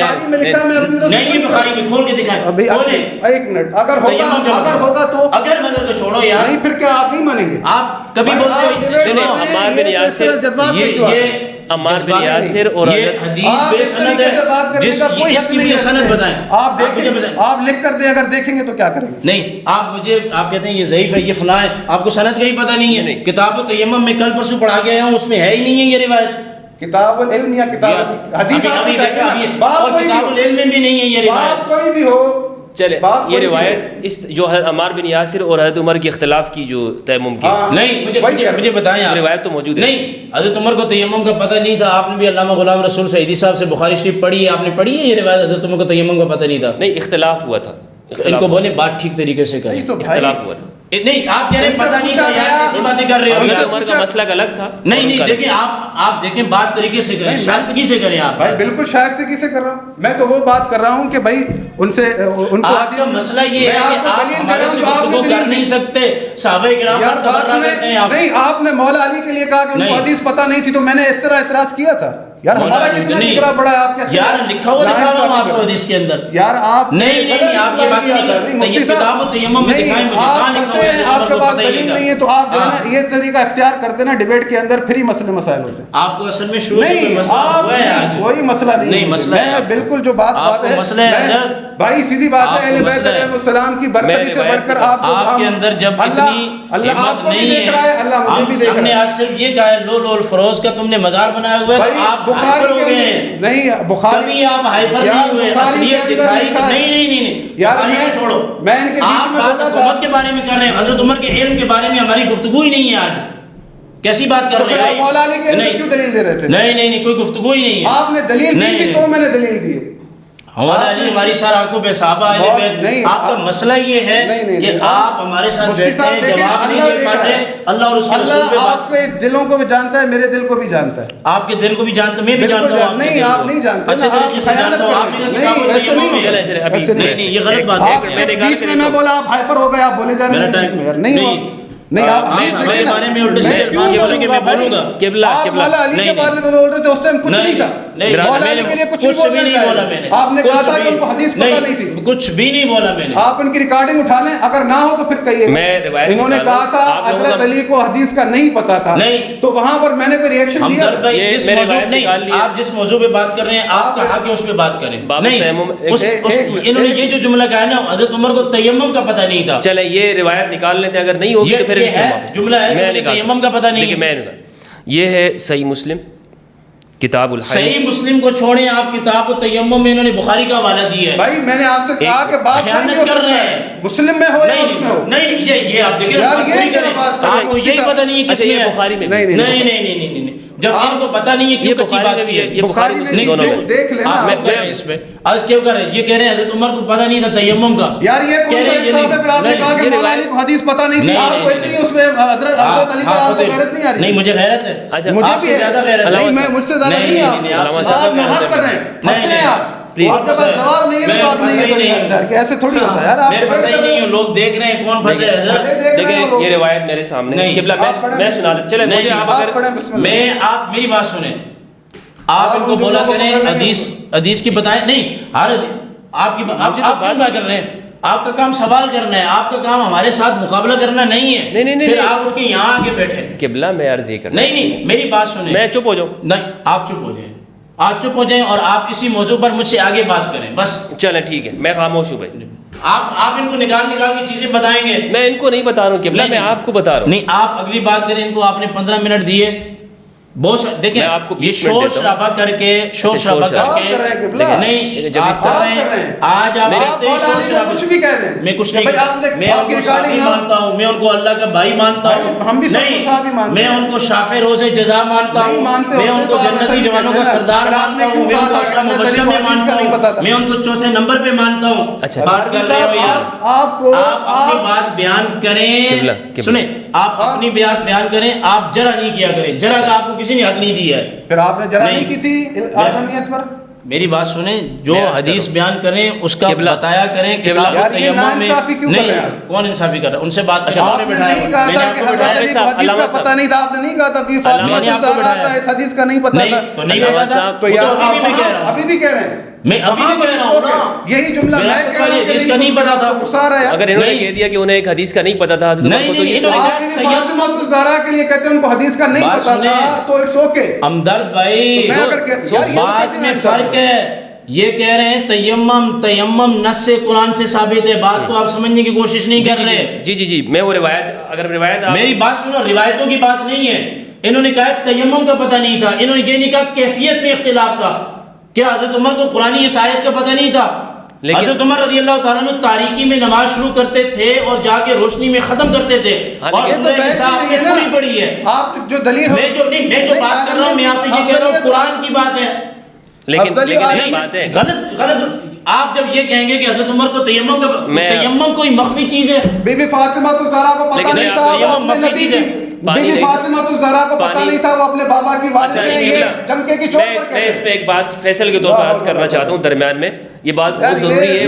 نہیں بخاری میں کھول کے دکھائیں. ایک منٹ، اگر ہوگا تو اگر مگر کو چھوڑو یار. نہیں پھر کیا آپ نہیں مانیں گے؟ آپ کبھی بولتے ہو عمار بن یاسر اور یہ حدیث بے سند ہے، جس کی بھی سند بتائیں. آپ لکھ کر دیں، اگر دیکھیں گے تو کیا کریں گے؟ نہیں آپ کہتے ہیں یہ ضعیف ہے، یہ فلاں ہے، آپ کو سند کا ہی پتہ نہیں ہے. کتاب التیمم میں کل پرسوں پڑھا گیا ہوں، اس میں ہے ہی نہیں ہے یہ روایت. کتاب العلم یا کتاب حدیث کتاب العلم میں بھی نہیں ہے یہ روایت. کوئی بھی ہو چلے یہ روایت اس جو عمار بن یاسر اور حضرت عمر کے اختلاف کی جو تیمم کی نہیں مجھے بتائیں آپ. روایت تو موجود ہے. نہیں حضرت عمر کو تیمم کا پتہ نہیں تھا. آپ نے بھی علامہ غلام رسول سعیدی صاحب سے بخاری شریف پڑھی ہے، آپ نے پڑھی ہے یہ روایت؟ حضرت عمر کو تیمم کا پتہ نہیں تھا. نہیں اختلاف ہوا تھا. ان کو بولیں بات ٹھیک طریقے سے کریں. اختلاف ہوا تھا. نہیں آپ کہہ رہے ہیں پتہ نہیں تھا یار، ایسی باتیں کر رہے ہو. حضرت عمر کا مسئلہ الگ تھا. نہیں دیکھیں آپ دیکھیں بات طریقے سے کریں، شائستگی سے کریں. آپ بھائی بالکل شائستگی سے کر رہا ہوں میں، تو وہ بات کر رہا ہوں کہ بھائی ان سے ان کو آپ کا مسئلہ یہ ہے کہ آپ ہمارے سے گفتگو کر نہیں سکتے. صحابہ کرام یار بات سنیں، نہیں آپ نے مولا علی کے لیے کہا کہ ان کو حدیث پتہ نہیں تھی تو میں نے اس طرح اعتراض کیا تھا. یار ہمارا کتنا جگرا بڑا ہے، آپ کیسے یار لکھا ہوا دکھا رہا ہوں آپ کو حدیث کے اندر. یار آپ نہیں آپ یہ بات نہیں کرتے. مفتی صاحب آپ کے پاس دلیل نہیں ہے تو آپ جو ہے نا یہ طریقہ اختیار کرتے نا ڈیبیٹ کے اندر، پھر ہی مسئلے مسائل ہوتے ہیں. آپ کو اصل میں شروع سے نہیں آپ کوئی مسئلہ نہیں مسئلہ ہے. بالکل جو بات ہے مسئلہ ہے بھائی سیدھی بات ہے، اہل بیت علیہ السلام کی برتری سے بڑھ کر آپ کے اندر جب اتنی اللہ آپ کو بھی دیکھ رہا ہے، اللہ مجھے بھی دیکھ رہا ہے. ہم نے آج صرف یہ کہا ہے لول الفروز کا تم نے مزار بنایا ہوا ہے، آپ بخاری کے نہیں بخاری کبھی آپ ہائپر نہیں ہوئے، اصلیت دکھائی. نہیں یار چھوڑو، میں ان کے بیچ میں بات حکومت کے بارے میں کر رہے ہیں. حضرت عمر کے علم کے بارے میں ہماری گفتگو ہی نہیں ہے. آج کیسی بات کر رہے ہیں؟ مولا علی کے علم کیوں دلیل دے رہے تھے؟ نہیں کوئی گفتگو ہی نہیں ہے. آپ نے دلیل دی تھی تو میں نے دلیل دی. مولا علی ہماری سار آنکھوں پہ صحابہ اہل بیت. آپ کا مسئلہ یہ ہے کہ آپ ہمارے ساتھ بیٹھتے ہیں، جواب نہیں دے پاتے. اللہ اور اس کے رسول پہ بات. آپ کے دلوں کو بھی جانتا ہے، میرے دل کو بھی جانتا ہے. آپ کے دل کو بھی جانتا ہے، میں بھی جانتا ہوں. نہیں آپ نہیں جانتے. اچھے طریقے سے جانتا ہوں. آپ نے کتاب و تیمم میں چلیں ابھی نہیں یہ غلط بات ہے. بیچ میں میں بولا آپ ہائپر ہو گئے، آپ بولے جا رہے ہیں. نہیں آپ ہمارے بارے میں الٹے سیدھے الفاظ بولیں گے، میں بولوں گا. آپ مولا علی کے بارے میں بول رہے تھے، اس ٹائم کچھ نہیں تھا. مولا علی کے لیے کچھ بھی نہیں بولا میں نے. آپ نے کہا تھا کہ ان کو حدیث پتہ نہیں تھی. کچھ بھی نہیں بولا میں نے. آپ ان کی ریکارڈنگ اٹھا لیں، اگر نہ ہو تو پھر کہیے. انہوں نے کہا تھا حضرت علی کو حدیث کا نہیں پتا تھا، تو وہاں پر میں نے کوئی ریئیکشن دیا. آپ جس موضوع پہ بات کر رہے ہیں آپ کہا کہ اس پہ بات کریں. انہوں نے یہ جو جملہ کہا ہے نا، حضرت عمر کو تیمم کا پتہ نہیں تھا. چلے یہ روایت نکال لیتے، اگر نہیں ہوگی تو پھر جملہ ہے کہ تیمم کا پتہ نہیں ہے. یہ ہے صحیح مسلم کتاب الحیض. صحیح مسلم کو چھوڑیں، آپ کتاب و تیمم میں انہوں نے بخاری کا حوالہ دیا ہے. بھائی میں نے آپ سے کہا کہ بات خیانت کر رہے ہیں، مسلم میں ہو یا اس میں ہو. نہیں یہ آپ دیکھیں آپ کو یہی پتہ نہیں ہے کس میں ہے. بخاری میں نہیں جب ان کو پتہ نہیں ہے کیوں کچی بات کی ہے. یہ بخاری میں دیکھ لینا آپ اس پہ آج کیوں کر رہے ہیں؟ یہ کہہ رہے ہیں حضرت عمر کو پتہ نہیں تھا تیمم کا. یار یہ کون سا انصاف ہے؟ پھر آپ نے کہا کہ مولا علی کو حدیث پتہ نہیں تھی. آپ کو اتنی اس میں حضرت علی پہ آپ کو غیرت نہیں آ رہی؟ نہیں مجھے غیرت ہے، مجھے بھی زیادہ غیرت ہے. میں مجھ سے زیادہ نہیں. آپ ناحق کر رہے ہیں، پھنس رہے ہیں آپ. آپ کے پاس جواب نہیں ہے تو آپ نہیں. ایسے تھوڑی ہوتا ہے یار. آپ پھنسے ہی نہیں ہوں، لوگ دیکھ رہے ہیں کون پھنسے. دیکھیں یہ روایت میرے سامنے قبلہ میں سنا دیں. چلیں مجھے آپ اگر آپ میری بات سنیں، آپ ان کو بولا کریں حدیث کی بتائیں. نہیں آپ کی بات کر رہے ہیں، آپ کا کام سوال کرنا ہے، آپ کا کام ہمارے ساتھ مقابلہ کرنا نہیں ہے. پھر آپ اٹھ کے یہاں آگے بیٹھے. قبلہ میں عرض یہ کرنا. نہیں میری بات سنیں. میں چپ ہو جاؤں؟ نہیں آپ چپ ہو جائیں، آپ چپ ہو جائیں اور آپ اسی موضوع پر مجھ سے آگے بات کریں بس. چلیں ٹھیک ہے، میں خاموش ہوں بھائی. آپ ان کو نکال کے چیزیں بتائیں گے. میں ان کو نہیں بتا رہا ہوں قبلہ، میں آپ کو بتا رہا ہوں. نہیں آپ اگلی بات کریں. ان کو آپ نے 15 منٹ دیے. بہت دیکھیں آپ کو یہ شور شرابہ کر کے نہیں آج آپ کچھ بھی کہہ دیں. میں کچھ نہیں، میں ان کو صحابی مانتا ہوں، میں ان کو اللہ کا بھائی مانتا ہوں. نہیں میں ان کو شافع روز جزا مانتا ہوں، میں ان کو جنتی جوانوں کا سردار مانتا ہوں، میں ان کو اصحاب مبشر میں مانتا ہوں، میں ان کو چوتھے نمبر پہ مانتا ہوں. بات کر رہے ہو یار، آپ اپنی بات بیان کریں. سنیں آپ اپنی بات بیان کریں، آپ جرا نہیں کیا کریں. جرا کا آپ کو کسی نے حق نہیں دیا ہے. پھر آپ نے جرا نہیں کی تھی عالمیت پر. میری بات سنیں، جو حدیث بیان کریں اس کا بتایا کریں. کتاب تیمم میں کون انصافی کر رہا ہے؟ ان سے بات کریں. آپ نے نہیں کہا تھا کہ حضرت علی کو حدیث کا پتہ نہیں تھا. آپ نے نہیں کہا تھا کہ فاطمہ الزہرا کا اس حدیث کا نہیں پتہ تھا. تو نہیں کہا تھا. تو یار ابھی بھی کہہ رہے ہیں. میں ابھی بھی کہہ رہا ہوں نا، یہی جملہ میں کہہ رہا ہوں کہ جس کا نہیں پتا تھا. اگر انہوں نے کہہ دیا کہ انہیں ایک حدیث کا نہیں پتا تھا حضرت عمر کو، تو یہ فاطمہ الزہرا کے لیے کہتے ہیں ان کو حدیث کا نہیں پتا تھا تو اٹس اوکے. ہمدرد بھائی بات میں فرق ہے. یہ کہہ رہے ہیں تیمم نص قرآن سے ثابت ہے. بات کو آپ سمجھنے کی کوشش نہیں کر رہے. جی میں وہ روایت، اگر روایت میری بات سنو، روایتوں کی بات نہیں ہے. انہوں نے کہا تیمم کا پتہ نہیں تھا. انہوں نے یہ نہیں کہا کیفیت میں اختلاف تھا. کیا حضرت عمر کو قرآنی اس آیت کا پتہ نہیں تھا؟ حضرت عمر رضی اللہ تعالیٰ عنہ تاریکی میں نماز شروع کرتے تھے اور جا کے روشنی میں ختم کرتے تھے. اور سورہ نساء آپ نے پوری پڑھی ہے. آپ جو دلیل میں جو بات کر رہا ہوں، میں آپ سے یہ کہہ رہا ہوں قرآن کی بات ہے. لیکن بات ہے غلط آپ جب یہ کہیں گے کہ حضرت عمر کو تیمم کوئی مخفی چیز ہے، بی بی فاطمہ الزہرا کو پتہ نہیں تھا وہ اپنے نبی کی، بی بی فاطمہ الزہرا کو پتہ نہیں تھا وہ اپنے بابا کی والد سے یہ ڈمکے کی چوٹ پر کہتے ہیں۔ میں اس پہ ایک بات فیصل کے طور پر عرض کرنا چاہتا ہوں درمیان میں، یہ بات بہت ضروری ہے،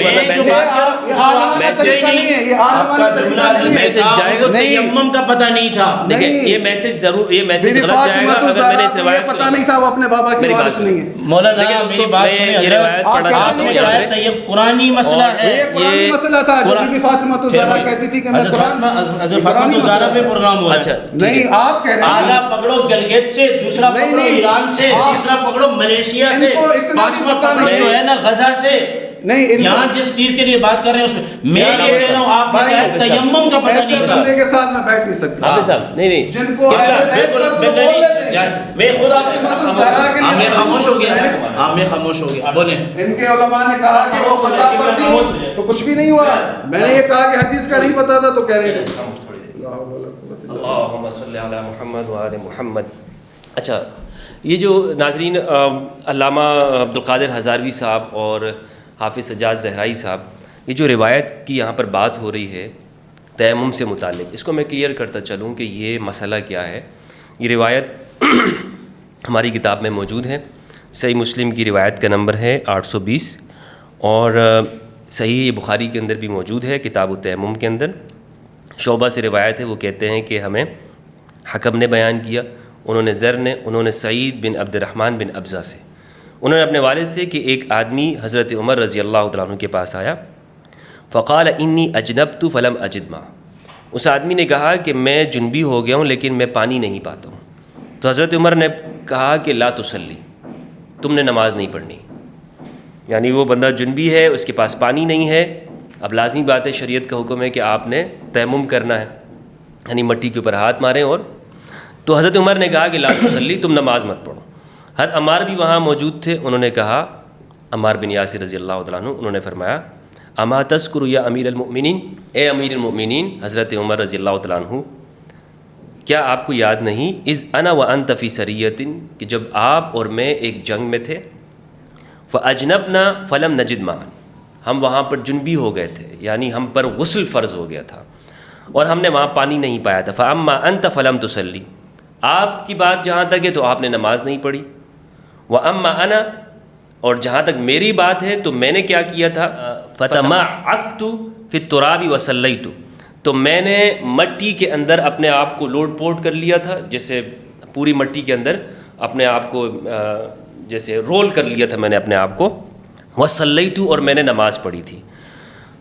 تیمم کا پتہ نہیں تھا، دیکھیں یہ میسج ضرور، یہ میسج غلط جائے گا اگر میں نے اس روایت کو، پتہ نہیں تھا وہ اپنے بابا کی وارث نہیں ہے۔ مولانا میری بات سنیں، یہ روایت پڑھنا چاہتا ہوں، یہ قرآنی مسئلہ ہے، یہ قرآنی مسئلہ تھا جو بی بی فاطمہ الزہرا کہتی تھی کہ میں حضرت فاطمہ الزہرا پہ پروگرام ہو رہا ہے۔ نہیں آپ کہہ رہے ہیں آدھا پکڑو گلگت سے، دوسرا پکڑو ایران سے، تیسرا پکڑو ملیشیا سے، پانچواں پکڑو جو ہے نا غزہ سے، نہیں یہاں جس چیز کے لیے بات کر رہے ہیں اس میں میں یہ کہہ رہا ہوں آپ نے کہا تیمم کا پتہ نہیں تھا۔ بندے کے ساتھ میں بیٹھ نہیں سکتا حافظ صاحب، نہیں جن کو میں خود آپ کے ساتھ میں خاموش ہو گیا، آپ میں خاموش ہو گیا، بولیں۔ ان کے علماء نے کہا کہ وہ خطا پر تھی تو کچھ بھی نہیں ہوا، میں نے یہ کہا کہ حدیث کا نہیں پتا تھا تو کہہ رہے ہیں اللہم صلی علی محمد وآل محمد۔ اچھا، یہ جو ناظرین علامہ عبدالقادر ہزاروی صاحب اور حافظ سجاد زہرائی صاحب، یہ جو روایت کی یہاں پر بات ہو رہی ہے تیمم سے متعلق، اس کو میں کلیئر کرتا چلوں کہ یہ مسئلہ کیا ہے۔ یہ روایت ہماری کتاب میں موجود ہے، صحیح مسلم کی روایت کا نمبر ہے 820، اور صحیح بخاری کے اندر بھی موجود ہے کتاب التیمم کے اندر۔ شعبہ سے روایت ہے، وہ کہتے ہیں کہ ہمیں حکم نے بیان کیا، انہوں نے سعید بن عبد الرحمن بن ابزہ سے، انہوں نے اپنے والد سے کہ ایک آدمی حضرت عمر رضی اللہ تعالیٰ عنہ کے پاس آیا، فقال انی اجنبت فلم اجد ماء، اس آدمی نے کہا کہ میں جنبی ہو گیا ہوں لیکن میں پانی نہیں پاتا ہوں۔ تو حضرت عمر نے کہا کہ لا تصلی، تم نے نماز نہیں پڑھنی، یعنی وہ بندہ جنبی ہے، اس کے پاس پانی نہیں ہے، اب لازمی بات ہے شریعت کا حکم ہے کہ آپ نے تیمم کرنا ہے، یعنی مٹی کے اوپر ہاتھ ماریں، اور تو حضرت عمر نے کہا کہ لا تصلی، تم نماز مت پڑھو۔ حضرت عمار بھی وہاں موجود تھے، انہوں نے کہا، عمار بن یاسر رضی اللہ تعالیٰ عنہ، انہوں نے فرمایا اما تذکر یا امیر المؤمنین، اے امیر المؤمنین حضرت عمر رضی اللہ تعالیٰ عنہ، کیا آپ کو یاد نہیں اذ انا وانت فی سریۃ، کہ جب آپ اور میں ایک جنگ میں تھے، فاجنبنا فلم نجد ماء، ہم وہاں پر جنبی ہو گئے تھے، یعنی ہم پر غسل فرض ہو گیا تھا اور ہم نے وہاں پانی نہیں پایا تھا، فاما انت فلم تصلی، آپ کی بات جہاں تک ہے تو آپ نے نماز نہیں پڑھی، واما انا، اور جہاں تک میری بات ہے تو میں نے کیا کیا تھا، فتمعقت فی التراب وصلیت، تو میں نے مٹی کے اندر اپنے آپ کو لوٹ پوٹ کر لیا تھا، جیسے پوری مٹی کے اندر اپنے آپ کو جیسے رول کر لیا تھا میں نے اپنے آپ کو، وصلیت، اور میں نے نماز پڑھی تھی۔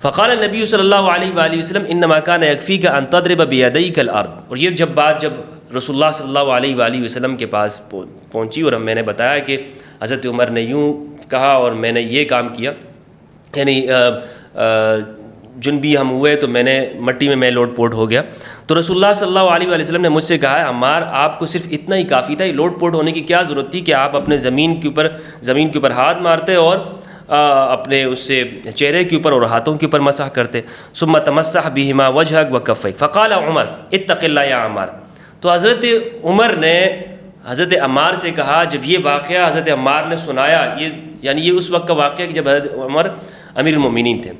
فقال النبی صلی اللہ علیہ وآلہ وسلم انما کان یکفیک ان تضرب بیدیک الارض، اور یہ جب رسول اللہ صلی اللہ علیہ وآلہ وسلم کے پاس پہنچی اور میں نے بتایا کہ حضرت عمر نے یوں کہا اور میں نے یہ کام کیا، یعنی جنبی ہم ہوئے تو میں نے مٹی میں لوٹ پوٹ ہو گیا، تو رسول اللہ صلی اللہ علیہ وآلہ وسلم نے مجھ سے کہا عمار آپ کو صرف اتنا ہی کافی تھا، یہ لوٹ پوٹ ہونے کی کیا ضرورت تھی کہ آپ اپنے زمین کے اوپر ہاتھ مارتے اور اپنے اس سے چہرے کے اوپر اور ہاتھوں کے اوپر مسح کرتے، ثم تمسح بہما وجہک وکفیک، فقال عمر اتق اللہ یا عمار، تو حضرت عمر نے حضرت عمار سے کہا، جب یہ واقعہ حضرت عمار نے سنایا، یعنی یہ اس وقت کا واقعہ کہ جب حضرت عمر امیر المؤمنین تھے،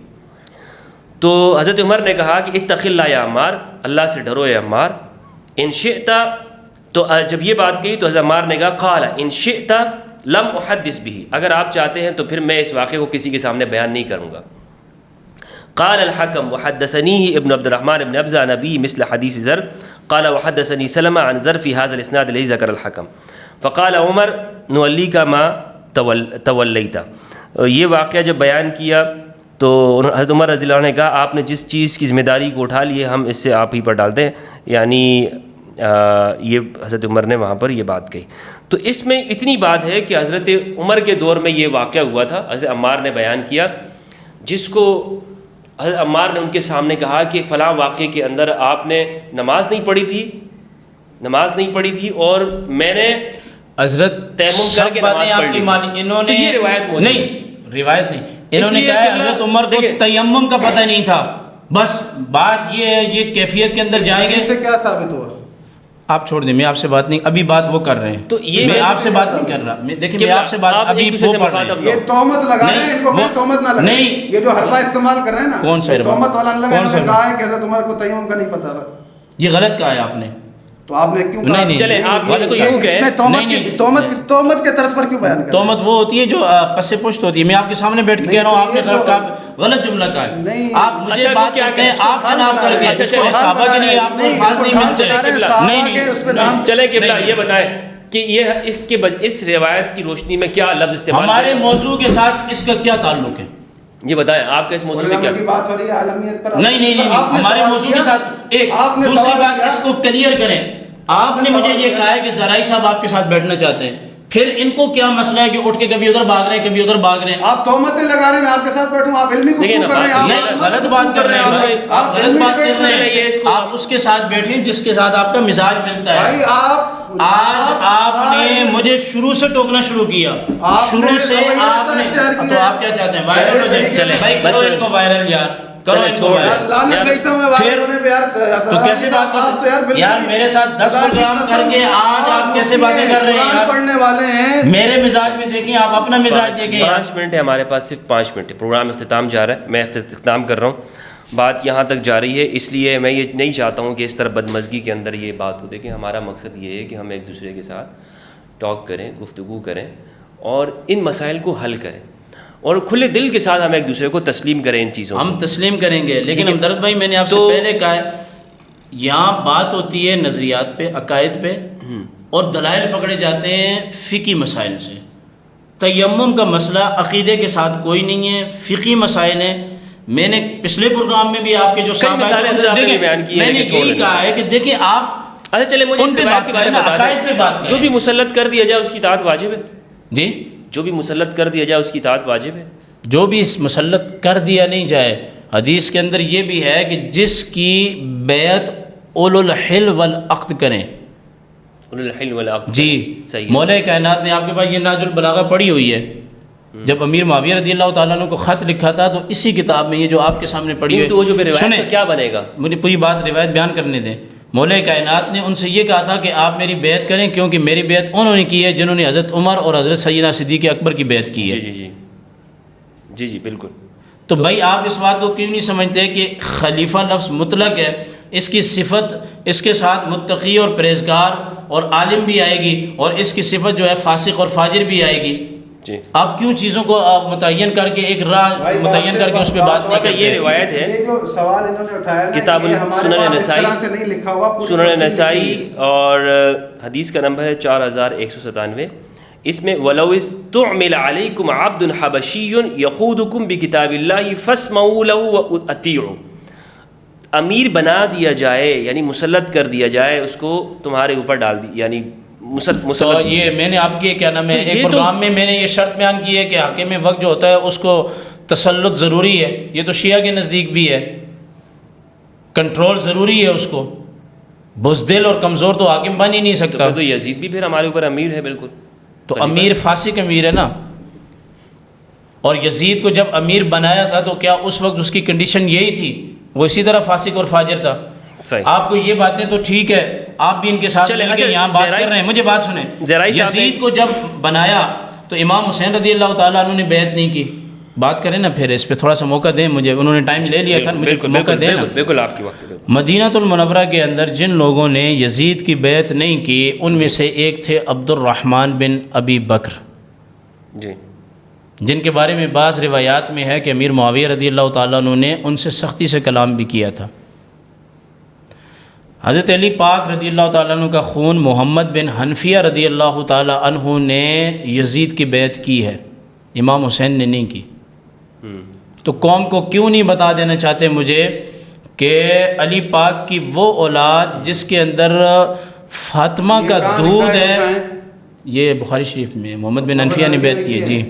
تو حضرت عمر نے کہا کہ اتق اللہ یا عمار، اللہ سے ڈرو اے عمار، ان شئت، تو جب یہ بات کہی تو حضرت عمار نے کہا قال ان شئت لم احدث به، اگر آپ چاہتے ہیں تو پھر میں اس واقعے کو کسی کے سامنے بیان نہیں کروں گا۔ قال الحكم وحدثنيه ابن عبد الرحمن بن ابزة عن أبيه مثل حديث زر، قال وحدثني سلمة عن زر في هذا الاسناد الذي ذكر الحكم، فقال عمر نوليك ما توليت، یہ واقعہ جب بیان کیا تو حضرت عمر رضی اللہ عنہ نے کہا آپ نے جس چیز کی ذمہ داری کو اٹھا لی ہے ہم اس سے آپ ہی پر ڈال دیں، یعنی یہ حضرت عمر نے وہاں پر یہ بات کہی۔ تو اس میں اتنی بات ہے کہ حضرت عمر کے دور میں یہ واقعہ ہوا تھا، حضرت عمار نے بیان کیا، جس کو حضرت عمار نے ان کے سامنے کہا کہ فلاں واقعے کے اندر آپ نے نماز نہیں پڑھی تھی اور میں نے حضرت تیمم کر کے نماز پڑھ لی، انہوں نے یہ روایت موجود روایت نہیں، انہوں نے کہا حضرت عمر کو تیمم کا پتہ نہیں تھا، بس بات یہ ہے، یہ کیفیت کے اندر جائیں گے، اس سے کیا ثابت ہوا؟ آپ چھوڑ دیں، میں آپ سے بات نہیں، ابھی بات وہ کر رہے ہیں، تو یہ میں آپ سے بات نہیں کر رہا، دیکھیں میں آپ سے بات ابھی وہ پڑھ رہے ہیں. یہ تہمت لگا رہے ہیں، ان کو پھر تہمت نہ لگائیں. نہیں، یہ جو حربہ استعمال کر رہے ہیں نا، کون سا حربہ؟ تہمت والا نہ لگائیں. کون سا انہوں نے کہا ہے کہ حضرت عمر کو تیمم کا نہیں پتا تھا. یہ غلط کہا ہے آپ نے. تو آپ نے کیوں کہا؟ نہیں، چلے آپ اس کو یوں کہیں، تہمت کے طرز پر کیوں بیان کر؟ تہمت وہ ہوتی ہے جو پس پشت ہوتی ہے. میں آپ کے سامنے بیٹھ کے کہہ رہا ہوں آپ نے غلط جملہ کہا ہے. آپ مجھے بات کرتے ہیں آپ جناب کر کے، صحابہ کے لیے آپ کو الفاظ نہیں ملتے. نہیں چلے قبلہ یہ بتائیں کہ یہ اس روایت کی روشنی میں کیا لفظ استعمال ہمارے موضوع کے ساتھ اس کا کیا تعلق ہے؟ یہ بتائیں آپ کا اس موضوع سے کیا بات ہو رہی ہے عالمیت پر؟ نہیں، ہمارے موضوع کے ساتھ ایک دوسری بات اس کو کلیئر کریں. آپ نے مجھے یہ کہا ہے کہ زرعی صاحب آپ کے ساتھ بیٹھنا چاہتے ہیں، پھر ان کو کیا مسئلہ ہے کہ اٹھ کے کبھی ادھر بھاگ رہے ہیں کبھی ادھر بھاگ رہے ہیں؟ آپ تہمتیں لگا رہے ہیں، میں آپ کے ساتھ بیٹھوں، آپ علمی گفتگو کر رہے ہیں، غلط بات کر رہے ہیں، آپ غلط بات کر رہے ہیں. آپ اس کے ساتھ بیٹھیں جس کے ساتھ آپ کا مزاج ملتا ہے. آج آپ نے مجھے شروع سے ٹوکنا شروع کیا، شروع سے آپ نے. تو آپ کیا چاہتے ہیں وائرل ہو جائے؟ چلے بھائی کرو ان کو وائرل یار، کرو ان کو وائرل. لعنت بھیجتا ہوں میں وائرل پہ یار. تو کیسے بات کرتے ہیں یار؟ میرے ساتھ 10 پروگرام کر کے آج آپ کیسے باتیں کر رہے ہیں یار؟ پڑھنے والے ہیں. میرے مزاج میں دیکھیں، آپ اپنا مزاج دیکھیں. 5 منٹ ہے ہمارے پاس، صرف 5 منٹ ہے. پروگرام اختتام جا رہا ہے، میں اختتام کر رہا ہوں. بات یہاں تک جا رہی ہے، اس لیے میں یہ نہیں چاہتا ہوں کہ اس طرح بدمزگی کے اندر یہ بات ہو. دیکھیں ہمارا مقصد یہ ہے کہ ہم ایک دوسرے کے ساتھ ٹاک کریں، گفتگو کریں اور ان مسائل کو حل کریں، اور کھلے دل کے ساتھ ہم ایک دوسرے کو تسلیم کریں ان چیزوں کو. ہم تسلیم کریں گے، لیکن ہمدرد بھائی میں نے آپ سے پہلے کہا ہے یہاں بات ہوتی ہے نظریات پہ، عقائد پہ، اور دلائل پکڑے جاتے ہیں فقہی مسائل سے. تیمم کا مسئلہ عقیدے کے ساتھ کوئی نہیں ہے، فقہی مسائل ہیں. میں نے پچھلے پروگرام میں بھی آپ کے جو میں نے یہی کہا ہے کہ دیکھیں آپ اچھا چلے مجھے اس روایت کے بارے میں بتا دیں. جو بھی مسلط کر دیا جائے اس کی اطاعت واجب ہے. جی، جو بھی مسلط کر دیا جائے اس کی اطاعت واجب ہے. جو بھی اس مسلط کر دیا نہیں جائے، حدیث کے اندر یہ بھی ہے کہ جس کی بیعت اولو الحل والعقد کریں. اولو الحل والعقد جی صحیح. مولا کائنات نے آپ کے پاس یہ نہج البلاغہ پڑھی ہوئی ہے. جب امیر معاویہ رضی اللہ تعالیٰ عنہ کو خط لکھا تھا تو اسی کتاب میں یہ جو آپ کے سامنے پڑھی ہوئی، تو وہ جو روایت کیا بنے گا، مجھے پوری بات روایت بیان کرنے دیں. مولا کائنات نے ان سے یہ کہا تھا کہ آپ میری بیعت کریں، کیونکہ میری بیعت انہوں نے کی ہے جنہوں نے حضرت عمر اور حضرت سیدنا صدیق اکبر کی بیعت کی ہے. جی بالکل. تو بھائی آپ اس بات کو کیوں نہیں سمجھتے کہ خلیفہ لفظ مطلق ہے، اس کی صفت اس کے ساتھ متقی اور پرہیزگار اور عالم بھی آئے گی، اور اس کی صفت جو ہے فاسق اور فاجر بھی آئے گی. آپ کیوں چیزوں کو متعین کر کے ایک راہ متعین کر کے اس پہ بات نہیں کرتے؟ یہ روایت ہے، یہ جو سوال انہوں نے اٹھایا کتاب سنن نسائی اور حدیث کا نمبر ہے 4197. اس میں وَلَوْ اسْتُعْمِلَ عَلَيْكُمْ عَبْدٌ حَبَشِيٌّ يَقُودُكُمْ بِكِتَابِ اللَّهِ فَاسْمَعُوا لَهُ وَأَطِيعُوا. امیر بنا دیا جائے یعنی مسلط کر دیا جائے، اس کو تمہارے اوپر ڈال دی، یعنی تو یہ میں نے آپ کی کیا نام ہے ایک پروگرام میں نے یہ شرط بیان کی ہے کہ حاکم وقت جو ہوتا ہے اس کو تسلط ضروری ہے. یہ تو شیعہ کے نزدیک بھی ہے، کنٹرول ضروری ہے اس کو. بزدل اور کمزور تو حاکم بن ہی نہیں سکتا. تو یزید بھی پھر ہمارے اوپر امیر ہے بالکل. تو امیر فاسق امیر ہے نا. اور یزید کو جب امیر بنایا تھا تو کیا اس وقت اس کی کنڈیشن یہی تھی؟ وہ اسی طرح فاسق اور فاجر تھا. آپ کو یہ باتیں تو ٹھیک ہے، آپ بھی ان کے ساتھ یہاں بات کر رہے ہیں. مجھے بات سنیں، یزید کو جب بنایا تو امام حسین رضی اللہ تعالیٰ عنہ نے بیعت نہیں کی. بات کریں نا پھر اس پہ تھوڑا سا موقع دیں مجھے، انہوں نے ٹائم لے لیا تھا، مجھے موقع دیں نا. بالکل آپ کی وقت. مدینہ المنورہ کے اندر جن لوگوں نے یزید کی بیعت نہیں کی ان میں سے ایک تھے عبد الرحمن بن ابی بکر، جی، جن کے بارے میں بعض روایات میں ہے کہ امیر معاویہ رضی اللہ تعالیٰ عنہ نے ان سے سختی سے کلام بھی کیا تھا. حضرت علی پاک رضی اللہ تعالیٰ عنہ کا خون محمد بن حنفیہ رضی اللہ تعالیٰ عنہ نے یزید کی بیعت کی ہے، امام حسین نے نہیں کی. تو قوم کو کیوں نہیں بتا دینا چاہتے مجھے کہ علی پاک کی وہ اولاد جس کے اندر فاطمہ کا دودھ ہے، یہ بخاری شریف میں محمد بن حنفیہ نے بیعت کی ہے. جی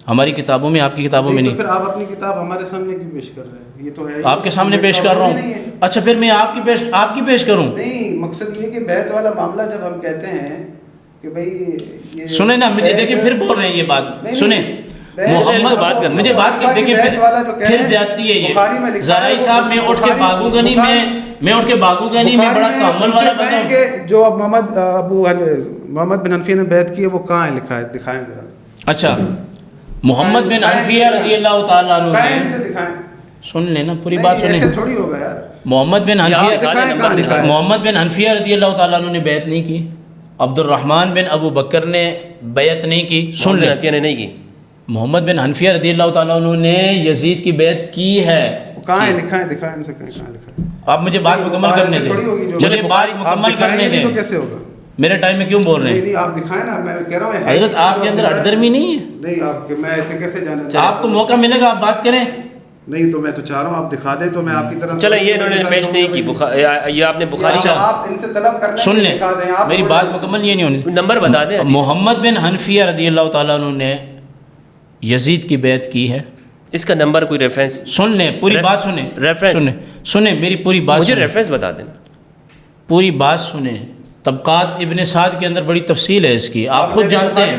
ہماری کتابوں میں، آپ کی کتابوں میں نہیں. پھر آپ اپنی کتاب ہمارے سامنے کیوں پیش کر رہے ہیں؟ یہ تو ہے آپ کے سامنے پیش کر رہا ہوں. اچھا پھر میں آپ کی پیش کروں؟ نہیں، مقصد یہ کہ بیعت والا معاملہ جب ہم کہتے ہیں کہ بھائی سنیں نا، مجھے دیکھیں پھر بول رہے ہیں یہ بات سنیں. محمد بات کرنا مجھے بات کر دیکھیں پھر زیادتی ہے یہ زارعی صاحب میں اٹھ کے بھاگوں گا نہیں میں اٹھ کے بھاگوں گا نہیں میں بڑا تعامل والا بندہ ہوں کہ جو اب محمد بن حنفیہ نے بیعت کی ہے وہ کہاں ہے لکھا ہے دکھائیں ذرا اچھا محمد بن حنفیہ رضی اللہ تعالیٰ عنہ کہیں سے دکھائیں سن لینا پوری بات سنیں ایسے تھوڑی ہوگا یار محمد بن دکھائیں حنفیہ محمد بن حنفیہ رضی اللہ تعالیٰ عنہ نے بیعت نہیں کی عبد الرحمن بن ابو بکر نے بیعت نہیں کی سن لیں حنفیہ نے نہیں کی محمد بن حنفیہ رضی اللہ تعالیٰ عنہ نے یزید کی بیعت کی ہے کہاں ہے لکھائیں دکھائیں ان سے کہیں کہاں لکھا ہے آپ مجھے بات مکمل کرنے دیں مجھے بات مکمل کرنے دیں تو کیسے ہوگا میرے ٹائم میں کیوں بول رہے ہیں نہیں آپ دکھائیں نا میں کہہ رہا ہوں حضرت آپ کے اندر اٹدرمی نہیں ہے نہیں آپ میں ایسے کیسے جانے آپ کو موقع ملے گا آپ بات کریں نہیں تو میں تو چاہ رہا ہوں آپ دکھا دیں تو میں آپ کی طرف چلیں یہ انہوں نے پیش نہیں کی یہ آپ نے بخاری کا آپ ان سے طلب کر لیں سن لیں میری بات مکمل یہ نہیں ہونی نمبر بتا دیں محمد بن حنفیہ رضی اللہ تعالیٰ عنہ نے یزید کی بیعت کی ہے اس کا نمبر کوئی ریفرنس سن لیں پوری بات سنیں ریفرنس سنیں میری پوری بات مجھے سنیں ریفرنس بتا دیں پوری بات سنیں طبقات ابن سعد کے اندر بڑی تفصیل ہے اس کی آپ خود جانتے ہیں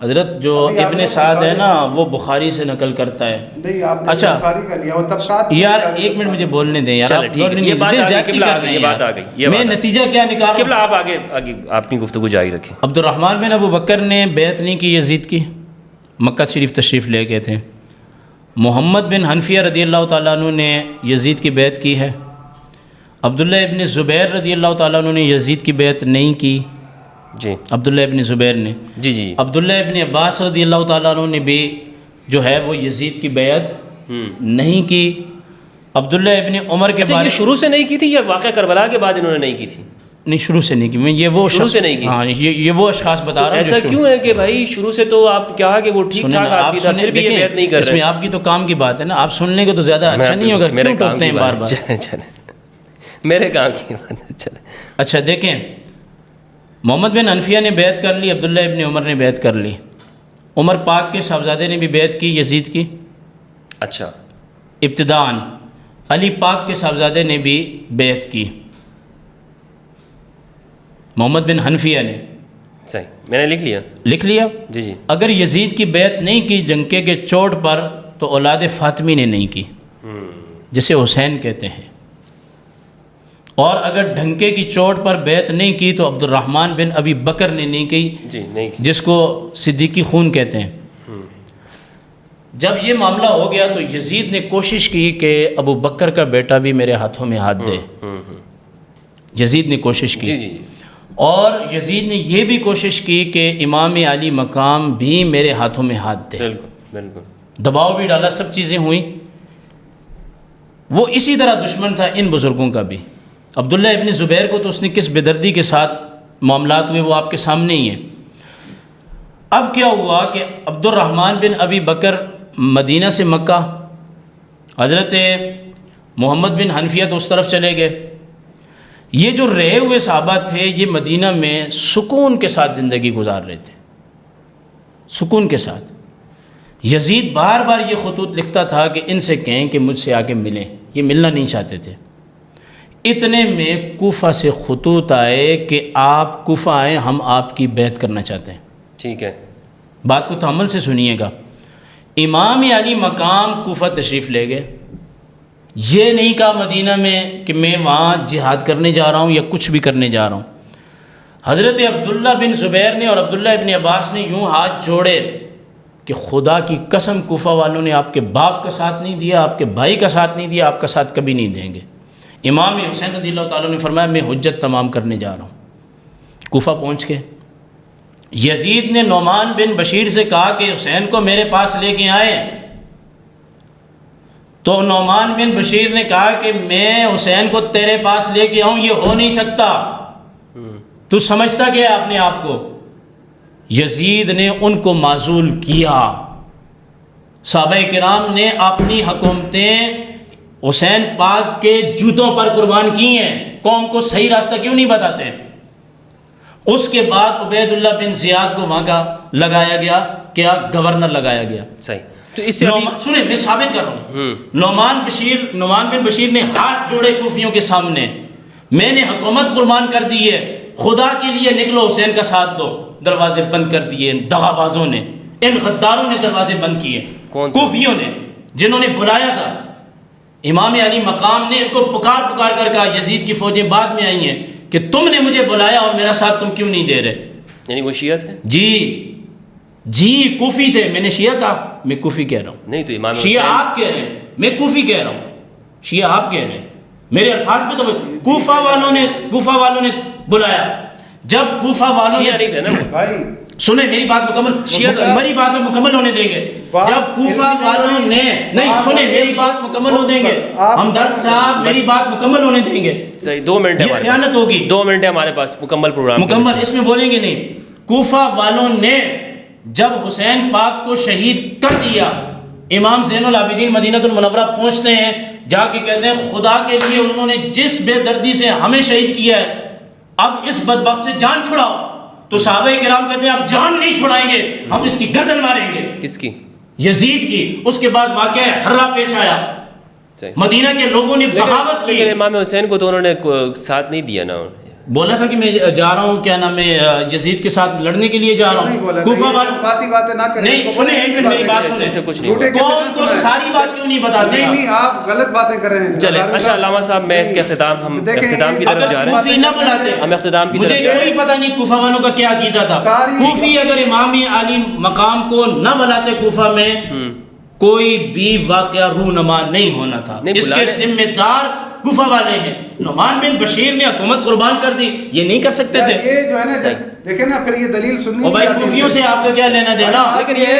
حضرت جو ابن سعد ہے نا وہ بخاری سے نقل کرتا ہے اچھا یار ایک منٹ مجھے بولنے دیں یار میں نتیجہ کیا نکال قبلہ آپ آگے اپنی گفتگو جاری رکھیں عبد الرحمن بن ابو بکر نے بیعت نہیں کی یزید کی مکہ شریف تشریف لے گئے تھے محمد بن حنفیہ رضی اللہ تعالیٰ عنہ نے یزید کی بیعت کی ہے عبداللہ ابن زبیر رضی اللہ تعالیٰ عنہ نے یزید کی بیعت نہیں کی جی عبداللہ ابن زبیر نے جی جی عبداللہ ابن عباس رضی اللہ تعالیٰ عنہ نے بھی جو ہے وہ یزید کی بیعت نہیں کی عبداللہ ابن عمر کے یہ شروع سے نہیں کی تھی یا واقعہ کربلا کے بعد انہوں نے نہیں کی تھی نہیں شروع سے نہیں کی میں یہ وہ شروع سے نہیں کی ہاں یہ وہ اشخاص بتا رہا ہوں ایسا کیوں ہے کہ بھائی شروع سے تو آپ کہا کہ وہ ٹھیک ٹھاک آدمی تھا پھر بھی یہ بیعت نہیں کر اس میں آپ کی تو کام کی بات ہے نا آپ سننے کو تو زیادہ اچھا نہیں ہوگا کیوں ٹوکتے ہیں بار بار چلیں میرے کام کی بات ہے چلیں اچھا دیکھیں محمد بن حنفیہ نے بیعت کر لی عبداللہ ابن عمر نے بیعت کر لی عمر پاک کے صاحبزادے نے بھی بیعت کی یزید کی اچھا ابتداءً علی پاک کے صاحبزادے نے بھی بیعت کی محمد بن حنفیہ نے صحیح میں نے لکھ لیا جی جی اگر یزید کی بیعت نہیں کی جنکے کے چوٹ پر تو اولاد فاطمی نے نہیں کی جسے حسین کہتے ہیں اور اگر ڈھنکے کی چوٹ پر بیعت نہیں کی تو عبد الرحمن بن ابی بکر نے نہیں کی جی نہیں کی جس کو صدیقی خون کہتے ہیں جب یہ معاملہ ہو گیا تو یزید نے کوشش کی کہ ابو بکر کا بیٹا بھی میرے ہاتھوں میں ہاتھ دے یزید نے کوشش کی جی جی اور یزید نے یہ بھی کوشش کی کہ امام علی مقام بھی میرے ہاتھوں میں ہاتھ دے بالکل بالکل دباؤ بھی ڈالا سب چیزیں ہوئیں وہ اسی طرح دشمن تھا ان بزرگوں کا بھی عبداللہ ابن زبیر کو تو اس نے کس بے دردی کے ساتھ معاملات ہوئے وہ آپ کے سامنے ہی ہیں اب کیا ہوا کہ عبد الرحمن بن ابی بکر مدینہ سے مکہ حضرت محمد بن حنفیہ تو اس طرف چلے گئے یہ جو رہے ہوئے صحابہ تھے یہ مدینہ میں سکون کے ساتھ زندگی گزار رہے تھے سکون کے ساتھ یزید بار بار یہ خطوط لکھتا تھا کہ ان سے کہیں کہ مجھ سے آ کے ملیں یہ ملنا نہیں چاہتے تھے اتنے میں کوفہ سے خطوط آئے کہ آپ کوفہ آئیں ہم آپ کی بیعت کرنا چاہتے ہیں ٹھیک ہے بات کو تحمل سے سنیے گا امام علی مقام کوفہ تشریف لے گئے یہ نہیں کہا مدینہ میں کہ میں وہاں جہاد کرنے جا رہا ہوں یا کچھ بھی کرنے جا رہا ہوں حضرت عبداللہ بن زبیر نے اور عبداللہ ابن عباس نے یوں ہاتھ جوڑے کہ خدا کی قسم کوفہ والوں نے آپ کے باپ کا ساتھ نہیں دیا آپ کے بھائی کا ساتھ نہیں دیا آپ کا ساتھ کبھی نہیں دیں گے امام حسین رضی اللہ تعالیٰ نے فرمایا میں حجت تمام کرنے جا رہا ہوں کوفہ پہنچ کے یزید نے نعمان بن بشیر سے کہا کہ حسین کو میرے پاس لے کے آئیں تو نعمان بن بشیر نے کہا کہ میں حسین کو تیرے پاس لے کے آؤں یہ ہو نہیں سکتا تو سمجھتا کیا ہے اپنے آپ کو یزید نے ان کو معزول کیا صحابہ کرام نے اپنی حکومتیں حسین پاک کے جوتوں پر قربان کی ہیں قوم کو صحیح راستہ کیوں نہیں بتاتے اس کے بعد عبید اللہ بن زیاد کو وہاں کا لگایا گیا کیا گورنر لگایا گیا صحیح تو اس سے سنیں میں ثابت کر رہا ہوں نعمان بن بشیر نے ہاتھ جوڑے کوفیوں کے سامنے میں نے حکومت قربان کر دی ہے خدا کے لیے نکلو حسین کا ساتھ دو دروازے بند کر دیے ان دغا بازوں نے، ان غداروں نے دروازے بند کیے، کوفیوں نے، جنہوں نے بلایا تھا امام علی مقام نے ان کو پکار پکار کر کہا، یزید کی فوجیں بعد میں آئی ہیں کہ تم نے مجھے بلایا اور میرا ساتھ تم کیوں نہیں دے رہے؟ یعنی وہ شیعہ تھے؟ جی کوفی تھے. میں نے شیعہ کہا؟ میں کوفی کہہ رہا ہوں. نہیں تو امام شیعہ آپ کہہ رہے ہیں، میں کوفی کہہ رہا ہوں. شیعہ آپ کہہ رہے ہیں، میرے الفاظ میں تو کوفہ والوں نے بلایا. جب کوفہ والوں شیعہ نہیں تھے نا بھائی، سنیں میری بات میری بات مکمل ہونے دیں گے. جب کوفہ والوں نے نہیں سنیں میری بات مکمل ہو دیں گے ہمدرد صاحب، میری بات مکمل ہونے دیں گے. صحیح، 2 منٹ ہے، خیانت ہوگی. 2 منٹ ہے ہمارے پاس مکمل پروگرام مکمل اس میں بولیں گے نہیں. کوفہ والوں نے جب حسین پاک کو شہید کر دیا، امام زین العابدین مدینہ المنورہ پہنچتے ہیں، جا کے کہتے ہیں خدا کے لیے انہوں نے جس بے دردی سے ہمیں شہید کیا ہے اب اس بدبخت سے جان چھڑاؤ. تو صحابہ کرام کہتے ہیں اب جان نہیں چھڑائیں گے، ہم اس کی گردن ماریں گے. کس کی؟ یزید کی. اس کے بعد واقعہ ہررا پیش آیا، مدینہ کے لوگوں نے بغاوت کی. لیکن امام حسین کو تو انہوں نے ساتھ نہیں دیا نا. بولا تھا کہ میں جا رہا ہوں، کیا نام ہے، یزید کے ساتھ لڑنے کے لیے جا رہا ہوں. کوفہ والوں باتیں نہ کریں. نہیں سنیں، ایک منٹ میری بات سنیں. ایسے کچھ نہیں. کون کو ساری بات کیوں نہیں بتاتے؟ نہیں آپ غلط باتیں کر رہے ہیں. چلے اچھا علامہ صاحب، میں اس کے اختتام کی طرف جا رہے ہیں. کوفی نہ بلاتے، ہم اختتام کی طرف مجھے جا رہے ہیں. کوئی پتہ نہیں کوفہ والوں کا کیا عقیدہ تھا. کوفی اگر امام علی مقام کو نہ بلاتے کوفہ میں، کوئی بھی واقعہ رونما نہیں ہونا تھا. اس کے ذمہ دار کوفہ والے ہیں. نعمان بن بشیر نے حکومت قربان کر دی، یہ نہیں کر سکتے تھے. یہ جو ہے نا دیکھیں نا، پھر یہ دلیل سننی. او بھائی کوفیوں سے آپ کا کیا لینا دینا؟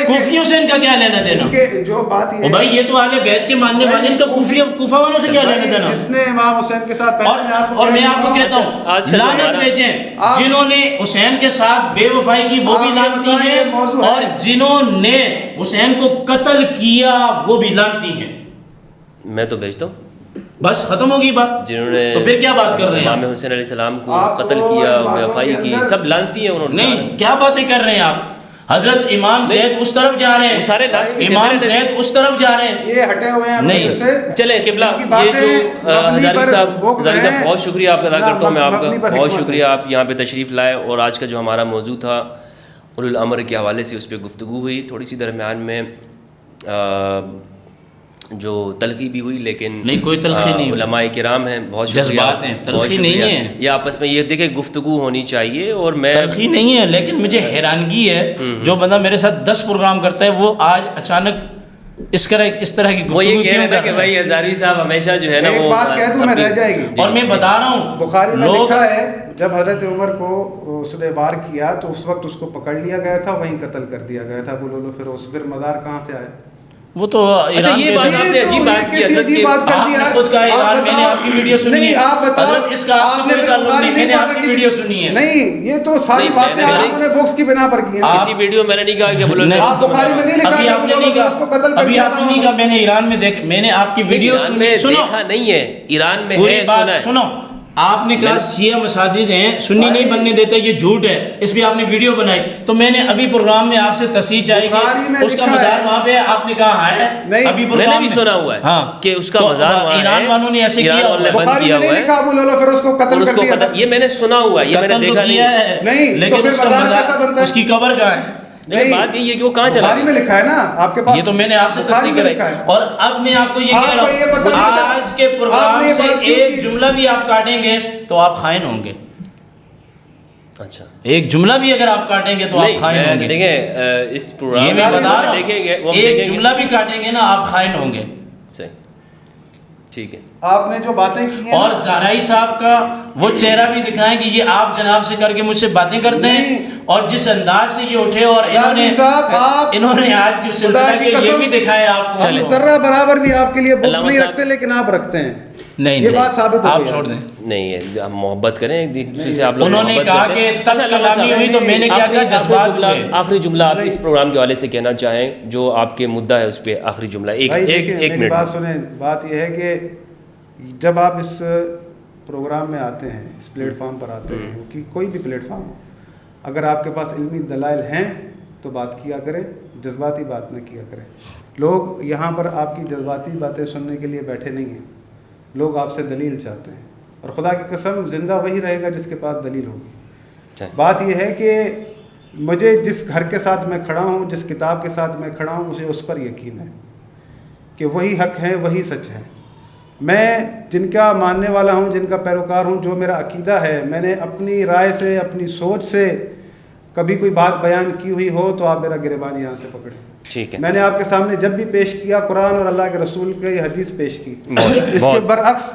کوفیوں سے ان کا کیا لینا دینا؟ جو بات او بھائی یہ تو اہل بیت کے ماننے والے، ان کا کوفہ والوں سے کیا لینا دینا؟ جس نے امام حسین کے ساتھ اور میں آپ کو کہتا ہوں لعنت بھیجیں جنہوں نے حسین کے ساتھ بے وفائی کی، وہ بھی لعنتی ہیں، اور جنہوں نے حسین کو قتل کیا وہ بھی لعنتی ہیں. میں تو بھیجتا ہوں. بس ختم ہوگی بات. جنہوں نے تو پھر کیا بات کر رہے ہیں؟ امام حسین علیہ السلام کو قتل کیا، بے وفائی کی، سب لعنتی ہیں انہوں نے. نہیں کیا باتیں کر رہے ہیں آپ؟ حضرت امام زید اس طرف جا رہے ہیں، امام زید اس طرف جا رہے ہیں، یہ ہٹے ہوئے ہیں نہیں. چلیں قبلہ، یہ جو ہزاری صاحب بہت شکریہ آپ کا ادا کرتا ہوں میں آپ کا، بہت شکریہ آپ یہاں پہ تشریف لائے. اور آج کا جو ہمارا موضوع تھا اولو الامر کے حوالے سے، اس پہ گفتگو ہوئی. تھوڑی سی درمیان میں جو تلخی بھی ہوئی، لیکن نہیں کوئی تلخی نہیں. علماء کرام ہیں، بہت شکریہ. جذبات ہیں، تلخی نہیں ہے. یہ آپس میں یہ دیکھیں گفتگو ہونی چاہیے. اور میں تلخی نہیں ہے، لیکن مجھے حیرانگی ہے جو بندہ میرے ساتھ 10 پروگرام کرتا ہے وہ آج اچانک اس طرح کی وہ یہ گفتگو کہہ کیوں رہے کر تھے کہ بھائی ہزاری صاحب ہمیشہ جو ہے نا ایک وہ بات کہہ دوں میں رہ جائے گی. اور میں بتا رہا ہوں بخاری میں لوگ لکھا ہے جب حضرت عمر کو اس نے وار کیا تو اس وقت اس کو پکڑ لیا گیا تھا، وہیں قتل کر دیا گیا تھا. بولو لو پھر مدار کہاں سے آئے؟ وہ تو اچھا یہ بات آپ نے عجیب بات کی حضرت کی. آپ نے خود کہا ایران، میں نے آپ کی ویڈیو سنی ہے حضرت، اس کا آپ سے کوئی تعلق نہیں، میں نے آپ کی ویڈیو سنی ہے. نہیں یہ تو ساری باتیں آپ نے بکس کی بنا پر کی ہیں. کسی ویڈیو میں نے نہیں کہا کہ بولو آپ بخاری میں نہیں لکھا، ابھی آپ نے نہیں کہا، ابھی آپ نے نہیں کہا. میں نے ایران میں دیکھ، میں نے آپ کی ویڈیو سنی، سنو دیکھا نہیں ہے، ایران میں پوری ہے، بات سنو. آپ نے کہا شیعہ مساجد ہیں، سنی نہیں بننے دیتے، یہ جھوٹ ہے. اس پہ آپ نے ویڈیو بنائی تو میں نے ابھی پروگرام میں آپ سے تصحیح چاہی کہ اس کا مزار وہاں پہ ہے. آپ نے کہا ہے، ابھی میں نے بھی سنا ہوا ہے کہ اس کا مزار وہاں ہے. ایران والوں نے ایسے کیا ہوا ہے، بخاری میں نہیں لکھا بولو لو پھر اس کو قتل کر دیا. یہ میں نے سنا ہوا ہے، یہ میں نے دیکھا نہیں، لیکن اس کا مزار، اس کی قبر کہاں ہے؟ نہیں بات یہ ہے کہ وہ کہاں چلا بخاری میں لکھا ہے نا آپ کے پاس. یہ تو میں نے آپ سے تصدیق کرائی. اور اب میں آپ کو یہ کہہ رہا ہوں آج کے پروگرام سے ایک جملہ بھی آپ کاٹیں گے تو آپ خائن ہوں گے. اچھا ایک جملہ بھی اگر آپ کاٹیں گے تو آپ خائن ہوں گے. دیکھیں اس پروگرام یہ میں بتا رہا دیکھیں گے، ہوں ایک جملہ بھی کاٹیں گے نا آپ خائن ہوں گے. صحیح، ٹھیک ہے. آپ نے جو باتیں کی ہیں اور زہرائی صاحب کا وہ چہرہ بھی دکھائیں کہ یہ آپ جناب سے کر کے مجھ سے باتیں کرتے ہیں، اور جس انداز سے یہ اٹھے اور انہوں نے آج جو سلسلہ کے یہ بھی دکھائے آپ کو. ذرہ برابر بھی آپ کے لیے بغض نہیں رکھتے، لیکن آپ رکھتے ہیں. نہیں یہ بات ثابت ہو گئی. آپ چھوڑ دیں. نہیں ہم محبت کریں ایک دوسرے سے. آپ لوگ انہوں نے کہا کہ تلخ کلامی ہوئی تو میں نے کیا کہا جذبات ہوئے. آخری جملہ آپ اس پروگرام کے حوالے سے کہنا چاہیں جو آپ کے مدعا ہے اس پہ آخری جملہ ایک منٹ. بات سنیں، بات یہ ہے کہ جب آپ اس پروگرام میں آتے ہیں، اس پلیٹ فارم پر آتے ہیں، کہ کوئی بھی پلیٹ فارم ہو، اگر آپ کے پاس علمی دلائل ہیں تو بات کیا کریں، جذباتی بات نہ کیا کریں. لوگ یہاں پر آپ کی جذباتی باتیں سننے کے لیے بیٹھے نہیں ہیں، لوگ آپ سے دلیل چاہتے ہیں. اور خدا کی قسم زندہ وہی رہے گا جس کے پاس دلیل ہوگی. بات یہ ہے کہ مجھے جس گھر کے ساتھ میں کھڑا ہوں، جس کتاب کے ساتھ میں کھڑا ہوں، مجھے اس پر یقین ہے کہ وہی حق ہے، وہی سچ ہے. میں جن کا ماننے والا ہوں، جن کا پیروکار ہوں، جو میرا عقیدہ ہے، میں نے اپنی رائے سے، اپنی سوچ سے کبھی کوئی بات بیان کی ہوئی ہو تو آپ میرا گریبان یہاں سے پکڑیں. ٹھیک ہے. میں نے آپ کے سامنے جب بھی پیش کیا قرآن اور اللہ کے رسول کی حدیث پیش کی. اس کے برعکس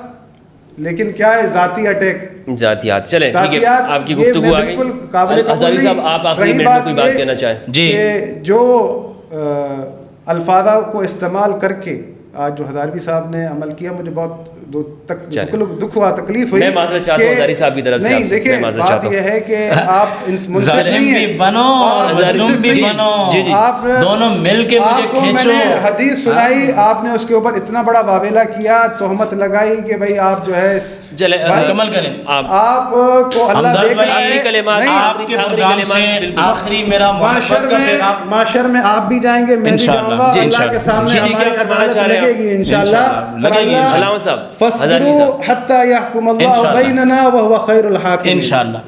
لیکن کیا ہے، ذاتی اٹیک، ذاتیات. چلیں ٹھیک ہے، آپ کی گفتگو آ گئی. ہزاروی صاحب آپ آخری منٹ میں کوئی بات کہنا چاہیں؟ جی. جو الفاظ کو استعمال کر کے آج جو ہزاروی صاحب نے عمل کیا، مجھے بہت دکھ ہوا، تکلیف ہوئی. میں معذرت چاہتا ہوں ہزاری صاحب کی طرف سے. نہیں دیکھیں، بات یہ ہے کہ آپ ظالم بھی بنو مظلوم بھی بنو، آپ دونوں مل کے مجھے کھینچو. حدیث سنائی، آپ نے اس کے اوپر اتنا بڑا واویلا کیا، تہمت لگائی کہ بھائی آپ جو ہے مکمل کریں. آپ کو اللہ دیکھ رہا ہے. آپ کے پروگرام سے آخری میرا محبت کا پیغام، معاشر میں آپ بھی جائیں گے، میں بھی جاؤں گا، اللہ کے سامنے ہماری عدالت لگے گی انشاءاللہ. علامہ صاحب فَاصْبِرُوا حَتَّى يَحْكُمَ اللَّهُ بَيْنَنَا وَهُوَ خَيْرُ الْحَاكِمِينَ. انشاءاللہ.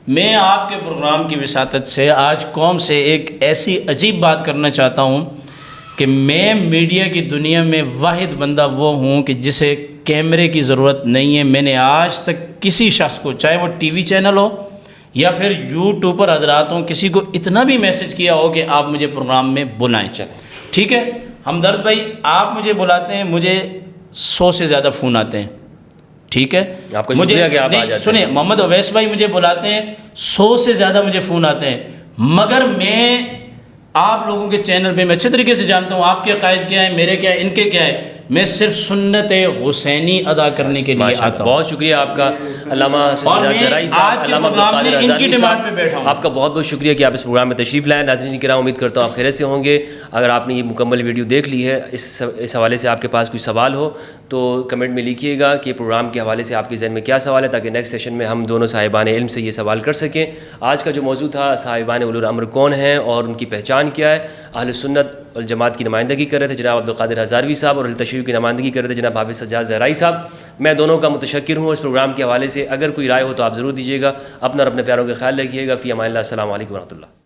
میں آپ کے پروگرام کی وساطت سے آج قوم سے ایک ایسی عجیب بات کرنا چاہتا ہوں کہ میں میڈیا کی دنیا میں واحد بندہ وہ ہوں کہ جسے کیمرے کی ضرورت نہیں ہے. میں نے آج تک کسی شخص کو، چاہے وہ ٹی وی چینل ہو یا پھر یوٹیوب پر حضرات ہوں، کسی کو اتنا بھی میسج کیا ہو کہ آپ مجھے پروگرام میں بلائیں. ٹھیک ہے ہمدرد بھائی، آپ مجھے بلاتے ہیں، مجھے 100 سے زیادہ فون آتے ہیں. ٹھیک ہے، آپ کا شکریہ کہ آپ آ جاتے ہیں. سنیں، محمد اویس بھائی مجھے بلاتے ہیں، 100 سے زیادہ مجھے فون آتے ہیں، مگر میں آپ لوگوں کے چینل پہ میں اچھے طریقے سے جانتا ہوں آپ کے عقائد کیا ہے، میرے کیا ہے، ان کے کیا ہے. میں صرف سنت حسینی ادا کرنے کے لیے آتا ہوں. بہت شکریہ آپ کا علامہ زرعی صاحب، علامہ عبدالقادر ہزاروی صاحب، آپ کا بہت بہت شکریہ کہ آپ اس پروگرام میں تشریف لائیں. ناظرین کرام، امید کرتا ہوں آپ خیریت سے ہوں گے. اگر آپ نے یہ مکمل ویڈیو دیکھ لی ہے، اس حوالے سے آپ کے پاس کوئی سوال ہو تو کمنٹ میں لکھیے گا کہ پروگرام کے حوالے سے آپ کے ذہن میں کیا سوال ہے، تاکہ نیکسٹ سیشن میں ہم دونوں صاحبان علم سے یہ سوال کر سکیں. آج کا جو موضوع تھا، صاحبان اولو الامر کون ہیں اور ان کی پہچان کیا ہے. اہل سنت والجماعت کی نمائندگی کر رہے تھے جناب عبدالقادر ہزاروی صاحب، اور اہل تشیع کی نمائندگی کر رہے تھے جناب حافظ سجاد زرعی صاحب. میں دونوں کا متشکر ہوں اس پروگرام کے حوالے سے. اگر کوئی رائے ہو تو آپ ضرور دیجیے گا. اپنا اور اپنے پیاروں کا خیال رکھیے گا. فی امان اللہ. السلام علیکم و رحمۃ اللہ.